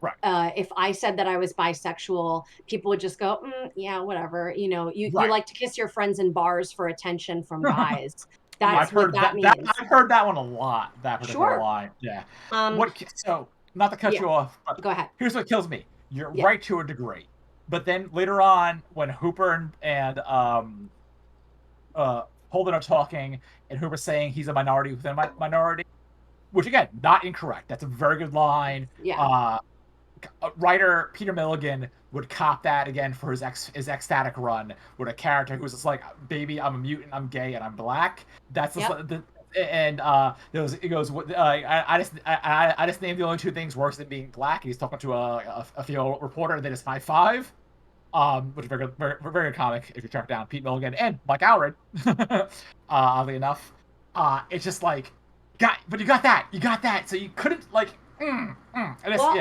Right. If I said that I was bisexual, people would just go, yeah, whatever. You like to kiss your friends in bars for attention from guys. That's what that means. I've heard that one a lot. That particular line. Yeah. So not to cut you off, but go ahead. Here's what kills me. You're right to a degree, but then later on, when Hooper and Holden are talking, and Hooper's saying he's a minority within a minority, which again, not incorrect. That's a very good line. Yeah. Writer Peter Milligan would cop that again for his ecstatic run with a character who's just like, baby, I'm a mutant, I'm gay, and I'm black. That's and it goes. I just named the only two things worse than being black. He's talking to a female reporter, and they just high five. Which is very good comic if you track down Pete Milligan and Mike Allred. Oddly enough, it's just like, but you got that, so you couldn't like. Honestly,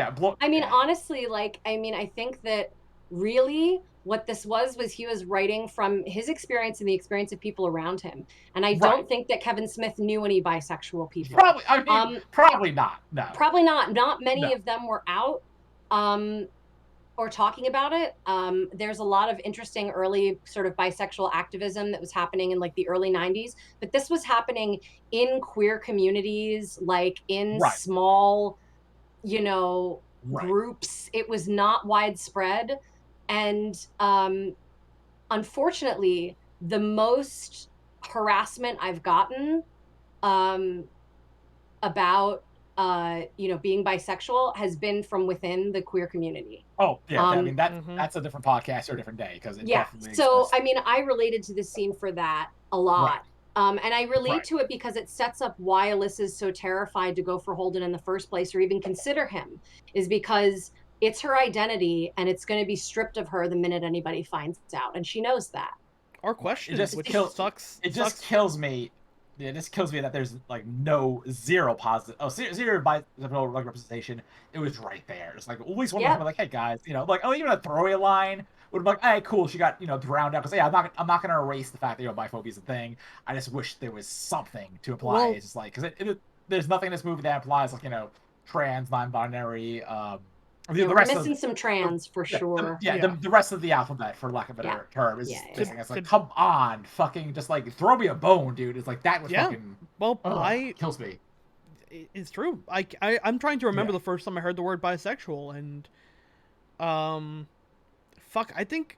I think that really what this was he was writing from his experience and the experience of people around him. And I don't think that Kevin Smith knew any bisexual people. Probably not. No. Probably not. Not many of them were out. or talking about it. There's a lot of interesting early sort of bisexual activism that was happening in like the early 90s, but this was happening in queer communities, like in Right. small, you know, Right. groups. It was not widespread. And unfortunately, the most harassment I've gotten um, about being bisexual has been from within the queer community. Oh yeah, I mean Mhm. that's a different podcast or a different day because it Yeah. definitely So, exists. I mean, I related to this scene for that a Right. lot. And I relate Right. to it because it sets up why Alyssa's so terrified to go for Holden in the first place or even consider him, is because it's her identity and it's going to be stripped of her the minute anybody finds out. And she knows that. Or Right. questioned, which sucks. It just Sucks. kills me. It just kills me that there's like no zero positive, zero bisexual like representation. It was right there. It's like at least one Yep. time, like, hey guys, like even a throwaway line would be like, hey, cool, she got drowned out. Because yeah, I'm not gonna erase the fact that biphobia is a thing. I just wish there was something to apply. Well, It's just like there's nothing in this movie that applies like trans, non-binary, Yeah, the we're rest of missing some trans for sure. Yeah. the rest of the alphabet, for lack of a Yeah. better term, is Yeah, just yeah, missing. yeah. It's like, come on, fucking, just like throw me a bone, dude. It's like that was Yeah. fucking. Well, Kills me. it's true. I'm trying to remember Yeah. the first time I heard the word bisexual, and fuck, I think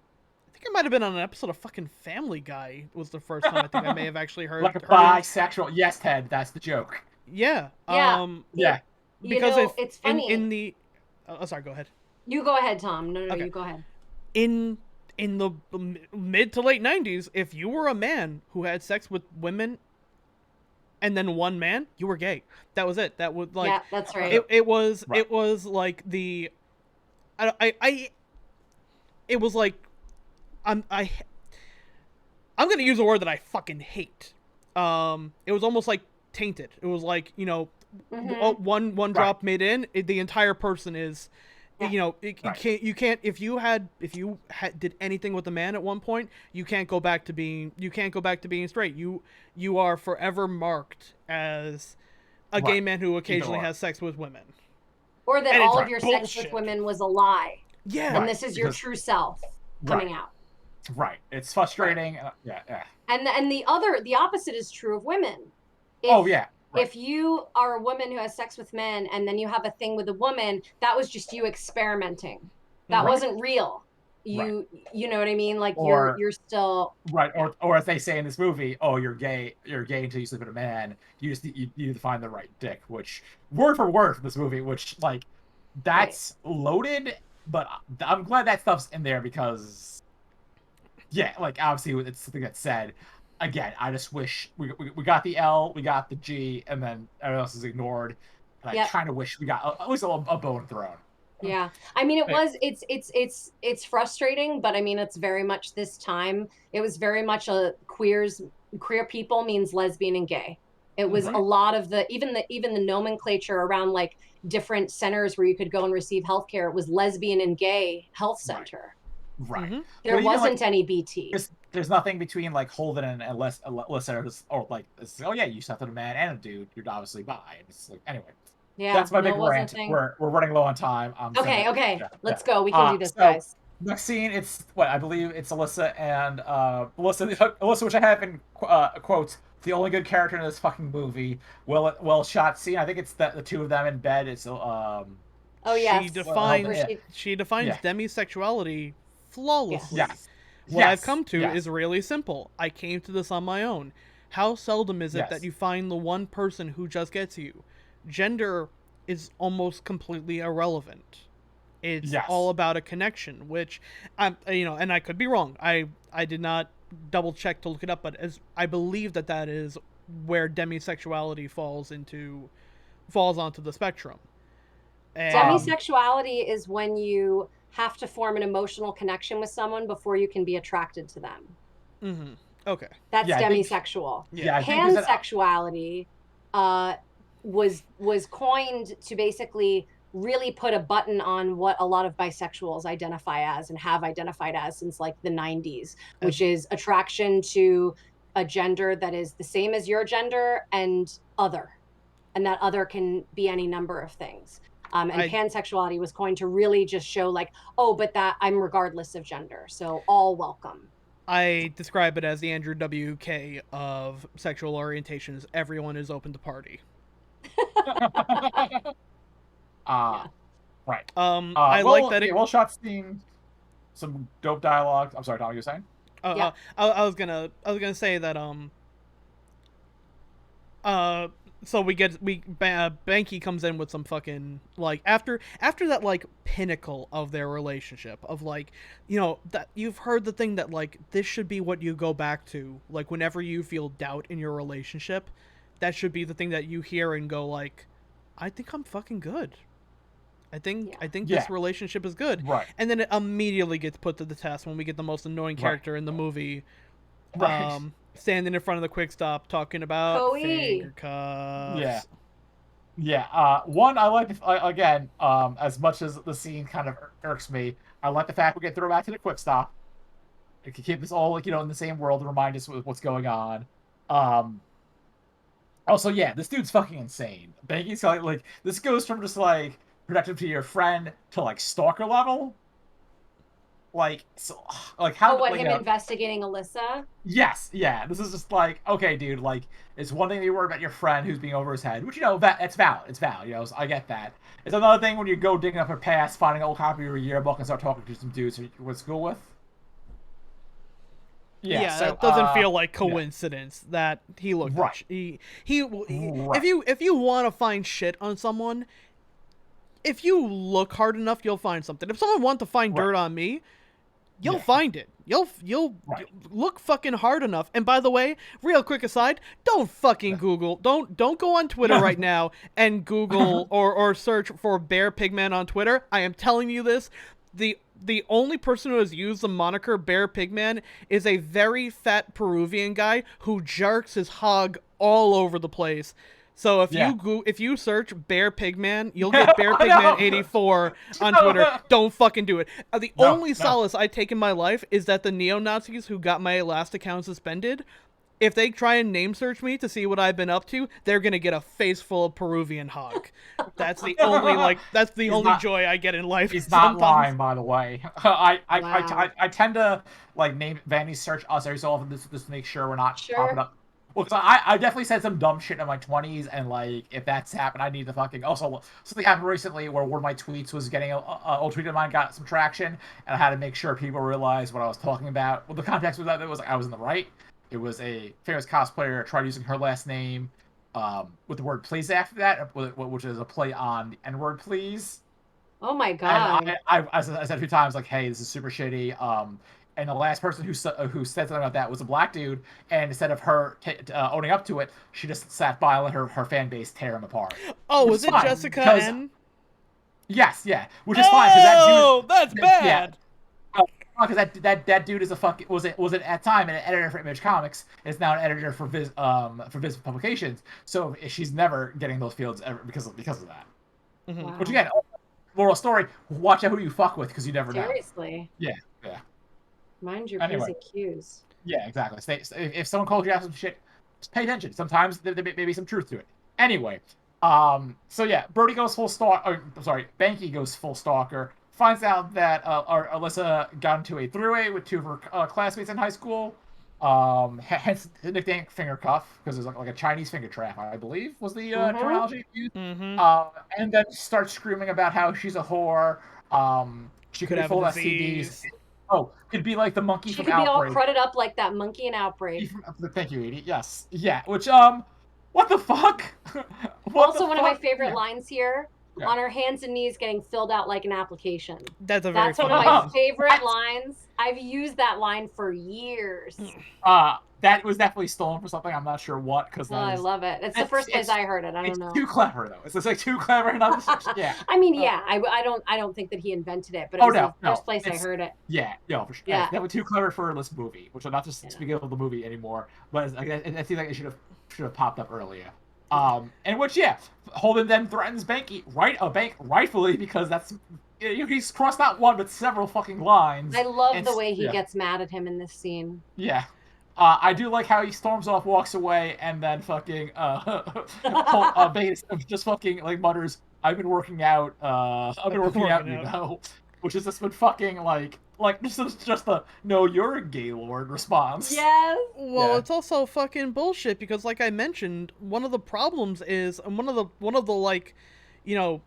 it might have been on an episode of fucking Family Guy. Was the first time I think I may have actually heard. Like a heard bisexual. Yes, Ted, that's the joke. Yeah. Yeah. Yeah. Because It's funny. in the, sorry, go ahead. You go ahead, Tom. No, Okay. you go ahead. In the mid to late 90s, if you were a man who had sex with women and then one man, you were gay. That was it. That was like, yeah, that's right. it was Right. it was like the I it was like I'm gonna use a word that I fucking hate. It was almost like tainted. It was like, Mhm. one drop made in, the entire person is, Yeah. you can't if you did anything with a man at one point, you can't go back to being straight. You are forever marked as a gay Right. man who occasionally or. has sex with women. Or that And all it's of your sex with bullshit. women was a lie. Yeah. And Right, this is your because- true self coming out. Right. It's frustrating. Yeah. And the opposite is true of women. Oh yeah. Right. If you are a woman who has sex with men and then you have a thing with a woman, that was just you experimenting. That Right. wasn't real. You know what I mean? Like Or- you're still Right, or as they say in this movie, oh, you're gay until you sleep with a man. You need to find the right dick, which word for word from this movie, which like that's loaded, but I'm glad that stuff's in there because yeah, like obviously it's something that's said. Again, I just wish we got the L, we got the G, and then everything else is ignored. And I Yep. kind of wish we got at least a bone thrown. Yeah. I mean, Right. it's frustrating, but I mean, it's very much this time. It was very much queer people means lesbian and gay. It was Right. a lot of even the nomenclature around like different centers where you could go and receive healthcare. It was lesbian and gay health center. Right. Mhm. There But even, like, wasn't any BT. there's nothing between like Holden and Alyssa, or like, oh yeah, you slept with a man and a dude. You're obviously bi. And it's like anyway. Yeah. That's my no, big it wasn't a rant. thing. We're running low on time. Okay. Yeah, Let's yeah. go. We can do this, So, guys. Next scene, it's what I believe it's Alyssa and Alyssa, which I have in quotes, the only good character in this fucking movie. Well shot scene. I think it's the two of them in bed. It's Oh yes. She defines yeah. she defines Yeah. demisexuality flawlessly. Yes. What I've come to yes. is really simple. I came to this on my own. How seldom is it Yes. that you find the one person who just gets you? Gender is almost completely irrelevant. It's Yes. all about a connection, which I'm, and I could be wrong. I did not double check to look it up, but as I believe that is where demisexuality falls onto the spectrum. And Demisexuality is when you have to form an emotional connection with someone before you can be attracted to them. Okay. That's Yeah, I think- demisexual. Yeah, I think there's Pansexuality was coined to basically really put a button on what a lot of bisexuals identify as and have identified as since like the 90s, which is attraction to a gender that is the same as your gender and other. And that other can be any number of things. And pansexuality was going to really just show like, oh, but that I'm regardless of gender, so all welcome. I describe it as the Andrew WK of sexual orientations. Everyone is open to party. Yeah. Right. I like that. Well shot scene, some dope dialogue. I'm sorry, Tom, you were saying? Yeah. I was gonna say that so Banky comes in with some fucking like after that like pinnacle of their relationship of like, you know, that you've heard the thing that like this should be what you go back to like whenever you feel doubt in your relationship. That should be the thing that you hear and go like, I think I'm fucking good. I think this relationship is good. Right. And then it immediately gets put to the test when we get the most annoying character in the movie. Right. Standing in front of the quick stop talking about Chloe. finger cuffs. Yeah. Yeah. One, I like again, as much as the scene kind of irks me, I like the fact we get thrown back to the quick stop. It can keep us all like, you know, in the same world and remind us what's going on. Also, yeah, this dude's fucking insane. Banky's like this goes from just like protective to your friend to like stalker level. Like, so, like how? Oh, what, like, him investigating Alyssa? Yes, yeah. This is just like, okay, dude. Like, it's one thing that you worry about your friend who's being over his head, which, you know, that's valid. It's valid. You know, so I get that. It's another thing when you go digging up her past, finding an old copy of her yearbook, and start talking to some dudes you went to school with. Yeah, so, it doesn't feel like coincidence that he looked right. He right. if you want to find shit on someone, if you look hard enough, you'll find something. If someone wants to find dirt on me, you'll find it. You'll look fucking hard enough. And by the way, real quick aside, don't fucking Google. Don't go on Twitter right now and Google or search for Bear Pigman on Twitter. I am telling you this. The only person who has used the moniker Bear Pigman is a very fat Peruvian guy who jerks his hog all over the place. So if you search Bear Pigman, you'll get Bear Pigman 84 on Twitter. Don't fucking do it. The only solace I take in my life is that the neo-Nazis who got my Elast account suspended, if they try and name search me to see what I've been up to, they're gonna get a face full of Peruvian hog. That's the only joy I get in life. He's not lying, by the way. I tend to like name vanity search us every so often just to make sure we're not popping up. Well, because I definitely said some dumb shit in my 20s, and like if that's happened, I need to fucking also something happened recently where one of my tweets was getting a old tweet of mine got some traction, and I had to make sure people realized what I was talking about. Well, the context was that it was like I was in the right. It was a famous cosplayer tried using her last name with the word please after that, which is a play on the N-word please. Oh my god. And I said a few times, like, hey, this is super shitty. And the last person who said something about that was a black dude, and instead of her owning up to it, she just sat by and let her fan base tear him apart. Oh, was it Jessica N? Yes, yeah. Which is fine, because that dude... Oh, that's bad! Yeah. Because that dude is a fucking was at that time an editor for Image Comics. Is now an editor for Viz Publications. So she's never getting those fields ever because of that. Mm-hmm. Wow. Which again, moral story: watch out who you fuck with because you never know. Seriously. Yeah. Mind your P's and Q's. Yeah, exactly. If someone calls you out some shit, just pay attention. Sometimes there may be some truth to it. Anyway, so yeah, Brody goes full stalker. Banky goes full stalker. Finds out that Alyssa got into a three-way with two of her classmates in high school. Hence the nickname Finger Cuff, because there's like a Chinese finger trap, I believe, was the terminology used. Mm-hmm. And then starts screaming about how she's a whore. She could have full STDs. Oh, could be like the monkey from Outbreak. She could be all cruded up like that monkey in Outbreak. Thank you, Edie. Yes. Yeah, which, what the fuck? Also, one of my favorite lines here. Yeah. On her hands and knees getting filled out like an application. That's one of my favorite lines. I've used that line for years. That was definitely stolen from something. I'm not sure what. I love it. It's the first place I heard it. I don't know. It's too clever though. It's just like too clever. Yeah. I mean, yeah. I don't think that he invented it, but it was the first place I heard it. Yeah. For sure. Yeah. That was too clever for this movie, which I'm not just speaking of the movie anymore, but I feel like it should have popped up earlier. In which, Holden then threatens Banky, rightfully, because that's, he's crossed not one, but several fucking lines. I love the way he gets mad at him in this scene. Yeah. I do like how he storms off, walks away, and then fucking, Banky just fucking, like, mutters, I've been working out. I've been working out, you Working out. know, which has just been fucking like this is just the no, you're a gay lord response. Yes. Well, Yeah. it's also fucking bullshit because, like I mentioned, one of the problems is, and one of the like, you know,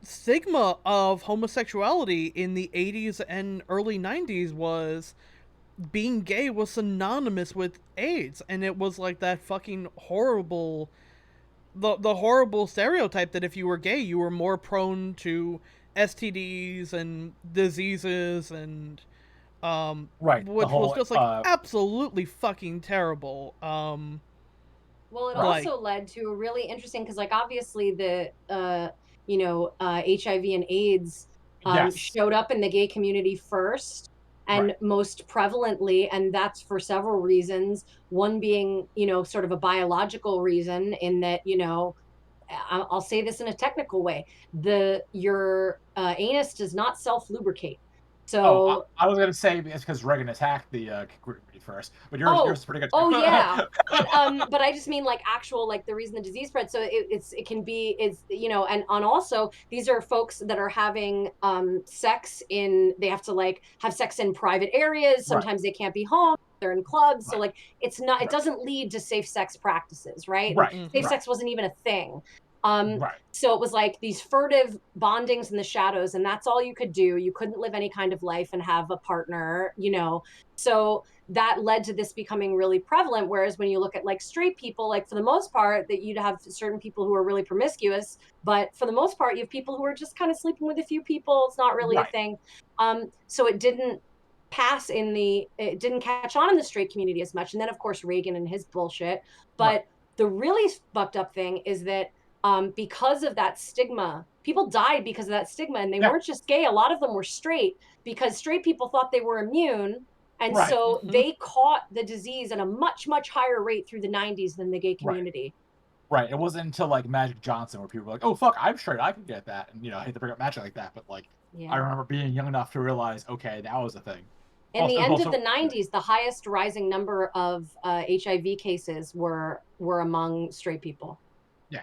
stigma of homosexuality in the 80s and early 90s was being gay was synonymous with AIDS, and it was like that fucking horrible, the horrible stereotype that if you were gay, you were more prone to STDs and diseases and Right. The which was whole just like absolutely fucking terrible. Well, it right. Like, also led to a really interesting because, like, obviously the HIV and AIDS Yes. showed up in the gay community first Right. and most prevalently, and that's for several reasons. One being, sort of a biological reason in that, I'll say this in a technical way: your anus does not self lubricate. Oh, So I was gonna say it's because Reagan attacked the community first, but yours Oh, is pretty good oh yeah. too. But I just mean like actual like the reason the disease spread. So it can be it's and on also these are folks that are having sex in they have to like have sex in private areas. Right. Sometimes they can't be home. They're in clubs. So Right. like it's not it Right. doesn't lead to safe sex practices, right? And Right. safe mhm. Right. sex wasn't even a thing. Right. So it was like these furtive bondings in the shadows, and that's all you could do. You couldn't live any kind of life and have a partner. So that led to this becoming really prevalent. Whereas when you look at like straight people, like for the most part, that you'd have certain people who are really promiscuous, but for the most part, you have people who are just kind of sleeping with a few people. It's not really a Right. thing. So it didn't catch on in the straight community as much. And then of course Reagan and his bullshit. Right. But the really fucked up thing is that because of that stigma, people died because of that stigma, and they Yeah. weren't just gay. A lot of them were straight because straight people thought they were immune, and Right. so Mhm. they caught the disease at a much, much higher rate through the 90s than the gay Right. community. Right. It wasn't until like Magic Johnson where people were like, "Oh fuck, I'm straight. I can get that." And I hate to bring up Magic like that, but like I Yeah. remember being young enough to realize, okay, that was a thing. In the end of the Also, 90s, the highest rising number of HIV cases were among straight people. yeah.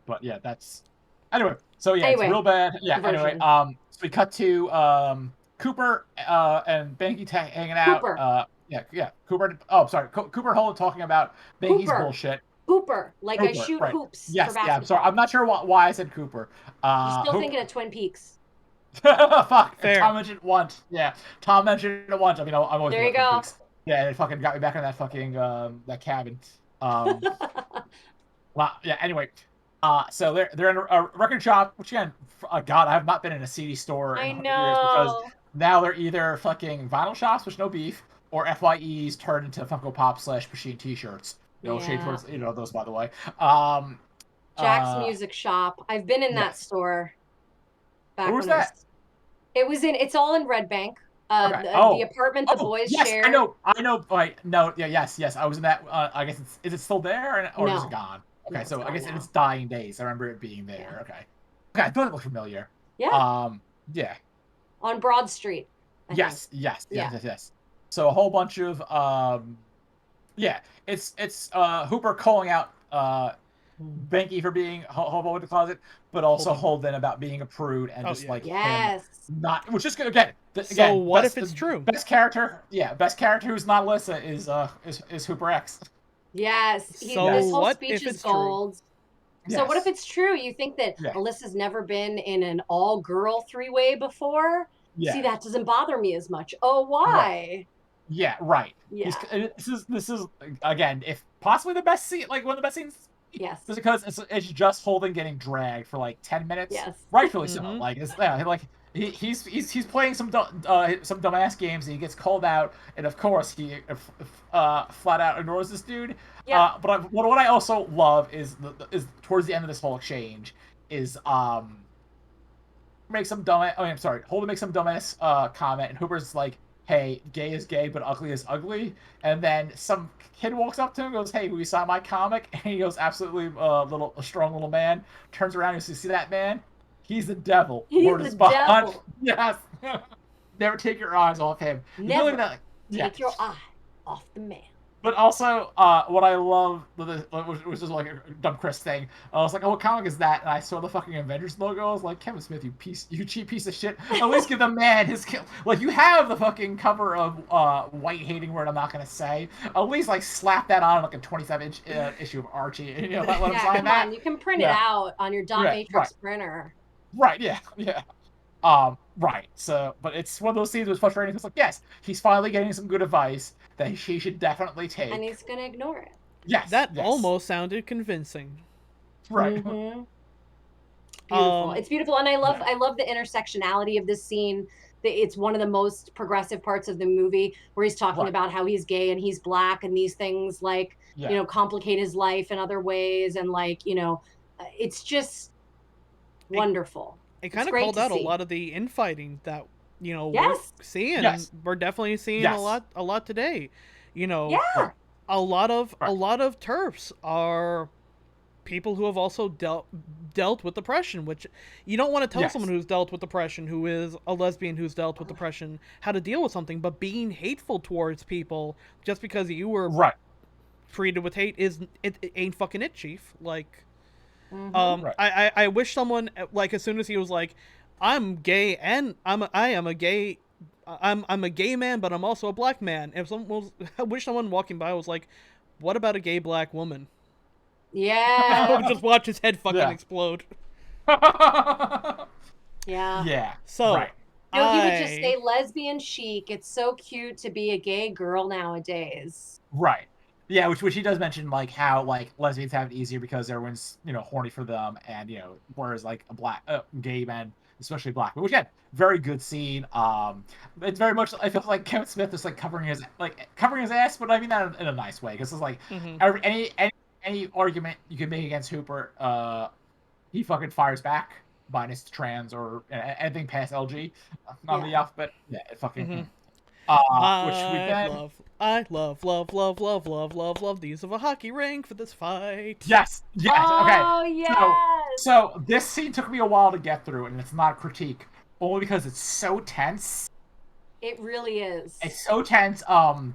But yeah, that's anyway. So yeah, it's Anyway, real bad. Yeah. Anyway, diversion. so we cut to Cooper and Banky hanging out. Cooper. Yeah, yeah. Cooper. Oh, sorry. Cooper and Holden talking about Banky's Hooper. bullshit. Hooper. Like I Cooper, shoot right? hoops for Yes, yeah. I'm sorry. basketball. I'm not sure why I said Cooper. You're still Hoop. thinking of Twin Peaks. Fuck. Fair. Tom mentioned it once. Yeah, Tom mentioned it once. I mean, I'm always There thinking you about Twin go. Peaks. Yeah, it fucking got me back in that fucking that cabin. Um, well, yeah. Anyway, so they're in a record shop, which again, God, I have not been in a CD store in I 100 years because know. now they're either fucking vinyl shops, which no beef, or FYEs turned into Funko Pop / Machine T-shirts. Shade Yeah. towards those by the way. Um, Jack's uh, Music Shop. I've been in that yes. store Where back was when it was. that? It's all in Red Bank. Okay. The Oh. apartment the Oh, boys yes, I shared. know. I know. Like, no, yeah, yes. I was in that. I guess is it still there or is it No, gone? no, Okay, it's so I gone guess in now. its dying days, I remember it being Yeah. there. Okay. Okay, I thought it looked familiar. Yeah. Yeah. On Broad Street, I think. Yeah. Yes. So a whole bunch of yeah, it's Hooper calling out Banky for being hobo in the closet, but also Holden. Holden about being a prude and Oh just yeah. like him Yes. not, which is good again. So Again, what if it's true? best character, yeah, best character who's not Alyssa is Hooper X. Yes. So This whole what speech if is it's true? gold. So what if Yes. it's true? You think that Yeah. Alyssa's never been in an all-girl three-way before? See, Yeah. that doesn't bother me as much. Oh, Right. why? Yeah. Right. Yeah. This is again, if possibly the best scene, like one of the best scenes, Yes. just because it's just Holden getting dragged for like 10 minutes, Yes. rightfully so. Mhm. Like like he's playing some dumbass games and he gets called out, and of course he flat out ignores this dude. Yep. But what I also love is is towards the end of this whole exchange is make some dumbass. Oh, I'm sorry. Holden makes some dumbass comment, and Hooper's like, "Hey, gay is gay, but ugly is ugly." And then some kid walks up to him, and goes, "Hey, will you sign my comic?" And he goes, "Absolutely, a strong little man." Turns around and says, "See that man? He's the devil. He's Word the is bond." devil. Yes. Never take your eyes off him. Never That, yeah. take your eye off the man. But also, what I love, which is like a dumb Chris thing, I was like, oh, what comic is that? And I saw the fucking Avengers logo. I was like, Kevin Smith, you cheap piece of shit. At least give the man his kill. Like, you have the fucking cover of white hating word I'm not going to say. At least, like, slap that on like a 27-inch issue of Archie. And, let him Yeah, sign come that. on. You can print it out on your dot matrix printer. Right, yeah. Right. So, but it's one of those scenes that's frustrating. It's like, yes, he's finally getting some good advice that he should definitely take. And he's going to ignore it. Yes. That almost sounded convincing. Right. Mm-hmm. Beautiful. It's beautiful. And I love the intersectionality of this scene. It's one of the most progressive parts of the movie where he's talking about how he's gay and he's black and these things like, complicate his life in other ways. And like, it's just wonderful. It kind of called out a lot of the infighting that we're seeing. We're definitely seeing a lot today. A lot of TERFs are people who have also dealt with depression, which you don't want to tell someone who's dealt with depression, who is a lesbian who's dealt with depression, how to deal with something. But being hateful towards people just because you were treated with hate it ain't fucking it, chief. Like. I wish someone, like, as soon as he was like, I'm gay and I'm a gay man, but I'm also a black man. If someone was, I wish someone walking by was like, what about a gay black woman? Yeah. I would just watch his head fucking explode. Yeah. So. He would just say lesbian chic. It's so cute to be a gay girl nowadays. Right. Yeah, which he does mention, like, how, like, lesbians have it easier because everyone's, horny for them, and, whereas, like, a gay men, especially black, which, again, very good scene. It's very much, I feel like Kevin Smith is, like, covering his ass, but I mean that in a nice way, because it's, like, any argument you can make against Hooper, he fucking fires back, minus trans or anything past LG, not the alphabet. Yeah, it fucking... I love the use of a hockey rink for this fight. Yes. Oh, okay. Yes. So this scene took me a while to get through, and it's not a critique, only because it's so tense. It really is. It's so tense. I'll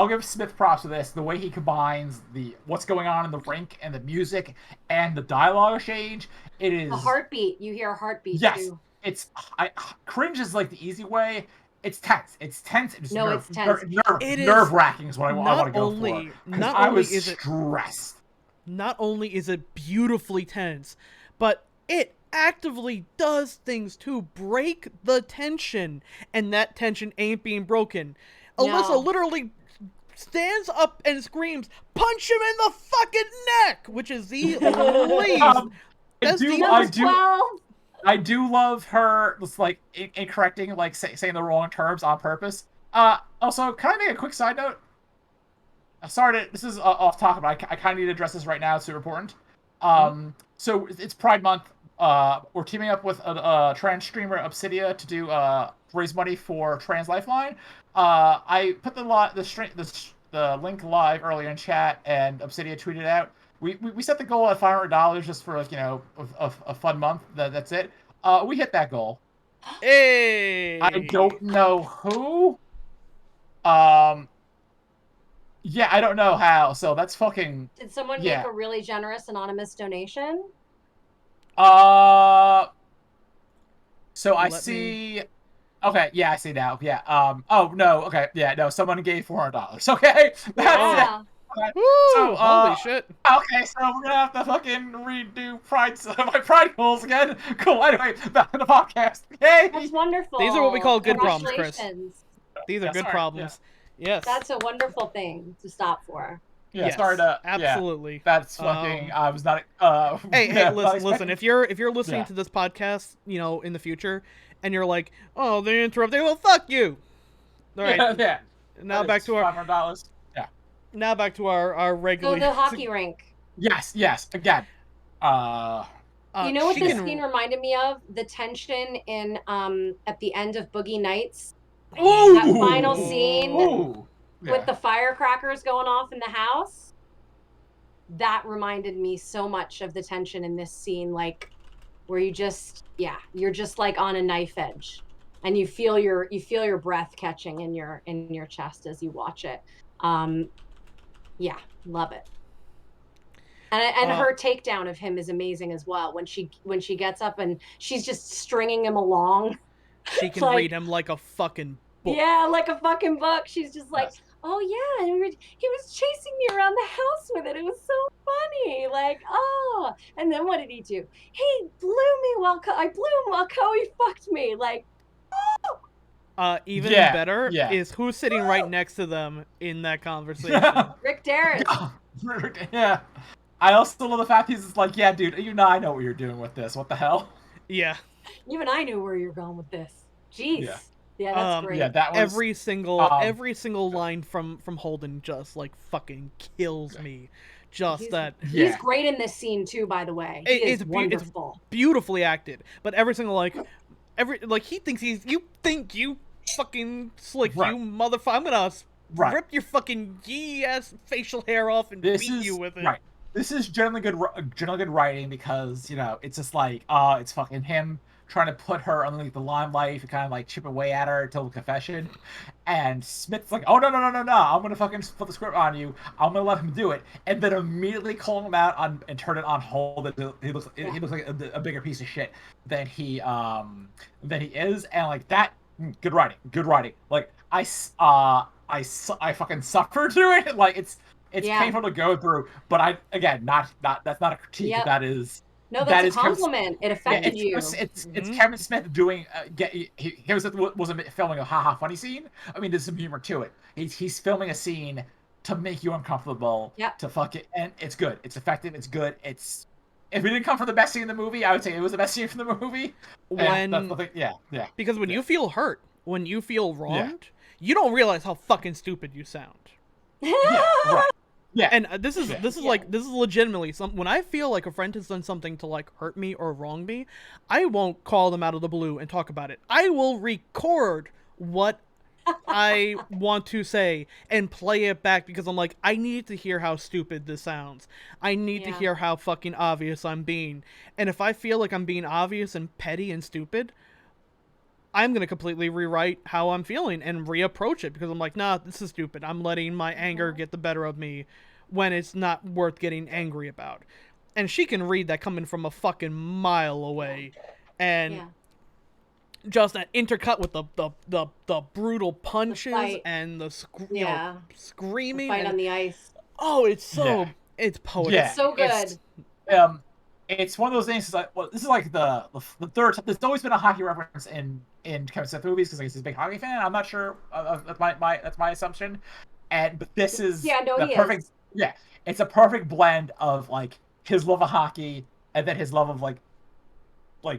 give Smith props for this. The way he combines what's going on in the rink and the music and the dialogue exchange. It is a heartbeat. You hear a heartbeat. Yes. Too. Cringe is like the easy way. It's tense. It's tense. It's tense. Nerve-wracking is what I want to go for. Not I only was is stressed. Not only is it beautifully tense, but it actively does things to break the tension, and that tension ain't being broken. No. Alyssa literally stands up and screams, "Punch him in the fucking neck!" Which is the least. I do love her, just like incorrecting, like saying the wrong terms on purpose. Also, can I make a quick side note? Sorry, this is off topic, but I kind of need to address this right now. It's super important. So it's Pride Month. We're teaming up with a trans streamer, Obsidia, to do raise money for Trans Lifeline. I put the link live earlier in chat, and Obsidia tweeted out. We set the goal at $500 just for, like, a fun month. That's it. We hit that goal. Hey! I don't know who. Yeah, I don't know how. So that's fucking. Did someone make a really generous anonymous donation? So I see. Okay, yeah, I see now. Yeah. Oh no. Okay. Yeah. No. Someone gave $400. Okay. That's it. Okay. Woo! Holy shit. Okay, so we're gonna have to fucking redo my Pride goals again. Cool. Anyway, back to the podcast. Yay! That's wonderful. These are what we call good problems, Chris. These are good problems. Yeah. Yes. That's a wonderful thing to stop for. Yeah, yes, sorry to absolutely. Yeah, that's fucking. I was not. Hey, listen. If you're listening to this podcast, in the future, and you're like, oh, they interrupted. Well, fuck you. All right. Yeah. Now back to our $500. Now back to our regular. So the hockey rink. Yes. Again. You know what this scene reminded me of? The tension in at the end of Boogie Nights. Ooh! That final scene with the firecrackers going off in the house. That reminded me so much of the tension in this scene, like where you're just like on a knife edge, and you feel your breath catching in your chest as you watch it. Yeah, love it. And her takedown of him is amazing as well. When she gets up and she's just stringing him along, She can read like him like a fucking book. yeah, like a fucking book. She's just like, Yes. oh yeah, and he was chasing me around the house with it. It was so funny. Like, oh, and then what did he do? He blew me while I blew him while Coey fucked me. Like, Even Yeah, better yeah. is who's sitting right next to them in that conversation. Rick Darris. Yeah. I also love the fact he's just like, yeah, dude, you know, I know what you're doing with this. What the hell? Yeah. Even I knew where you're going with this. Jeez. Yeah. Yeah, that's great. Yeah, that was every single line from Holden just like fucking kills me. Just that he's great in this scene too, by the way. He is wonderful. It's beautifully acted, but every single he thinks you think you fucking slick, you motherfucker. I'm gonna rip your fucking yee ass facial hair off and beat you with it. Right. This is generally good writing because, you know, it's just like, it's fucking him trying to put her on like the limelight and kind of like chip away at her until the confession. And Smith's like, oh no, I'm gonna fucking flip the script on you. I'm gonna let him do it, and then immediately calling him out on and turn it on hold. He looks like a bigger piece of shit than he is, and like that. Good writing. Like I fucking suffer through it. Like it's painful to go through, but not that's not a critique. Yep. That is no, that's a compliment. It affected you. It's Kevin Smith doing he was filming a haha funny scene. I mean, there's some humor to it. He's filming a scene to make you uncomfortable. Yep. To fuck it, and it's good. It's effective. It's good. It's if it didn't come from the best scene in the movie, I would say it was the best scene from the movie. Because when you feel hurt, when you feel wronged, you don't realize how fucking stupid you sound. Yeah, right. Yeah, and this is legitimately when I feel like a friend has done something to like hurt me or wrong me, I won't call them out of the blue and talk about it. I will record what I want to say and play it back because I'm like, I need to hear how stupid this sounds. I need to hear how fucking obvious I'm being. And if I feel like I'm being obvious and petty and stupid, I'm going to completely rewrite how I'm feeling and reapproach it because I'm like, nah, this is stupid. I'm letting my anger get the better of me when it's not worth getting angry about. And she can read that coming from a fucking mile away. And just that intercut with the brutal punches and the screaming. The fight on the ice. Oh, it's so it's poetic. Yeah. It's so good. It's one of those things. Like, well, this is like the third. There's always been a hockey reference in Kevin Smith movies because he's a big hockey fan. I'm not sure. That's my assumption. But this is the perfect. Is. Yeah, it's a perfect blend of like his love of hockey and then his love of like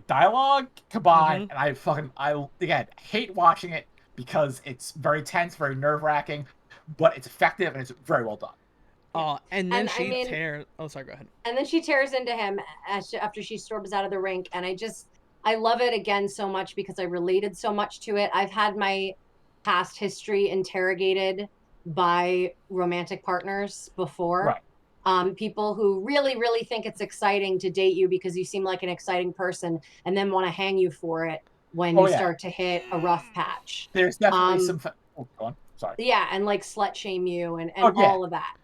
dialogue combined. And I again hate watching it because it's very tense, very nerve wracking, but it's effective and it's very well done. And then she tears. Oh, sorry. Go ahead. And then she tears into him after she storms out of the rink, and I love it again so much because I related so much to it. I've had my past history interrogated by romantic partners before. Right. People who really, really think it's exciting to date you because you seem like an exciting person, and then want to hang you for it when you start to hit a rough patch. There's definitely some. Go on. Sorry. Yeah, and like slut shame you and all of that.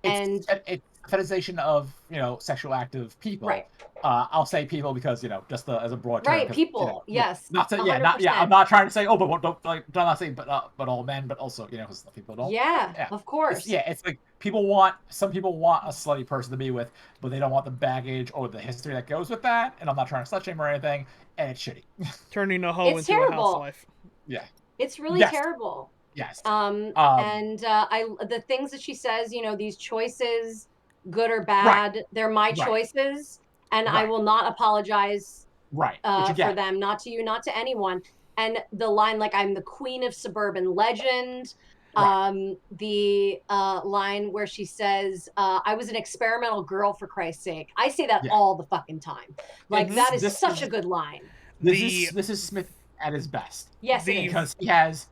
It's fetishization of sexual active people. Right. I'll say people because just as a broad term. Right. People. Yes. Not to, I'm not trying to say but don't not say but all men, but also because people don't. Yeah. Of course. It's like some people want a slutty person to be with, but they don't want the baggage or the history that goes with that. And I'm not trying to slut shame or anything. And it's shitty. Turning a hoe into a housewife. Yeah. It's really terrible. Yes. And the things that she says, these choices, good or bad, they're my choices, and I will not apologize for them, not to you, not to anyone. And the line, like, I'm the queen of suburban legend. The line where she says, I was an experimental girl, for Christ's sake. I say that all the fucking time. Like, that is such a good line. This is Smith at his best. Yes, because he has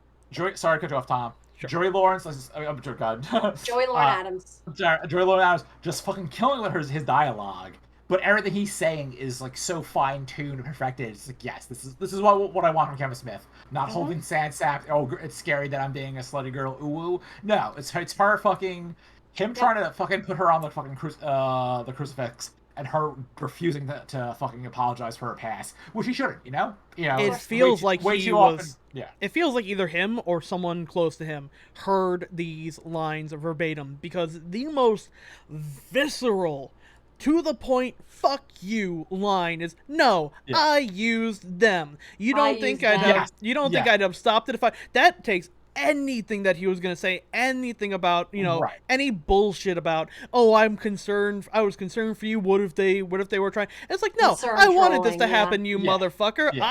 sorry to cut you off, Tom. Sure. Joey Lawrence, Joey Lauren Adams. Joey Lauren Adams just fucking killing with his dialogue, but everything he's saying is like so fine tuned and perfected. It's like, yes, this is what I want from Kevin Smith. Not holding sad sap. Oh, it's scary that I'm being a slutty girl. Ooh, no, it's her fucking Him trying to fucking put her on the fucking the crucifix, and her refusing to fucking apologize for her past, which he shouldn't, you know. It feels like way he too was. often. Yeah. It feels like either him or someone close to him heard these lines verbatim, because the most visceral, to the point, fuck you line is, no, Yeah. I used them. You don't think I'd have? Yes. You don't think I'd have stopped it if I? That takes anything that he was gonna say, anything about, you know, Right. any bullshit about, oh, I was concerned for you, what if they were trying, it's like, no, Concern I wanted this to trolling, happen, you Yeah. motherfucker. Yeah.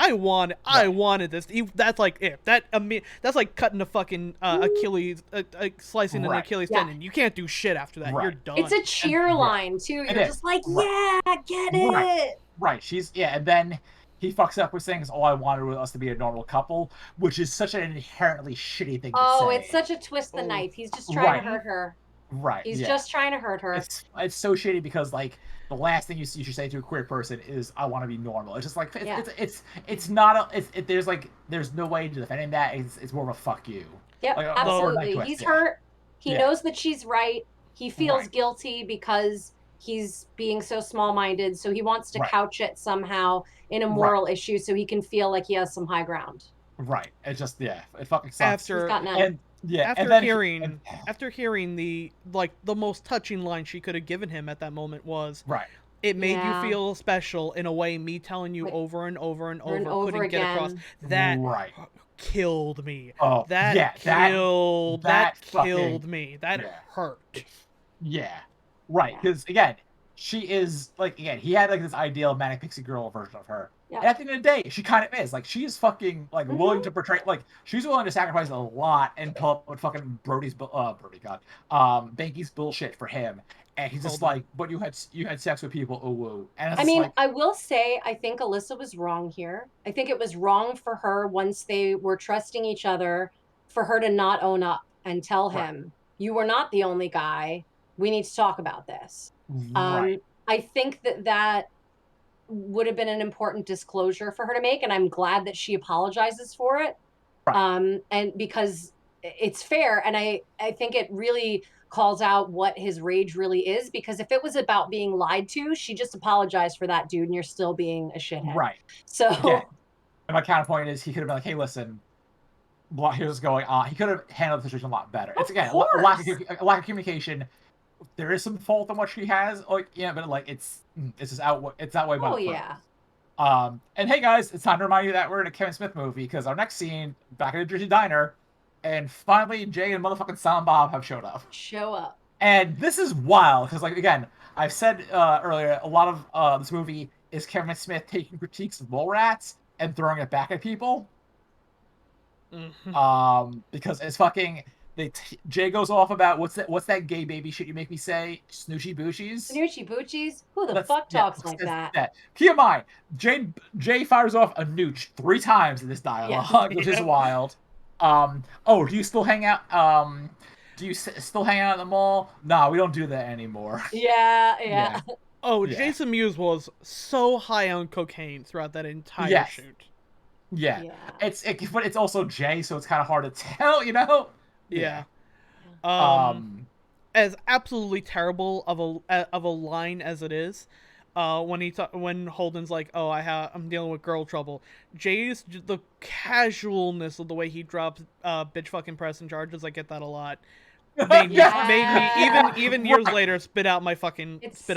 I wanted this. That's like that's like cutting a fucking Achilles, slicing an Right. Achilles Yeah. tendon. You can't do shit after that. Right. You're done. It's a cheer line too. It You're is. just like, Right. yeah, get it. Right. Right. She's and then he fucks up with saying, "All I wanted was us to be a normal couple," which is such an inherently shitty thing to say. Oh, it's such a twist the knife. He's just trying to hurt her. Right. He's just trying to hurt her. It's so shitty because like the last thing you should say to a queer person is, "I want to be normal." It's just like it's not there's no way to defending that. It's more of a fuck you. Yep, Like, absolutely. He's hurt. He knows that she's right. He feels Right. guilty because he's being so small-minded. So he wants to couch it somehow in a moral issue so he can feel like he has some high ground. Right. It just it fucking sucks. He's got none. After hearing the most touching line she could have given him at that moment was, it made you feel special in a way me telling you over and over and over couldn't get across. That killed me. Oh, that killed me. That hurt. Yeah. Right. Because again, she is he had this ideal manic pixie girl version of her. Yeah. And at the end of the day, she kind of is. Like, she is fucking willing to portray, she's willing to sacrifice a lot and pull up with fucking Banky's bullshit for him. And he's just like, but you had sex with people, oh woo. And I mean, I will say, I think Alyssa was wrong here. I think it was wrong for her, once they were trusting each other, for her to not own up and tell him, you were not the only guy. We need to talk about this. I think that would have been an important disclosure for her to make, and I'm glad that she apologizes for it. And because it's fair, and I think it really calls out what his rage really is, because if it was about being lied to, she just apologized for that, dude, and you're still being a shithead. Right. So and my counterpoint is, he could have been like, hey, listen, here's what's going on. He could have handled the situation a lot better. It's again a lack of communication. There is some fault in what she has, but it's just outweighed by the fault. And hey guys, it's time to remind you that we're in a Kevin Smith movie, because our next scene, back at the Jersey Diner, and finally Jay and motherfucking Silent Bob have showed up. And this is wild, because again, I've said earlier, a lot of this movie is Kevin Smith taking critiques of Mallrats and throwing it back at people. Because it's fucking Jay goes off about what's that gay baby shit you make me say? Snoochie boochies? Snoochie boochies? Who the fuck talks like that? Keep in mind, Jay fires off a nooch 3 times in this dialogue, which is wild. Do you still hang out? Do you still hang out at the mall? Nah, we don't do that anymore. Yeah. Oh, Jason Mewes was so high on cocaine throughout that entire shoot. Yeah. But it's also Jay, so it's kind of hard to tell, you know? Yeah. As absolutely terrible of a line as it is, when Holden's like, "Oh, I'm dealing with girl trouble," Jay's the casualness of the way he drops bitch fucking pressing charges. I get that a lot. Made me even years later spit out my coffee. It's still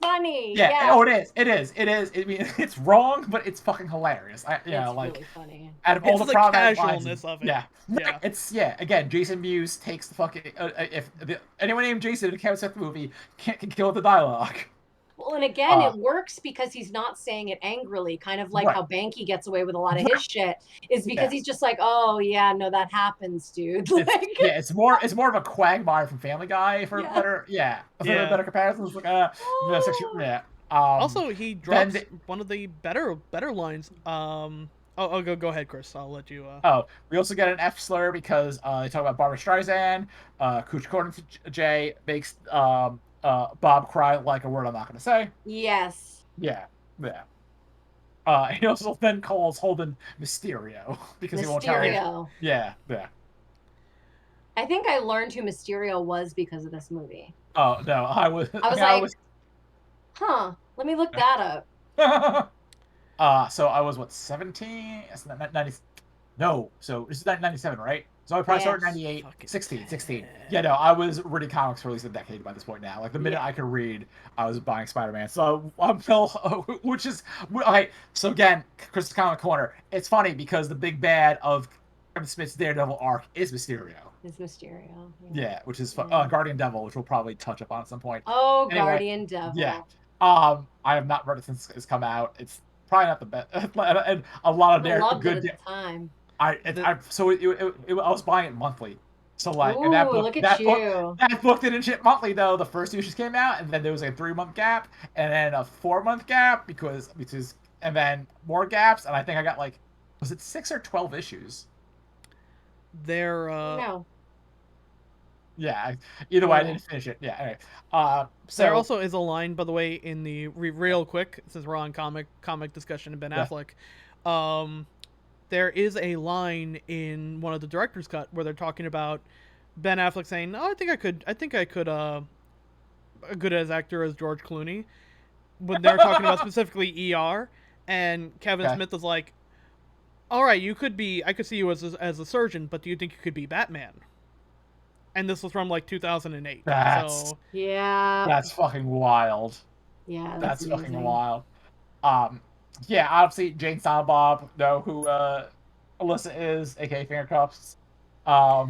funny. Oh, it is. I mean, it's wrong, but it's fucking hilarious. It's really funny. Out of all the casualness of it. It's again, Jason Mewes takes the fucking anyone named Jason in a Kevin Smith movie can kill the dialogue. Well, and again, it works because he's not saying it angrily, kind of like how Banky gets away with a lot of his shit, is because he's just like, oh yeah, no, that happens, dude. It's more of a Quagmire from Family Guy for better better comparisons. Also, he drops one of the better lines. Go ahead, Chris. I'll let you. We also get an F slur because they talk about Barbara Streisand. Cooch Gordon Jay makes Bob cry like a word I'm not going to say. Yes. Yeah. He also then calls Holden Mysterio because he won't tell him. Yeah. I think I learned who Mysterio was because of this movie. Oh no, I was. I was like, huh, let me look that up. So I was what 17? It's 90. No, so this is 97, right? So I probably Yeah. started 98, Fucking 16. Yeah, no, I was reading comics for at least a decade by this point now. Like the minute Yeah. I could read, I was buying Spider-Man. So I'm Phil, which is okay. So again, Chris's Comic Corner. It's funny because the big bad of Kevin Smith's Daredevil arc is Mysterio. Is Mysterio. Yeah, which is Yeah. Guardian Devil, which we'll probably touch upon at some point. Oh, Anyway, Guardian Devil. yeah. I have not read it since it's come out. It's probably not the best, and a lot of I their loved it good. at the time. I was buying it monthly. So like, and Ooh, look at you. that book didn't ship monthly though. The first issues came out, and then there was a 3-month gap, and then a 4-month gap because and then more gaps, and I think I got like, was it 6 or 12 issues? No. Yeah. Either way, I Yeah. didn't finish it. Yeah. Anyway, so There also is a line, by the way, in the real quick, since we're on comic discussion and Ben Affleck. There is a line in one of the director's cut where they're talking about Ben Affleck saying, "No, I think I could a good as actor as George Clooney." When they're talking about specifically ER, and Kevin Smith is like, "All right, you could be. I could see you as a surgeon, but do you think you could be Batman?" And this was from like 2008. So yeah, that's fucking wild. Yeah, that's fucking wild. Yeah, obviously Jane Silent Bob know who Alyssa is, aka Finger Cuffs. I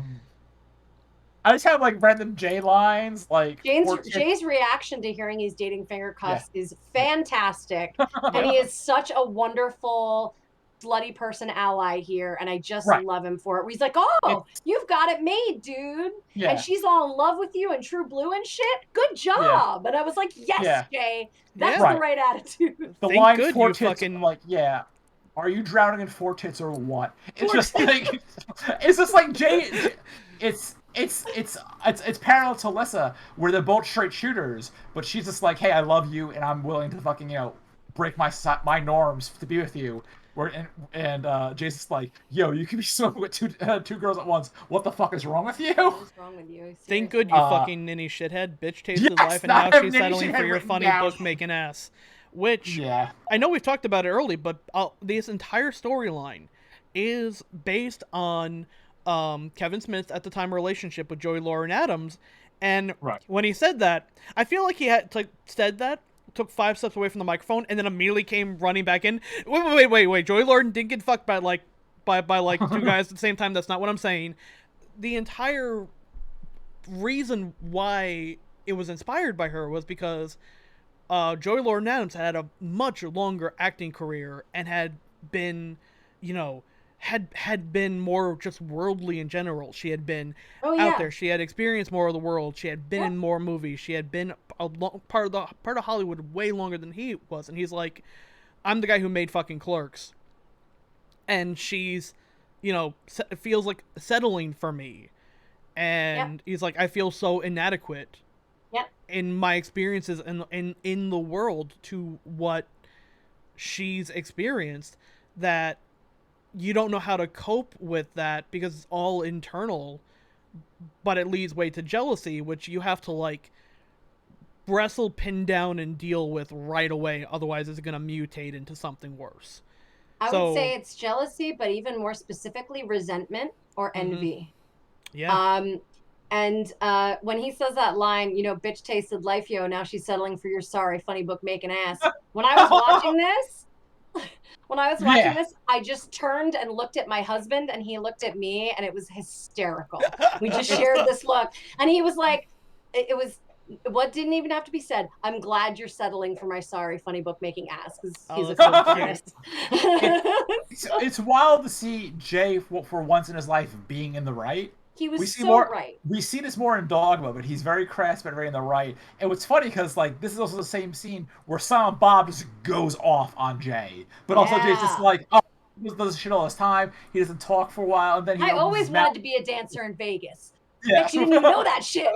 just have like random J lines, like Jay's reaction to hearing he's dating Finger Cuffs is fantastic, and he is such a wonderful slutty person ally here, and I just love him for it. Where he's like, "Oh, you've got it made, dude," and she's all in love with you and True Blue and shit. Good job! And I was like, "Yes, Jay, that's the right attitude." The line "four tits," like, are you drowning in 4 tits or what? It's just like, it's just like Jay. It's parallel to Alyssa, where they're both straight shooters, but she's just like, hey, I love you, and I'm willing to fucking break my norms to be with you. And Jay's just like, yo, you can be swimming with two girls at once. What the fuck is wrong with you? What's wrong with you? Seriously. Thank good you fucking ninny shithead. Bitch tasted life, and now she's settling for your funny book making ass. Which, I know we've talked about it early, but this entire storyline is based on Kevin Smith's at the time relationship with Joey Lauren Adams, and when he said that, I feel like he had said that, took 5 steps away from the microphone, and then immediately came running back in. Wait! Joey Lauren didn't get fucked by like 2 guys at the same time. That's not what I'm saying. The entire reason why it was inspired by her was because Joey Lauren Adams had a much longer acting career and had been, had been more just worldly in general. She had been out there. She had experienced more of the world. She had been in more movies. She had been part of Hollywood way longer than he was. And he's like, I'm the guy who made fucking Clerks. And she's, feels like settling for me. And he's like, I feel so inadequate in my experiences in the world to what she's experienced, that you don't know how to cope with that because it's all internal, but it leads way to jealousy, which you have to wrestle, pin down, and deal with right away. Otherwise, it's going to mutate into something worse. I would say it's jealousy, but even more specifically, resentment or envy. Yeah. And when he says that line, bitch tasted life, yo, now she's settling for your sorry funny book making ass. When I was watching this, I just turned and looked at my husband, and he looked at me, and it was hysterical. We just shared this look, and he was like, it was what didn't even have to be said. I'm glad you're settling for my sorry funny book making ass, because he's a feminist. It's wild to see Jay for once in his life being in the right. He was right. We see this more in Dogma, but he's very crass, but very in the right. And what's funny, because this is also the same scene where Silent Bob just goes off on Jay, but also Jay's just like, oh, he does shit all this time. He doesn't talk for a while, and then I always wanted to be a dancer in Vegas. Yeah, you didn't even know that shit.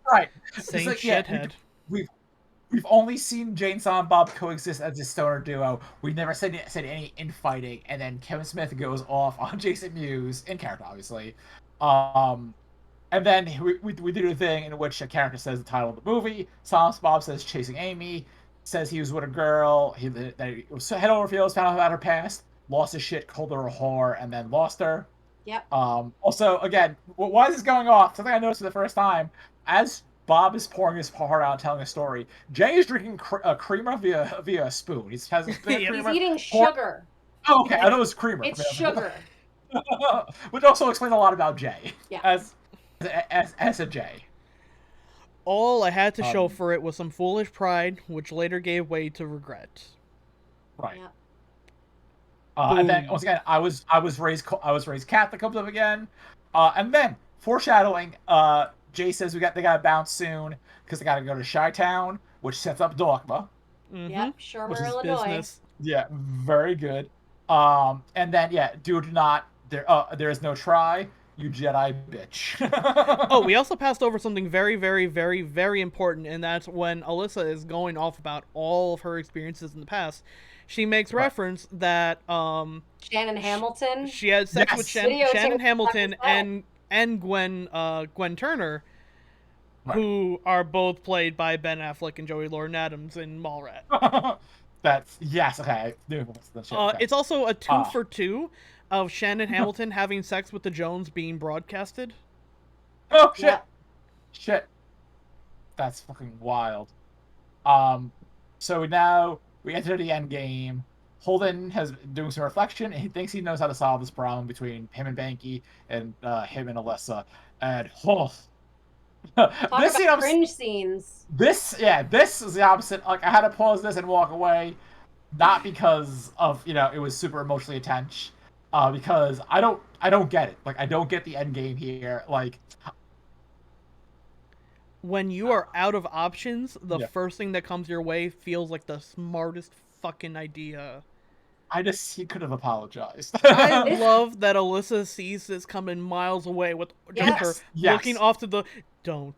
Right, same shithead. We've only seen Jay and Silent Bob coexist as a stoner duo. We've never said any infighting, and then Kevin Smith goes off on Jason Mewes, in character, obviously. And then we do a thing in which a character says the title of the movie. Silence Bob says Chasing Amy. Says he was with a girl. That he was head over heels, found out about her past, lost his shit, called her a whore, and then lost her. Yep. Also, again, why is this going off? Something I noticed for the first time. As Bob is pouring his heart out, telling a story, Jay is drinking creamer via a spoon. He has a He's eating sugar. Oh, okay. I thought it was creamer. It's sugar. Which also explains a lot about Jay. Yeah. As a Jay. All I had to show for it was some foolish pride, which later gave way to regret. Right. Yeah. And then once again, I was raised Catholic comes up again, and then foreshadowing. Jay says they gotta bounce soon because they gotta go to Chi-Town, which sets up Dogma. Mm-hmm. Yep, Shermer, Illinois. Business. Yeah, very good. And then do not there is no try. You Jedi bitch. Oh, we also passed over something very, very, very, very important, and that's when Alyssa is going off about all of her experiences in the past. She makes reference that Shannon Hamilton. She had sex with Shannon Hamilton and Gwen Turner, who are both played by Ben Affleck and Joey Lauren-Adams in Mallrat. That's okay. It's also a 2 for 2 of Shannon Hamilton having sex with the Jones being broadcasted. Oh shit! Yeah. Shit. That's fucking wild. So now we enter the end game. Holden has doing some reflection, and he thinks he knows how to solve this problem between him and Banky and him and Alyssa. And this about cringe scenes. This is the opposite. Like, I had to pause this and walk away, not because of it was super emotionally intense, because I don't get it. Like, I don't get the end game here. Like, when you are out of options, the first thing that comes your way feels like the smartest fucking idea. He could have apologized. I love that Alyssa sees this coming miles away with just her looking off to the don't.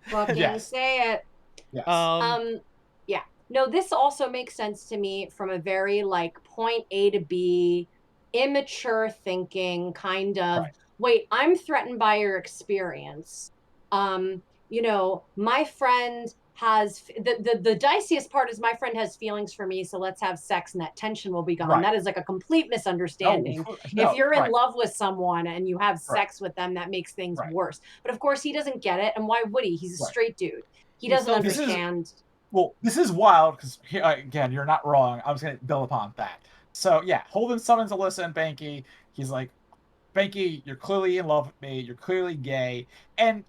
Fucking say it. Yes. Yeah. No, this also makes sense to me from a very like point A to B, immature thinking kind of. Right. Wait, I'm threatened by your experience. My friend has the diciest part is my friend has feelings for me, so let's have sex and that tension will be gone. Right. That is like a complete misunderstanding. No, if you're in love with someone and you have sex with them, that makes things worse. But of course he doesn't get it, and why would he? He's a straight dude. He doesn't understand. This is wild because again, you're not wrong. I was going to build upon that. So Holden summons Alyssa and Banky. He's like, Banky, you're clearly in love with me. You're clearly gay, and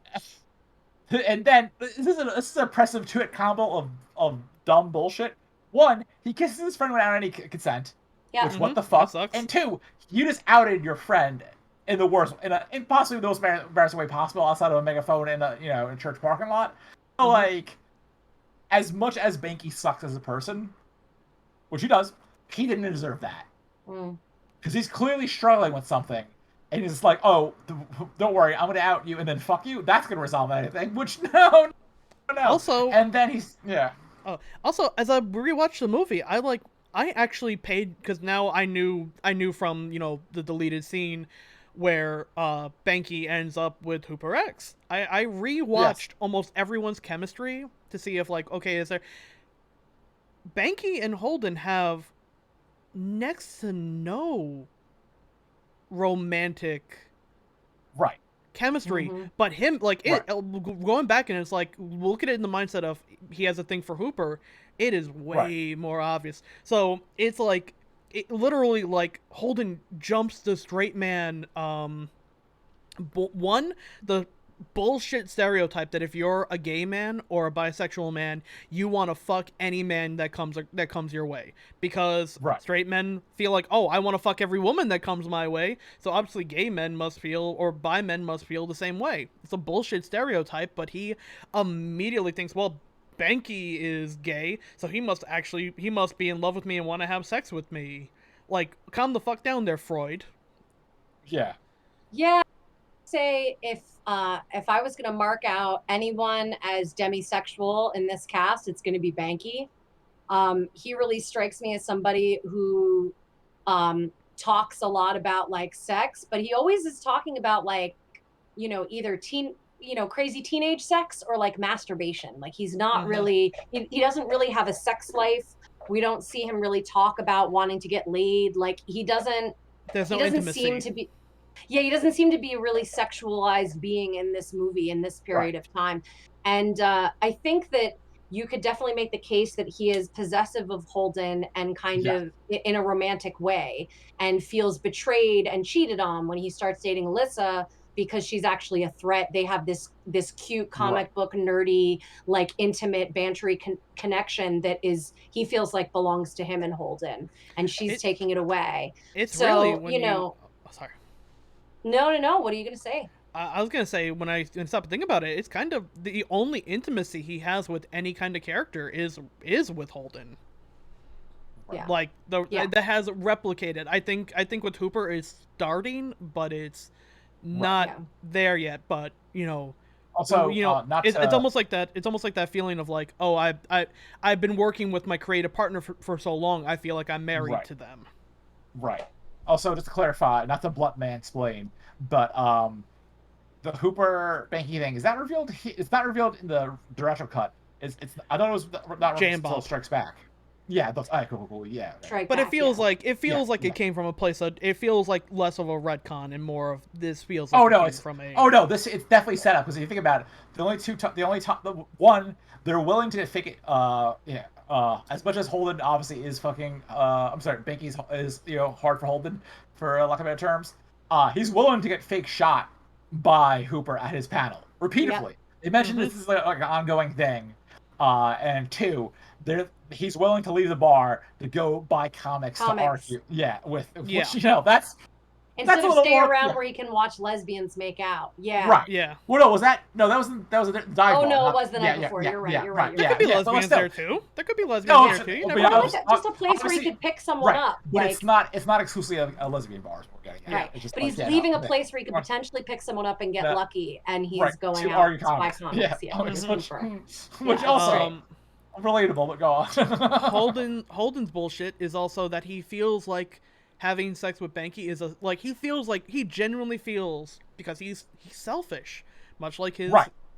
then this is an oppressive two-hit combo of dumb bullshit. One, he kisses his friend without any consent. Yeah. Which what the fuck? And two, you just outed your friend in the worst, in possibly the most embarrassing way possible, outside of a megaphone in a church parking lot. So, like, as much as Banky sucks as a person, which he does, he didn't deserve that. Because he's clearly struggling with something. And he's like, oh, don't worry, I'm going to out you and then fuck you. That's going to resolve anything. Which, no. Also, and then he's, also, as I rewatched the movie, I actually paid, because now I knew from, the deleted scene where Banky ends up with Hooper X. I rewatched almost everyone's chemistry to see if, like, okay, is there... Banky and Holden have next to no romantic chemistry, but him, like, going back, and it's like, look at it in the mindset of he has a thing for Hooper, it is way more obvious. So it's like, it literally, like, Holden jumps the straight man, the bullshit stereotype that if you're a gay man or a bisexual man, you want to fuck any man that comes your way, because straight men feel like, oh, I want to fuck every woman that comes my way, so obviously gay men must feel, or bi men must feel the same way. It's a bullshit stereotype, but he immediately thinks, well, Banky is gay, so he must be in love with me and want to have sex with me. Like, calm the fuck down there, Freud. Yeah. Say if I was going to mark out anyone as demisexual in this cast, it's going to be Banky. He really strikes me as somebody who talks a lot about, like, sex, but he always is talking about, like, either crazy teenage sex or like masturbation. Like he's not really, he doesn't really have a sex life. We don't see him really talk about wanting to get laid. Like There's he no doesn't seem intimacy. to be, yeah, he doesn't seem to be a really sexualized being in this movie in this period of time. And I think that you could definitely make the case that he is possessive of Holden and kind Yeah. of in a romantic way, and feels betrayed and cheated on when he starts dating Alyssa, because she's actually a threat. They have this cute comic book nerdy, like intimate bantery connection that is, he feels like belongs to him and Holden, and she's It taking it away. it's really So, when you sorry. no, what are you going to say? I was gonna say when I stop and think about it, it's kind of the only intimacy he has with any kind of character is with Holden. Yeah. Like that has replicated. I think with Hooper is starting, but it's not there yet. But Also, it's almost like that. It's almost like that feeling of like, oh, I've been working with my creative partner for so long. I feel like I'm married to them. Right. Also, just to clarify, not to blunt mansplain, but the Hooper Banky thing, is that revealed? It's not revealed in the director's cut. It's I thought it was not until Strikes Back. Yeah, that's cool. Yeah. But it feels like it came from a place. It feels like less of a retcon and more of this feels like it's definitely set up, because if you think about it, the one, they're willing to fake it. As much as Holden obviously is fucking. I'm sorry, Banky is hard for Holden, for lack of better terms. He's willing to get fake shot by Hooper at his panel repeatedly. They mentioned this is like an ongoing thing. And two, he's willing to leave the bar to go buy comics. To argue. Yeah, which, that's instead of stay around where he can watch lesbians make out. Yeah. Right. Yeah. Well, no, that was the dive bar. Oh no, it was the night before. You're right. There could be lesbians there too. There could be lesbians there too. You never know. Just a place where he could pick someone up. But it's not exclusively a lesbian bar. Right. But he's leaving a place where he could potentially pick someone up and get lucky, and he's going out to buy comics. Which also relatable, but go on. Holden's bullshit is also that he feels like having sex with Banky is he feels like he genuinely feels, because he's selfish, much like his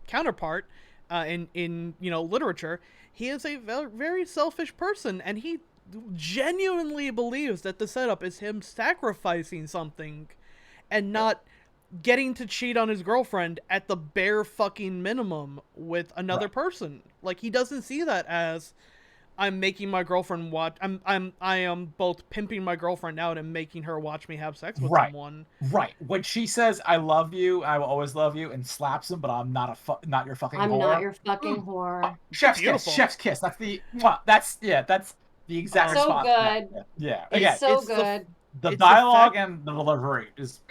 counterpart in literature. He is a very, very selfish person, and he genuinely believes that the setup is him sacrificing something and not getting to cheat on his girlfriend at the bare fucking minimum with another person. Like, he doesn't see that as I'm making my girlfriend watch. I am both pimping my girlfriend out and making her watch me have sex with someone. Right. When she says "I love you, I will always love you" and slaps him, but I'm not your fucking whore. I'm not your fucking whore. Chef's kiss. Chef's kiss. That's the exact response. So good. Yeah. It's so good. The dialogue and the delivery is.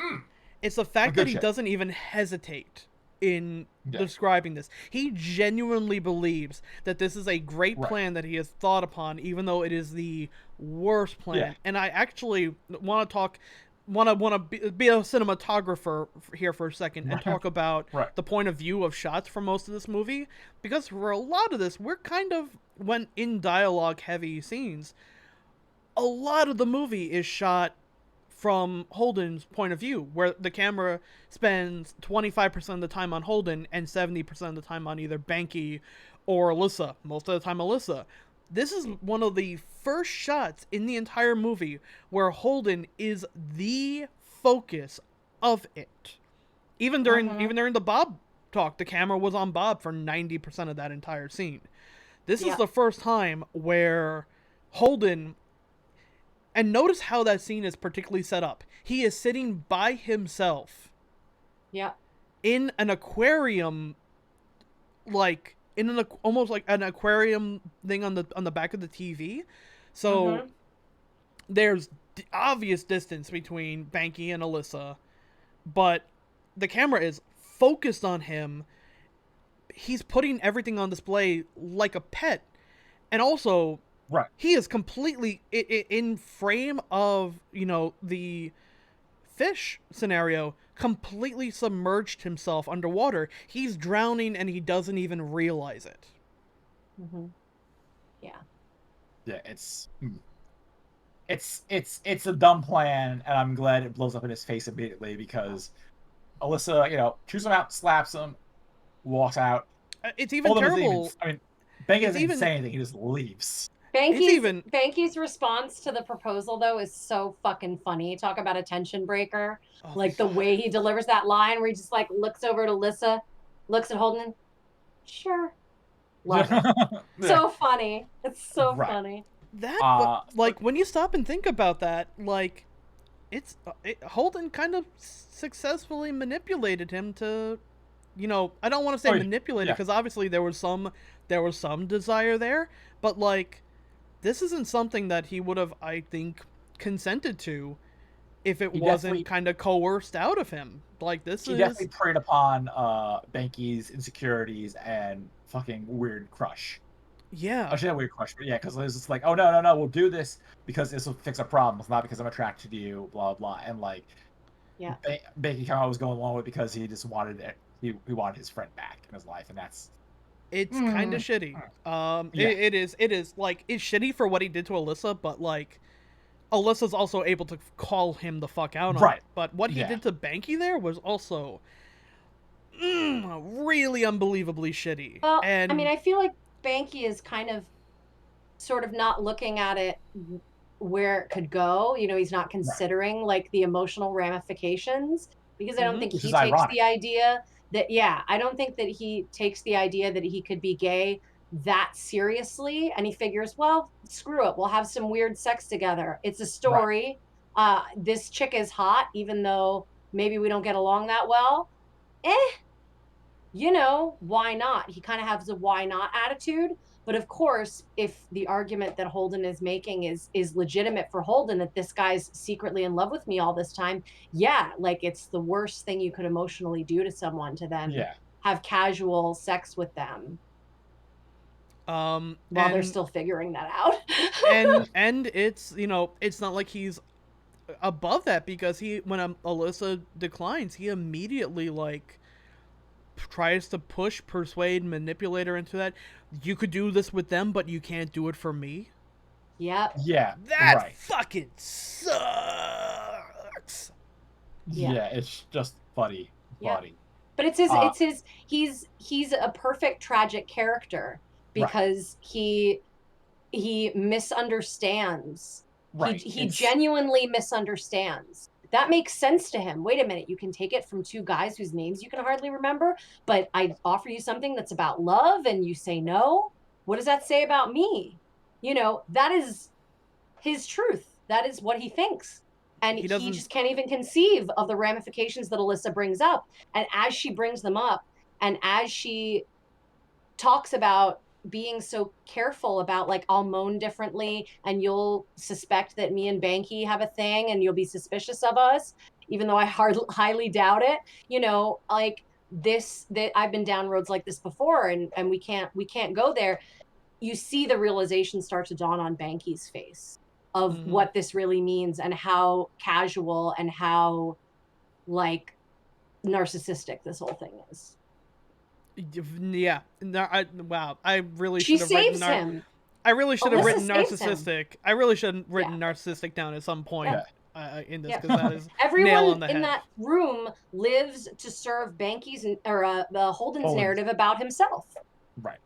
It's the fact that he doesn't even hesitate in describing this. He genuinely believes that this is a great plan that he has thought upon, even though it is the worst plan. And I actually want to be a cinematographer here for a second and talk about the point of view of shots for most of this movie, because for a lot of this, we're kind of, when in dialogue heavy scenes, a lot of the movie is shot from Holden's point of view, where the camera spends 25% of the time on Holden and 70% of the time on either Banky or Alyssa. Most of the time Alyssa. This is one of the first shots in the entire movie where Holden is the focus of it. Even during the Bob talk, the camera was on Bob for 90% of that entire scene. This is the first time where Holden... And notice how that scene is particularly set up. He is sitting by himself. Yeah. In an aquarium, almost like an aquarium thing on the back of the TV. So there's obvious distance between Banky and Alyssa, but the camera is focused on him. He's putting everything on display like a pet. And also, he is completely in frame of, the fish scenario, completely submerged himself underwater. He's drowning and he doesn't even realize it. Yeah. Yeah, it's a dumb plan, and I'm glad it blows up in his face immediately, because Alyssa, chews him out, slaps him, walks out. It's even Holden doesn't even. terrible. I mean, Banky It's doesn't even even say anything. He just leaves. it's even Banky's response to the proposal though is so fucking funny. Talk about a tension breaker. oh, Like the way he delivers that line where he just like looks over to Lissa, looks at Holden. Sure. Love it. So funny. It's so Right. funny. that. But like when you stop and think about that, like Holden kind of successfully manipulated him to, I don't want to say manipulated because obviously there was some desire there, but like this isn't something that he would have, I think, consented to if it wasn't kind of coerced out of him. Like he definitely preyed upon Banky's insecurities and fucking weird crush. Yeah. Actually, not weird crush, but yeah, because it was just like, oh no, we'll do this because this will fix our problems, not because I'm attracted to you, blah blah, and like, yeah, Banky kind of was going along with it because he just wanted it. He wanted his friend back in his life, and it's kind of shitty. It is like it's shitty for what he did to Alyssa, but like Alyssa's also able to call him the fuck out on it. But what he did to Banky there was also really unbelievably shitty. Well, and I mean, I feel like Banky is kind of sort of not looking at it where it could go. He's not considering like the emotional ramifications because I don't think he takes the idea that I don't think that he takes the idea that he could be gay that seriously, and he figures, well, screw it, we'll have some weird sex together. It's a story. This chick is hot, even though maybe we don't get along that well. Why not? He kind of has a why not attitude. But of course, if the argument that Holden is making is legitimate for Holden, that this guy's secretly in love with me all this time, like it's the worst thing you could emotionally do to someone to then have casual sex with them. While they're still figuring that out. and it's it's not like he's above that, because when Alyssa declines, he immediately like tries to persuade, manipulate her into that. You could do this with them, but you can't do it for me. Yep. Yeah. That fucking sucks. Yeah, it's just funny. Funny. But it's his he's a perfect tragic character because he misunderstands. He genuinely misunderstands. That makes sense to him. Wait a minute, you can take it from two guys whose names you can hardly remember, but I offer you something that's about love and you say no? What does that say about me? That is his truth. That is what he thinks. And he just can't even conceive of the ramifications that Alyssa brings up. And as she brings them up, and as she talks about being so careful about like, I'll moan differently and you'll suspect that me and Banky have a thing and you'll be suspicious of us, even though I highly doubt it, like this, that I've been down roads like this before and we can't go there. You see the realization start to dawn on Banky's face of what this really means and how casual and how like narcissistic this whole thing is. Yeah. Wow. I really should have written him. I really should have written narcissistic. I really should have written narcissistic down at some point in this, because that is everyone nail on the head. In that room lives to serve Banky's or Holden's narrative about himself. Right.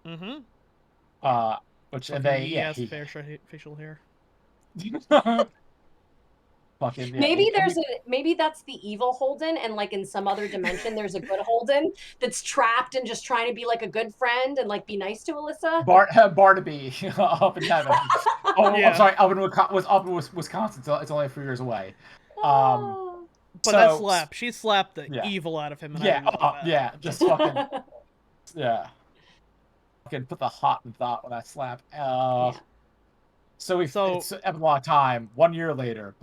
Which he has facial hair. Maybe that's the evil Holden, and like in some other dimension there's a good Holden that's trapped and just trying to be like a good friend and like be nice to Alyssa. Barnaby up in heaven. I'm sorry, Elvin was up in Wisconsin, so it's only a few years away. But that slap, she slapped the evil out of him. And just fucking fucking put the hot in thought when that slap. So it's a lot of time. 1 year later.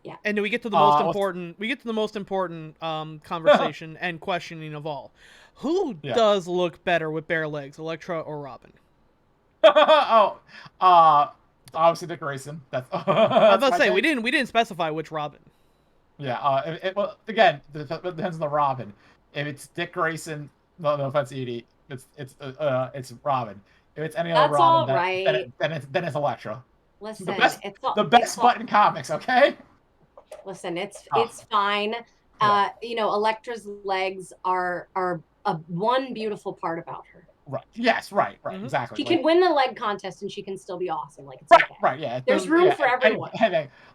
Yeah. And we get to the most important. We get to the most important conversation and questioning of all. Who does look better with bare legs, Elektra or Robin? Obviously Dick Grayson. That's. I was about to say we didn't specify which Robin. Yeah. Well, again, it depends on the Robin. If it's Dick Grayson, no offense, Edie, it's Robin. If it's any other Robin, then it's Elektra. Listen, the best butt in comics. Okay. Listen, it's fine. Elektra's legs are one beautiful part about her. Right. Yes. Right. Exactly. She can win the leg contest and she can still be awesome. Like it's right. okay. Right. Yeah. There's room for everyone.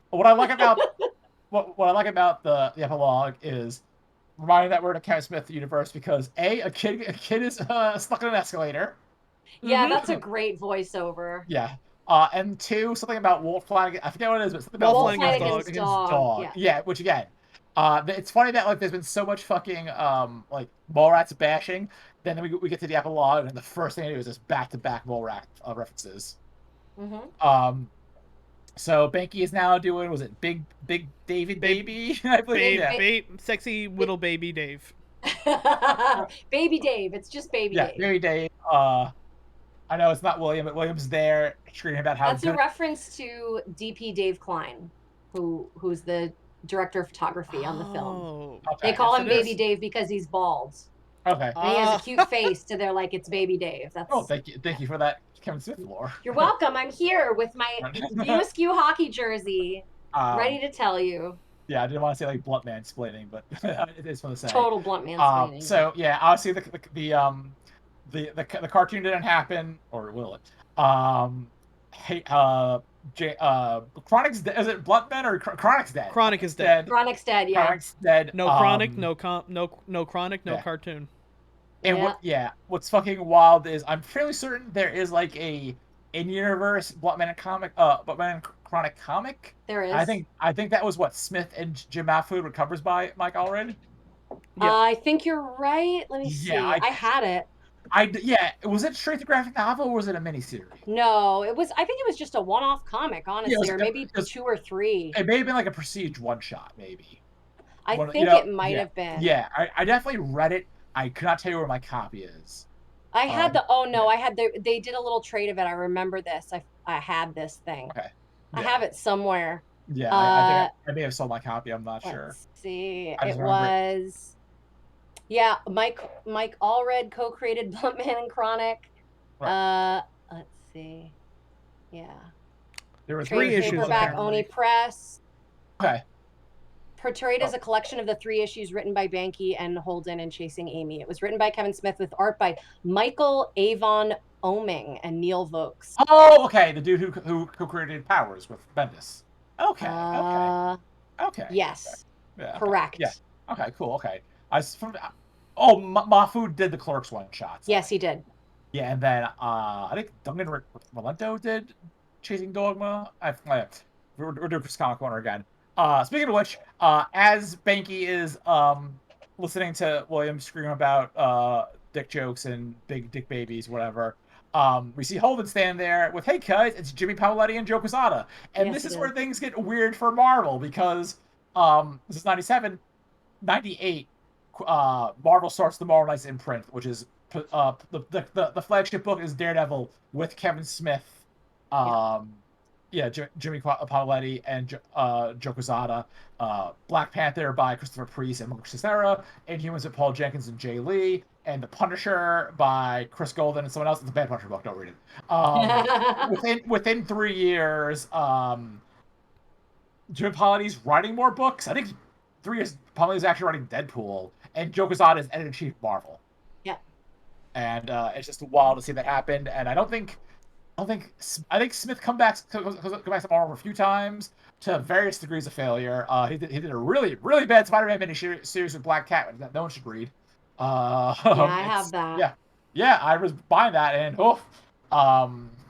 What I like about what I like about the epilogue is reminding that we're in a Kevin Smith universe because a kid is stuck in an escalator. Yeah, that's a great voiceover. Yeah. And 2, something about Wolf Flanagan. I forget what it is, but something about Wolf Flanagan's dog. Yeah, which again, it's funny that like there's been so much fucking like Mallrats bashing. Then we get to the epilogue, and the first thing they do is just back-to-back Mallrat references. So Banky is now doing, was it Big David Baby? I believe. Sexy little baby Dave. Baby Dave. It's just Baby Dave. Baby Dave. I know it's not William, but William's there screaming about how that's a reference to DP Dave Klein, who's the director of photography on the film. Okay. They call him Baby Dave because he's bald. Okay. And he has a cute face, so they're like, it's Baby Dave. That's... Oh, thank you for that, Kevin Smith lore. You're welcome. I'm here with my View Askew hockey jersey, ready to tell you. Yeah, I didn't want to say like blunt mansplaining, but it is fun to say. Total blunt mansplaining. So yeah, obviously the cartoon didn't happen, or will it? Chronic's dead. Is it Bluntman or Chronic's dead? Chronic is dead. Chronic's dead. Yeah. Chronic's dead. No Chronic, no Chronic, no cartoon. And what's fucking wild is I'm fairly certain there is like a in-universe Bluntman and Chronic comic. There is. I think that was what Smith and Jim Mahfood were covers by Mike Allred. Yeah. I think you're right. Let me see. I had it. Was it straight to graphic novel or was it a miniseries? No, it was. I think it was just a one-off comic, honestly, or maybe 2 or 3. It may have been like a prestige one-shot, maybe. I think it might have been. Yeah, I definitely read it. I could not tell you where my copy is. I had they did a little trade of it. I remember this. I had this thing. Okay. Yeah. I have it somewhere. Yeah, I think I may have sold my copy. I'm not sure. Let's see. It was. Yeah, Mike Allred co-created Bluntman and Chronic. Right. Let's see. Yeah. There were 3 issues. Paperback Oni Press. Okay. Portrayed as a collection of the 3 issues written by Banky and Holden and Chasing Amy. It was written by Kevin Smith with art by Michael Avon Oeming and Neil Vokes. Oh, okay. The dude who co-created Powers with Bendis. Okay. Okay. Yes. Okay. Yeah. Correct. Yeah. Okay. Cool. Okay. Mahfood did the Clerks one shots. Yes, he did. Yeah, and then I think Duncan Rolento did Chasing Dogma. We're doing Chris Comic Corner again. Speaking of which, as Banky is listening to William scream about dick jokes and big dick babies, whatever, we see Holden stand there with, "Hey guys, it's Jimmy Paoletti and Joe Quesada," and this is where things get weird for Marvel because this is 97, 98. Marvel starts the Marvel Knights imprint, which is the flagship book is Daredevil with Kevin Smith, Jimmy Paoletti and Joe Quesada, Black Panther by Christopher Priest and Mark Cicera, Inhumans with Paul Jenkins and Jay Lee, and The Punisher by Chris Golden and someone else. It's a bad Punisher book, don't read it. Within 3 years, Jimmy Paoletti's writing more books. I think 3 years, Paoletti's actually writing Deadpool, and Joe Quesada is editor-in-chief of Marvel. Yeah. And it's just wild to see that happen. And I think Smith come back to Marvel a few times to various degrees of failure. He did a really, really bad Spider-Man miniseries with Black Cat that no one should read. I have that. Yeah, I was buying that, and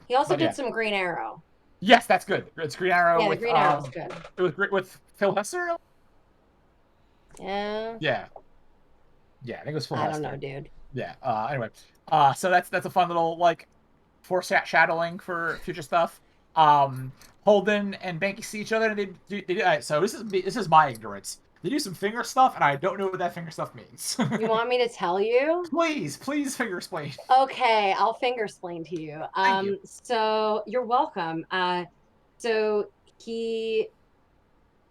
he also did some Green Arrow. Yes, that's good. It's Green Arrow. Yeah, with, Green Arrow's good. It was great with Phil Hester. Yeah. Yeah. Yeah, I think it was Phil Hester. I don't know, dude. Yeah. Anyway, so that's a fun little like foreshadowing for future stuff. Holden and Banky see each other, and they do. All right, so this is my ignorance. They do some finger stuff, and I don't know what that finger stuff means. You want me to tell you? Please finger explain. Okay, I'll finger explain to you. Thank you. So you're welcome. So he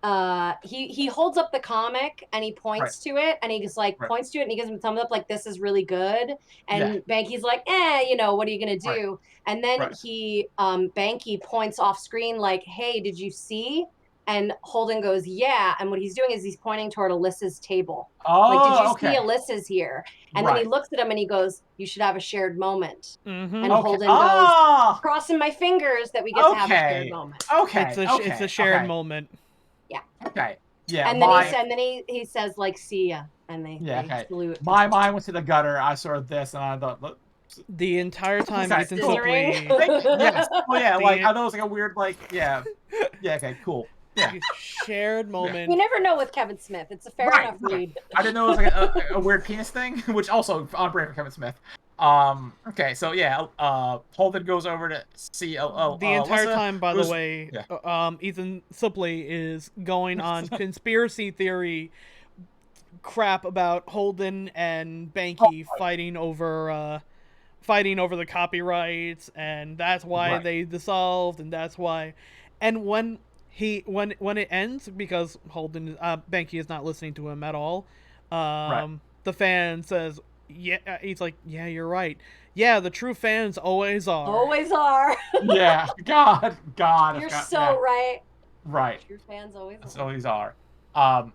holds up the comic and he points to it, and he just points to it and he gives him a thumbs up like, this is really good. And Banky's like, what are you gonna do? And then he Banky points off screen like, hey, did you see? And Holden goes, yeah. And what he's doing is he's pointing toward Alyssa's table. Like, did Oh, you okay. see Alyssa's here? And then he Right. looks at him and he goes, you should have a shared moment. Mm-hmm. And Okay. Holden goes, Ah, crossing my fingers that we get to have a shared okay. moment. Okay. It's a shared Okay. moment. Yeah. Okay. Yeah. And then he says, like, see ya. And they salute. My mind went to the gutter. I saw this, and I thought, look, The entire time Okay, Ethan cool. Suplee. yes. Well, yeah. Like The- I thought it was like a weird, like, yeah. Yeah. Okay. Cool. Yeah. Shared moment. You never know with Kevin Smith. It's a fair enough read. I didn't know it was like a weird penis thing, which also on brand for Kevin Smith. Okay, so yeah, Holden goes over to see The entire Alyssa, time, by the who's- way, yeah. Ethan Suplee is going on conspiracy theory crap about Holden and Banky fighting over the copyrights, and that's why they dissolved, and that's why. And when it ends, because Holden Banky is not listening to him at all, the fan says, yeah, he's like, yeah, you're right. Yeah, the true fans always are. Always are. Yeah, God. You're so right. Right. True fans always are. So these are.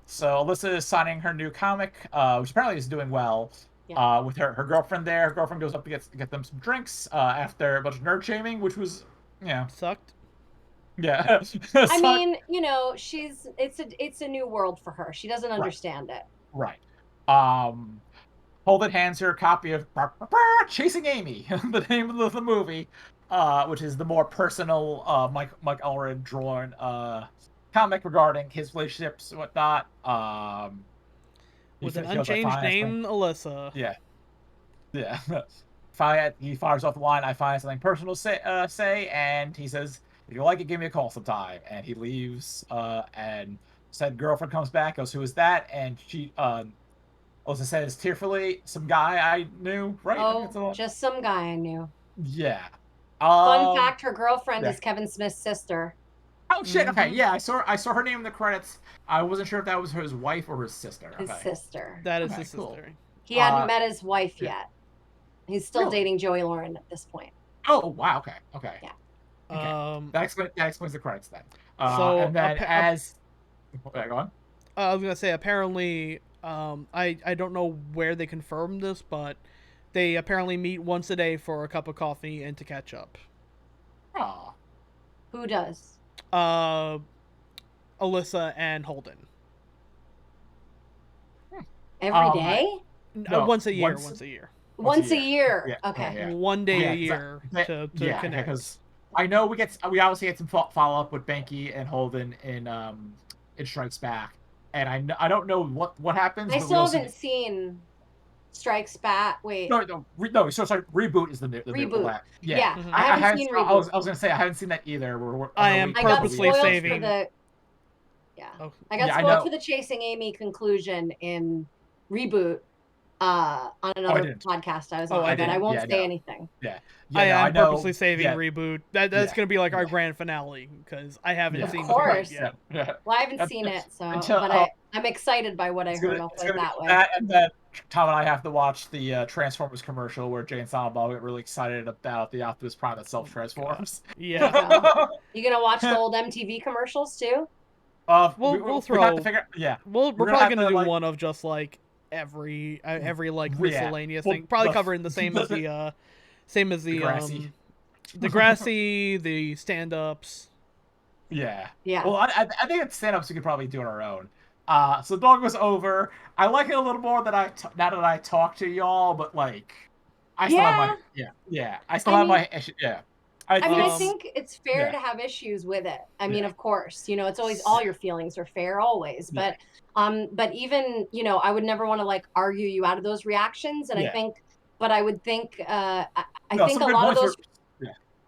So Alyssa is signing her new comic, which apparently is doing well. Yeah. With her girlfriend there. Her girlfriend goes up to get them some drinks after a bunch of nerd shaming, which was, Sucked. Yeah. I mean, it's a new world for her. She doesn't understand it. Right. Holden hands her a copy of Chasing Amy, the name of the movie, which is the more personal Mike Allred drawn comic regarding his relationships and whatnot. With an unchanged name, Alyssa. Yeah. He fires off the line, I find something personal to say, and he says, if you like it, give me a call sometime. And he leaves, and said girlfriend comes back, goes, who is that? And she, Alyssa says tearfully, some guy I knew, right? Oh, just some guy I knew. Yeah. Fun fact, her girlfriend is Kevin Smith's sister. Oh shit! Mm-hmm. Okay, yeah, I saw her name in the credits. I wasn't sure if that was his wife or his sister. His sister. That is his cool. sister. He hadn't met his wife yet. He's still dating Joey Lauren at this point. Oh wow! Okay. Yeah. Okay. That explains the credits then. And then go on. I was gonna say, apparently, I don't know where they confirmed this, but they apparently meet once a day for a cup of coffee and to catch up. Oh. Who does? Alyssa and Holden. Every day? No, once a year. Once a year. Yeah. Okay. Yeah. One day a year to connect. Because I know we obviously get some follow up with Banky and Holden in Strikes Back, and I don't know what happens. I still haven't seen Strikes Back. Wait. No. So it's like Reboot is the Reboot. Yeah. Mm-hmm. I haven't seen Reboot. I was gonna say I haven't seen that either. I am purposely saving. I got spoiled for the Chasing Amy conclusion in Reboot on another podcast I was on, but I won't say anything. I'm purposely saving Reboot. That's gonna be like our grand finale because I haven't seen it yet. Well, I haven't seen it, but I'm excited by what I heard. I'll put it that way. And then Tom and I have to watch the Transformers commercial where Jay and Silent Bob get really excited about the Optimus Prime that self-transforms. Yeah. You gonna watch the old MTV commercials too? We'll throw. We have to figure, we're probably gonna do one of just like every like miscellaneous thing. Probably covering the same as the Degrassi. Degrassi, the stand-ups. Yeah. Yeah. Well, I think it's stand-ups we could probably do on our own. So the dog was over. I like it a little more now that I talk to y'all, but like, I still have my I still have my I think it's fair to have issues with it. I mean, of course, it's always all your feelings are fair always, but even I would never want to like argue you out of those reactions, and I think I think a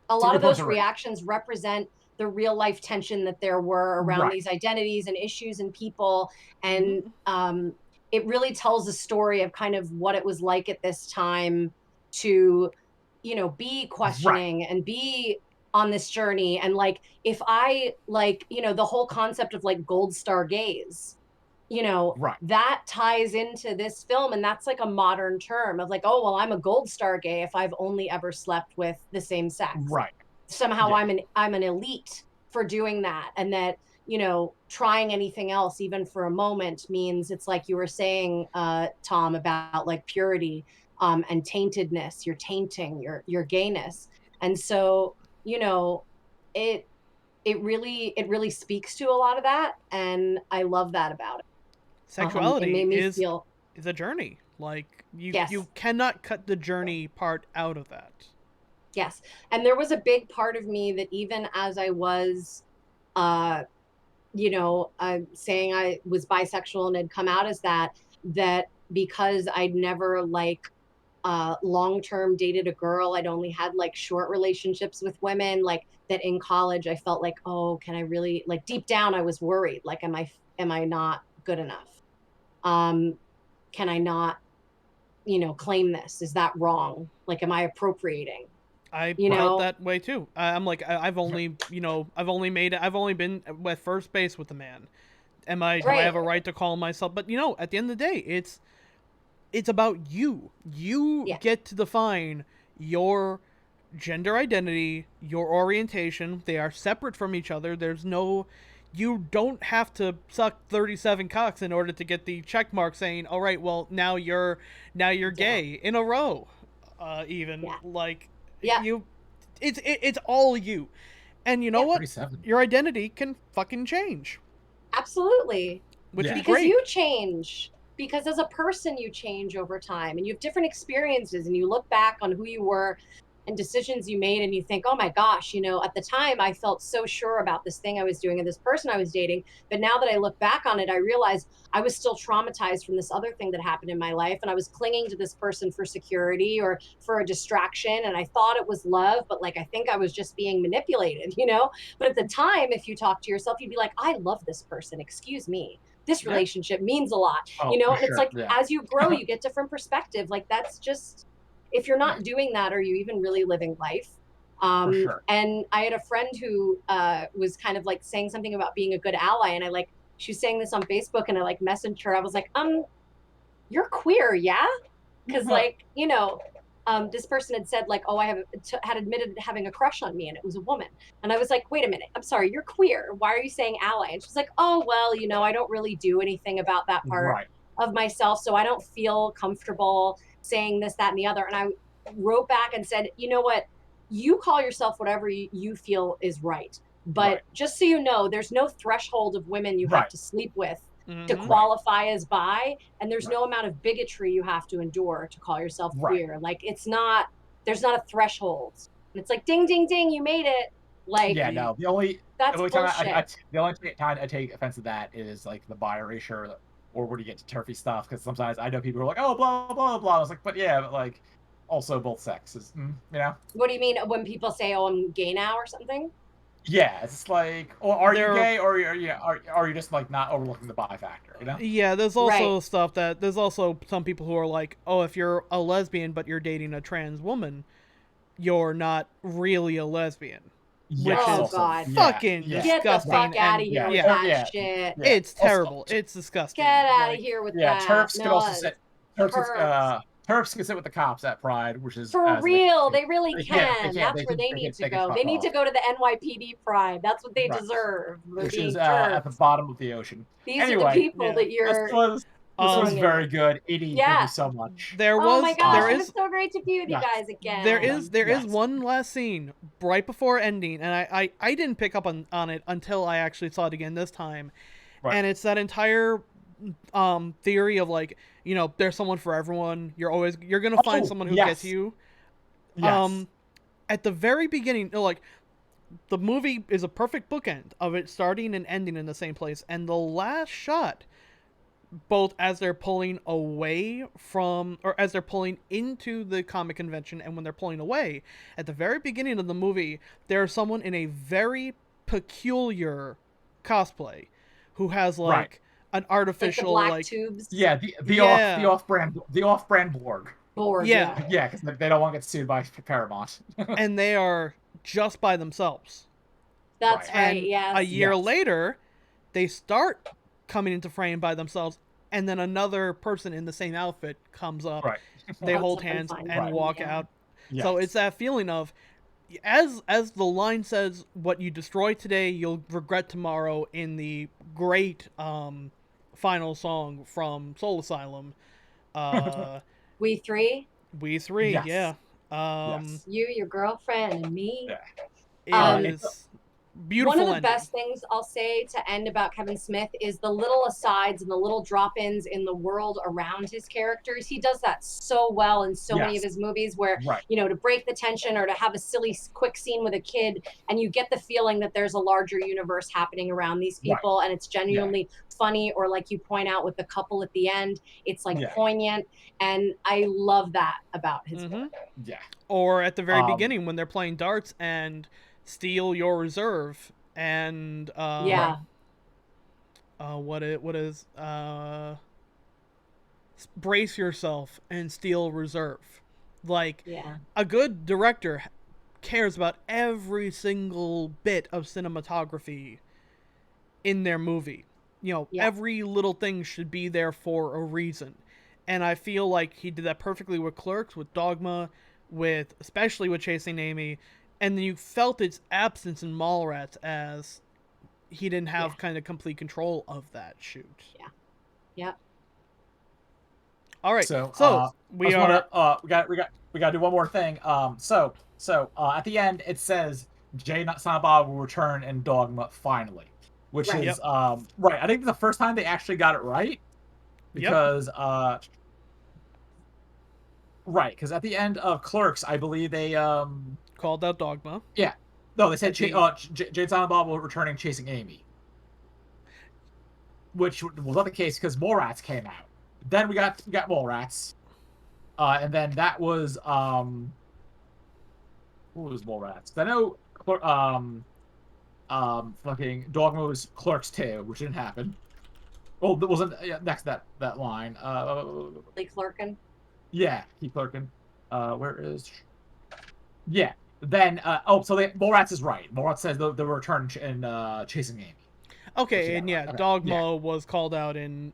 lot of those reactions represent the real life tension that there were around these identities and issues and people, and it really tells a story of kind of what it was like at this time to be questioning and be on this journey. And like, if I like, the whole concept of like gold star gaze, that ties into this film. And that's like a modern term of like, oh, well, I'm a gold star gay if I've only ever slept with the same sex. Right. Somehow I'm an elite for doing that. And that, trying anything else, even for a moment, means it's like you were saying, Tom, about like purity, and taintedness. You're tainting your gayness. And so, it it really speaks to a lot of that, and I love that about it. It Sexuality made me is feel, a journey. Like you yes, cannot cut the journey part out of that. yes. And there was a big part of me that, even as I was, uh saying I was bisexual and had come out as that because I'd never like long term dated a girl, I'd only had like short relationships with women, like that in college I felt like, oh, can I really, like, deep down I was worried, like, am I not good enough? um can I not, claim this? Is that wrong? Like, am I appropriating? I you felt know that way too. I'm like, I've only, I've only been at first base with a man. Do I right. have a right to call myself? But at the end of the day, it's about you. You Yeah, get to define your gender identity, your orientation. They are separate from each other. You don't have to suck 37 cocks in order to get the check mark saying, all right, well, now you're yeah, gay in a row. Even yeah, like yeah, you, it's all you. And you know yeah, what? 37. Your identity can fucking change, absolutely. which Yeah. is Because great. you change, because as a person you change over time, and you have different experiences, and you look back on who you were and decisions you made, and you think, oh my gosh, at the time I felt so sure about this thing I was doing and this person I was dating, but now that I look back on it, I realize I was still traumatized from this other thing that happened in my life, and I was clinging to this person for security or for a distraction, and I thought it was love, but like I think I was just being manipulated. But at the time, if you talk to yourself, you'd be like, I love this person, excuse me, this Yeah. relationship means a lot. Oh, for And it's sure. like, Yeah. as you grow, you get different perspective. Like, that's just, if you're Yeah, not doing that, are you even really living life? for sure. And I had a friend who was kind of like saying something about being a good ally, and she was saying this on Facebook, and I like messaged her. I was like, you're queer, yeah? Because, like, this person had said, like, oh, had admitted having a crush on me, and it was a woman. And I was like, wait a minute, I'm sorry, you're queer, why are you saying ally? And she's like, oh, well, I don't really do anything about that part Right. of myself, so I don't feel comfortable saying this, that, and the other. And I wrote back and said, you know what, you call yourself whatever you feel is right, but Right. just so you know, there's no threshold of women you have Right. to sleep with to Mm-hmm. Right. qualify as bi, and there's Right. no amount of bigotry you have to endure to call yourself Right. queer. Like, there's not a threshold. And it's like, ding ding ding, you made it. Like, Yeah. No. The that's only time bullshit. the only time I take offense to that is like the bi erasure, or when you get to turfy stuff. Because sometimes I know people who are like, oh, blah blah blah blah. I was like, but yeah, but like, also both sexes. What do you mean when people say, oh, I'm gay now or something? Yeah, it's like, or are you There gay, or are you just like not overlooking the bi factor? Yeah, Right. there's also some people who are like, oh, if you're a lesbian but you're dating a trans woman, you're not really a lesbian, which Yes. Oh is Also. God. Yeah. fucking Yeah. Get the Right. disgusting. fuck out of And here Yeah. with yeah, that Yeah. shit. Yeah. it's Also, terrible. It's disgusting. Get out of Like, here with yeah, that. Terps could No, also sit. Terps. Terps can sit with the cops at Pride, which is For as they real, can. they really They can't. They can. can't. That's where they need to They can go. They fuck need to off. go to the NYPD Pride. That's what they Right. deserve for Which is being at the Terps. bottom of the ocean. These are the Anyway, people yeah. that you're this was Um, throwing in very there. good. Edie, thank Yeah. you so much. there Oh my was gosh, there it was is so great to be with you Yes. guys there again. is there is Yes. one last scene right before ending, and I didn't pick up on it until I actually saw it again this time, Right. and it's that entire theory of like, there's someone for everyone. You're gonna find Oh, someone who gets yes. you. Yes. At the very beginning, like, the movie is a perfect bookend of it starting and ending in the same place, and the last shot, both as they're pulling away from, or as they're pulling into the comic convention and when they're pulling away, at the very beginning of the movie, there's someone in a very peculiar cosplay who has Right. like an Like the artificial, black like, tubes Yeah. yeah, The off brand Borg. board, yeah, yeah. Yeah, because they don't want to get sued by Paramount. and they are just by themselves. That's Right. right, And a yes. year Yes. later, they start coming into frame by themselves, and then another person in the same outfit comes up. Right. They Comes hold up and hands finds and Right. them, walk yeah. out. So it's Yes. that feeling of as the line says, what you destroy today, you'll regret tomorrow, in the great final song from Soul Asylum. We three, We three, Yes. yeah. Yes. you, your girlfriend, and me. Yeah. It Um, It's is One of beautiful the ending. best things I'll say to end about Kevin Smith is the little asides and the little drop-ins in the world around his characters. He does that so well in so many of yes. his movies where, Right. to break the tension or to have a silly quick scene with a kid and you get the feeling that there's a larger universe happening around these Right. people and it's Yeah. genuinely funny, or like you point out with the couple at the end, it's like Yeah. poignant, and I love that about his Mm-hmm. work. Yeah. Or at the very Um. beginning when they're playing darts and steal your reserve, and Yeah. Right. what is brace yourself and steal reserve. Like, Yeah. a good director cares about every single bit of cinematography in their movie. Yeah. Every little thing should be there for a reason. And I feel like he did that perfectly with Clerks, with Dogma, especially with Chasing Amy, and then you felt its absence in Mallrats, as he didn't have Yeah. kind of complete control of that shoot. Yeah. Yep. All right, So so I we just are wanna we got to do one more thing. At the end it says Jay Silent Bob will return in Dogma finally, which Right. is Yep. right. I think the first time they actually got it right, Yep. because right, because at the end of Clerks, I believe they Called out Dogma. yeah, no, they said At the Jay Silent Bob will returning chasing Amy, which was not the case because Mallrats came out. Then we got Mallrats, and then that was what was Mallrats? I know fucking Dogma was Clerks 2, which didn't happen. Oh, that wasn't next that line. Lee Clerkin. Yeah, keep clerking. Where is? Yeah. Then so Mallrats is right. Mallrats says the return in chasing Amy, which you Okay, got and right. yeah, Okay. Dogma Yeah. was called out in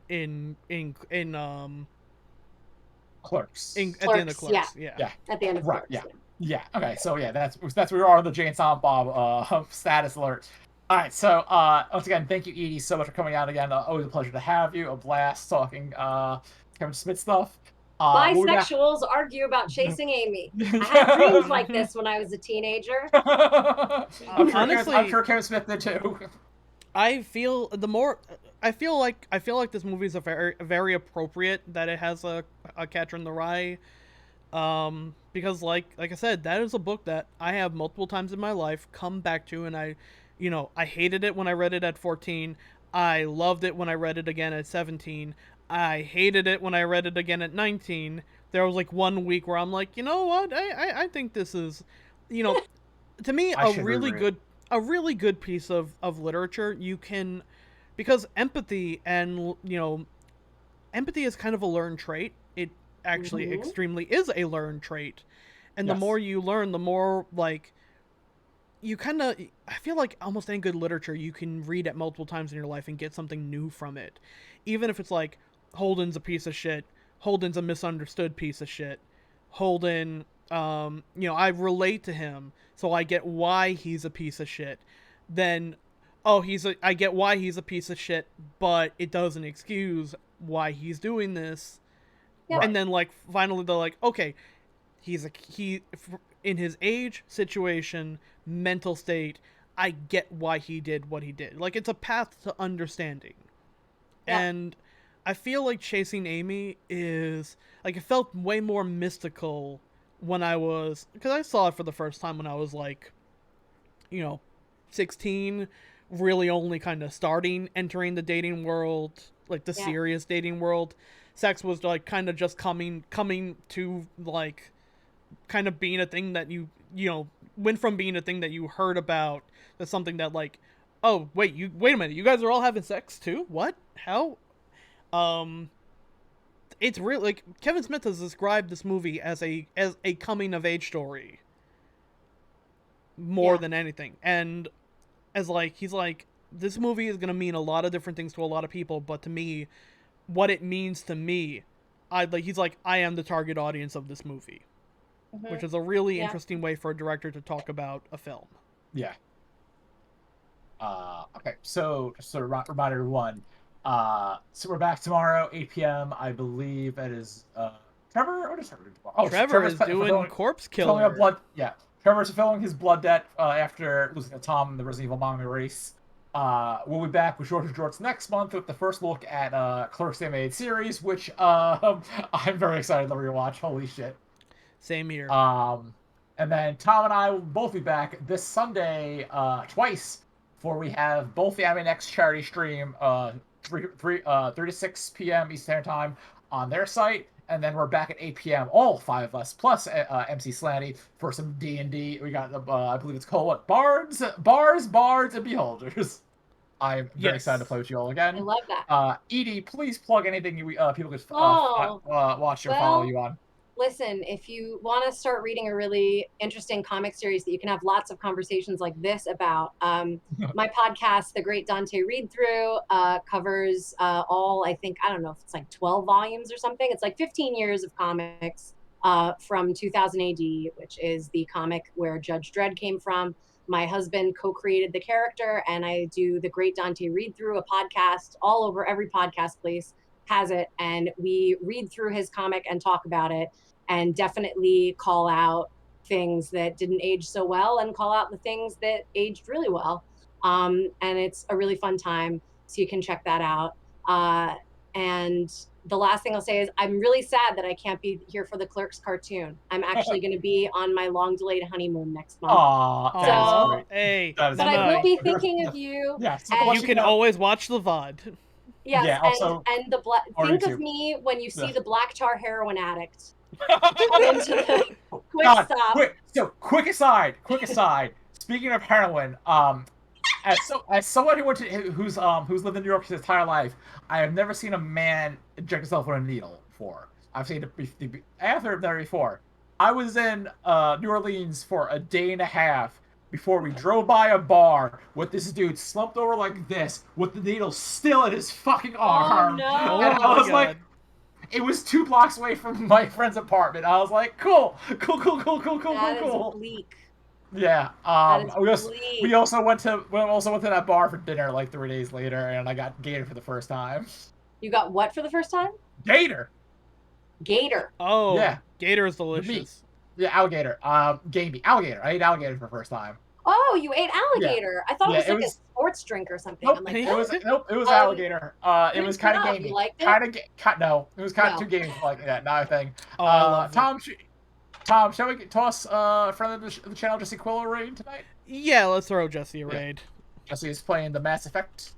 Clerks. at the end of Clerks. Yeah. Clerks. Yeah. Yeah. At the end of Right. Clerks. Yeah. Yeah. Okay. So yeah, that's where we are on the Jay and Silent Bob status alert. All right. So once again, thank you, Edie, so much for coming out again. Always a pleasure to have you. A blast talking Kevin Smith stuff. We'll be back. Bisexuals argue about chasing Amy. I had dreams like this when I was a teenager. Honestly, I'm sure Kevin Smith did too. I feel I feel like this movie is very appropriate that it has a Catcher in the Rye, because like I said, that is a book that I have multiple times in my life come back to, and I hated it when I read it at 14. I loved it when I read it again at 17. I hated it when I read it again at 19. There was like 1 week where I'm like, you know what? I think this is, you know, to me a really good piece of literature. You can, because empathy empathy is kind of a learned trait. It actually extremely is a learned trait. And the Yes. more you learn, the more like you kind of, I feel like almost any good literature you can read it multiple times in your life and get something new from it. Even if it's like Holden's a piece of shit, Holden's a misunderstood piece of shit. Holden, I relate to him, so I get why he's a piece of shit. Then, I get why he's a piece of shit, but it doesn't excuse why he's doing this. Yep. And then, like, finally they're like, okay, he in his age, situation, mental state, I get why he did what he did. Like, it's a path to understanding. Yeah. And I feel like Chasing Amy is, like, it felt way more mystical when because I saw it for the first time when I was like, 16, really only kind of entering the dating world, like the serious dating world. Sex was like kind of just coming to like kind of being a thing that went from being a thing that you heard about to something that like, oh wait a minute, you guys are all having sex too? What? How? It's really like Kevin Smith has described this movie as a coming of age story more than anything, and as like he's like, this movie is gonna mean a lot of different things to a lot of people, but to me, what it means to me, he's like, I am the target audience of this movie. which is a really Yeah. interesting way for a director to talk about a film. Yeah. Okay, so just to remind everyone, so we're back tomorrow, 8 p.m. I believe it is Trevor. What is Trevor doing tomorrow? Oh, Trevor is doing Corpse fulfilling a Killer. blood. Yeah, Trevor's fulfilling his blood debt after losing to Tom in the Resident Evil Mommy race. We'll be back with Jorts next month with the first look at Clerks Animated Series, which I'm very excited to rewatch. Holy shit! Same here. And then Tom and I will both be back this Sunday twice, for we have both the Anime Next charity stream 3 to 6 p.m. Eastern Standard Time on their site, and then we're back at 8 p.m. all 5 of us plus MC Slanty for some D&D. We got I believe it's called what? Bards, and Beholders. I'm very excited to play with you all again. I love that. Edie, please plug anything people could watch or follow you on. Listen, if you want to start reading a really interesting comic series that you can have lots of conversations like this about, my podcast, The Great Dante Read Through, covers all, I think, I don't know if it's like 12 volumes or something. It's like 15 years of comics from 2000 AD, which is the comic where Judge Dredd came from. My husband co-created the character, and I do The Great Dante Read Through, a podcast all over every podcast place has it, and we read through his comic and talk about it, and definitely call out things that didn't age so well and call out the things that aged really well. And it's a really fun time, so you can check that out. And the last thing I'll say is I'm really sad that I can't be here for the Clerks cartoon. I'm actually going to be on my long delayed honeymoon next month. Aww, So, great. Hey, but I will be thinking of you. Yeah, you can always watch the VOD. Yes, yeah, also, and the think of me when you see the black tar heroin addict. Quick aside. Speaking of heroin, as someone who's lived in New York his entire life, I have never seen a man inject himself with a needle before. I've seen it after there before. I was in New Orleans for a day and a half before we drove by a bar with this dude slumped over like this with the needle still in his fucking arm. Oh, no. And I was like, it was 2 blocks away from my friend's apartment. I was like, cool. That is bleak. Yeah. Bleak. We also went to that bar for dinner like 3 days later, and I got gator for the first time. You got what for the first time? Gator. Oh, yeah. Gator is delicious. Yeah, alligator. Gamey. Alligator. I ate alligator for the first time. Oh, you ate alligator. Yeah. I thought it was a sports drink or something. Nope, I'm like, it was alligator. It was kind of gamey. You liked it? No, it was kind of too gamey like that. Not a thing. Tom, shall we toss friend of the channel Jesse Quill a raid tonight? Yeah, let's throw Jesse a raid. Jesse is playing the Mass Effect.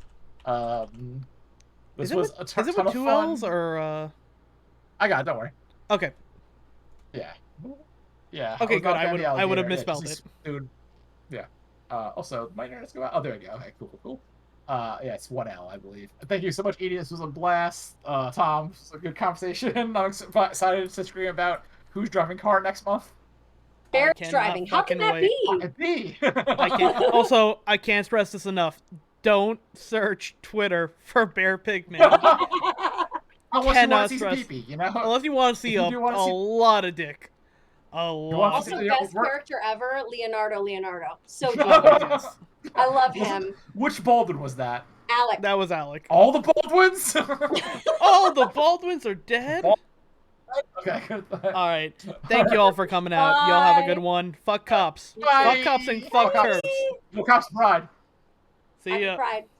This was a ton is it of with 2 fun. L's or? I got it. Don't worry. Okay. Yeah. Yeah. Okay, good. I would have misspelled it. Dude. Yeah. Also, my internet's go out. Oh, there we go. Okay, cool. Yeah, it's 1L, I believe. Thank you so much, Edie. This was a blast. Tom, this was a good conversation. I'm excited to scream about who's driving car next month. Eric's driving. How can that be? I can't stress this enough. Don't search Twitter for Bear Pigman. Unless you want to see some pee-pee, you know? Unless you want to see a lot of dick. Also, best character ever, Leonardo. So genius. I love him. Which Baldwin was that? Alec. That was Alec. All the Baldwins? All the Baldwins are dead? Okay. All right. Thank you all for coming out. Bye. Y'all have a good one. Fuck cops. Bye. Fuck cops and fuck curves. No cops pride. See ya. Pride.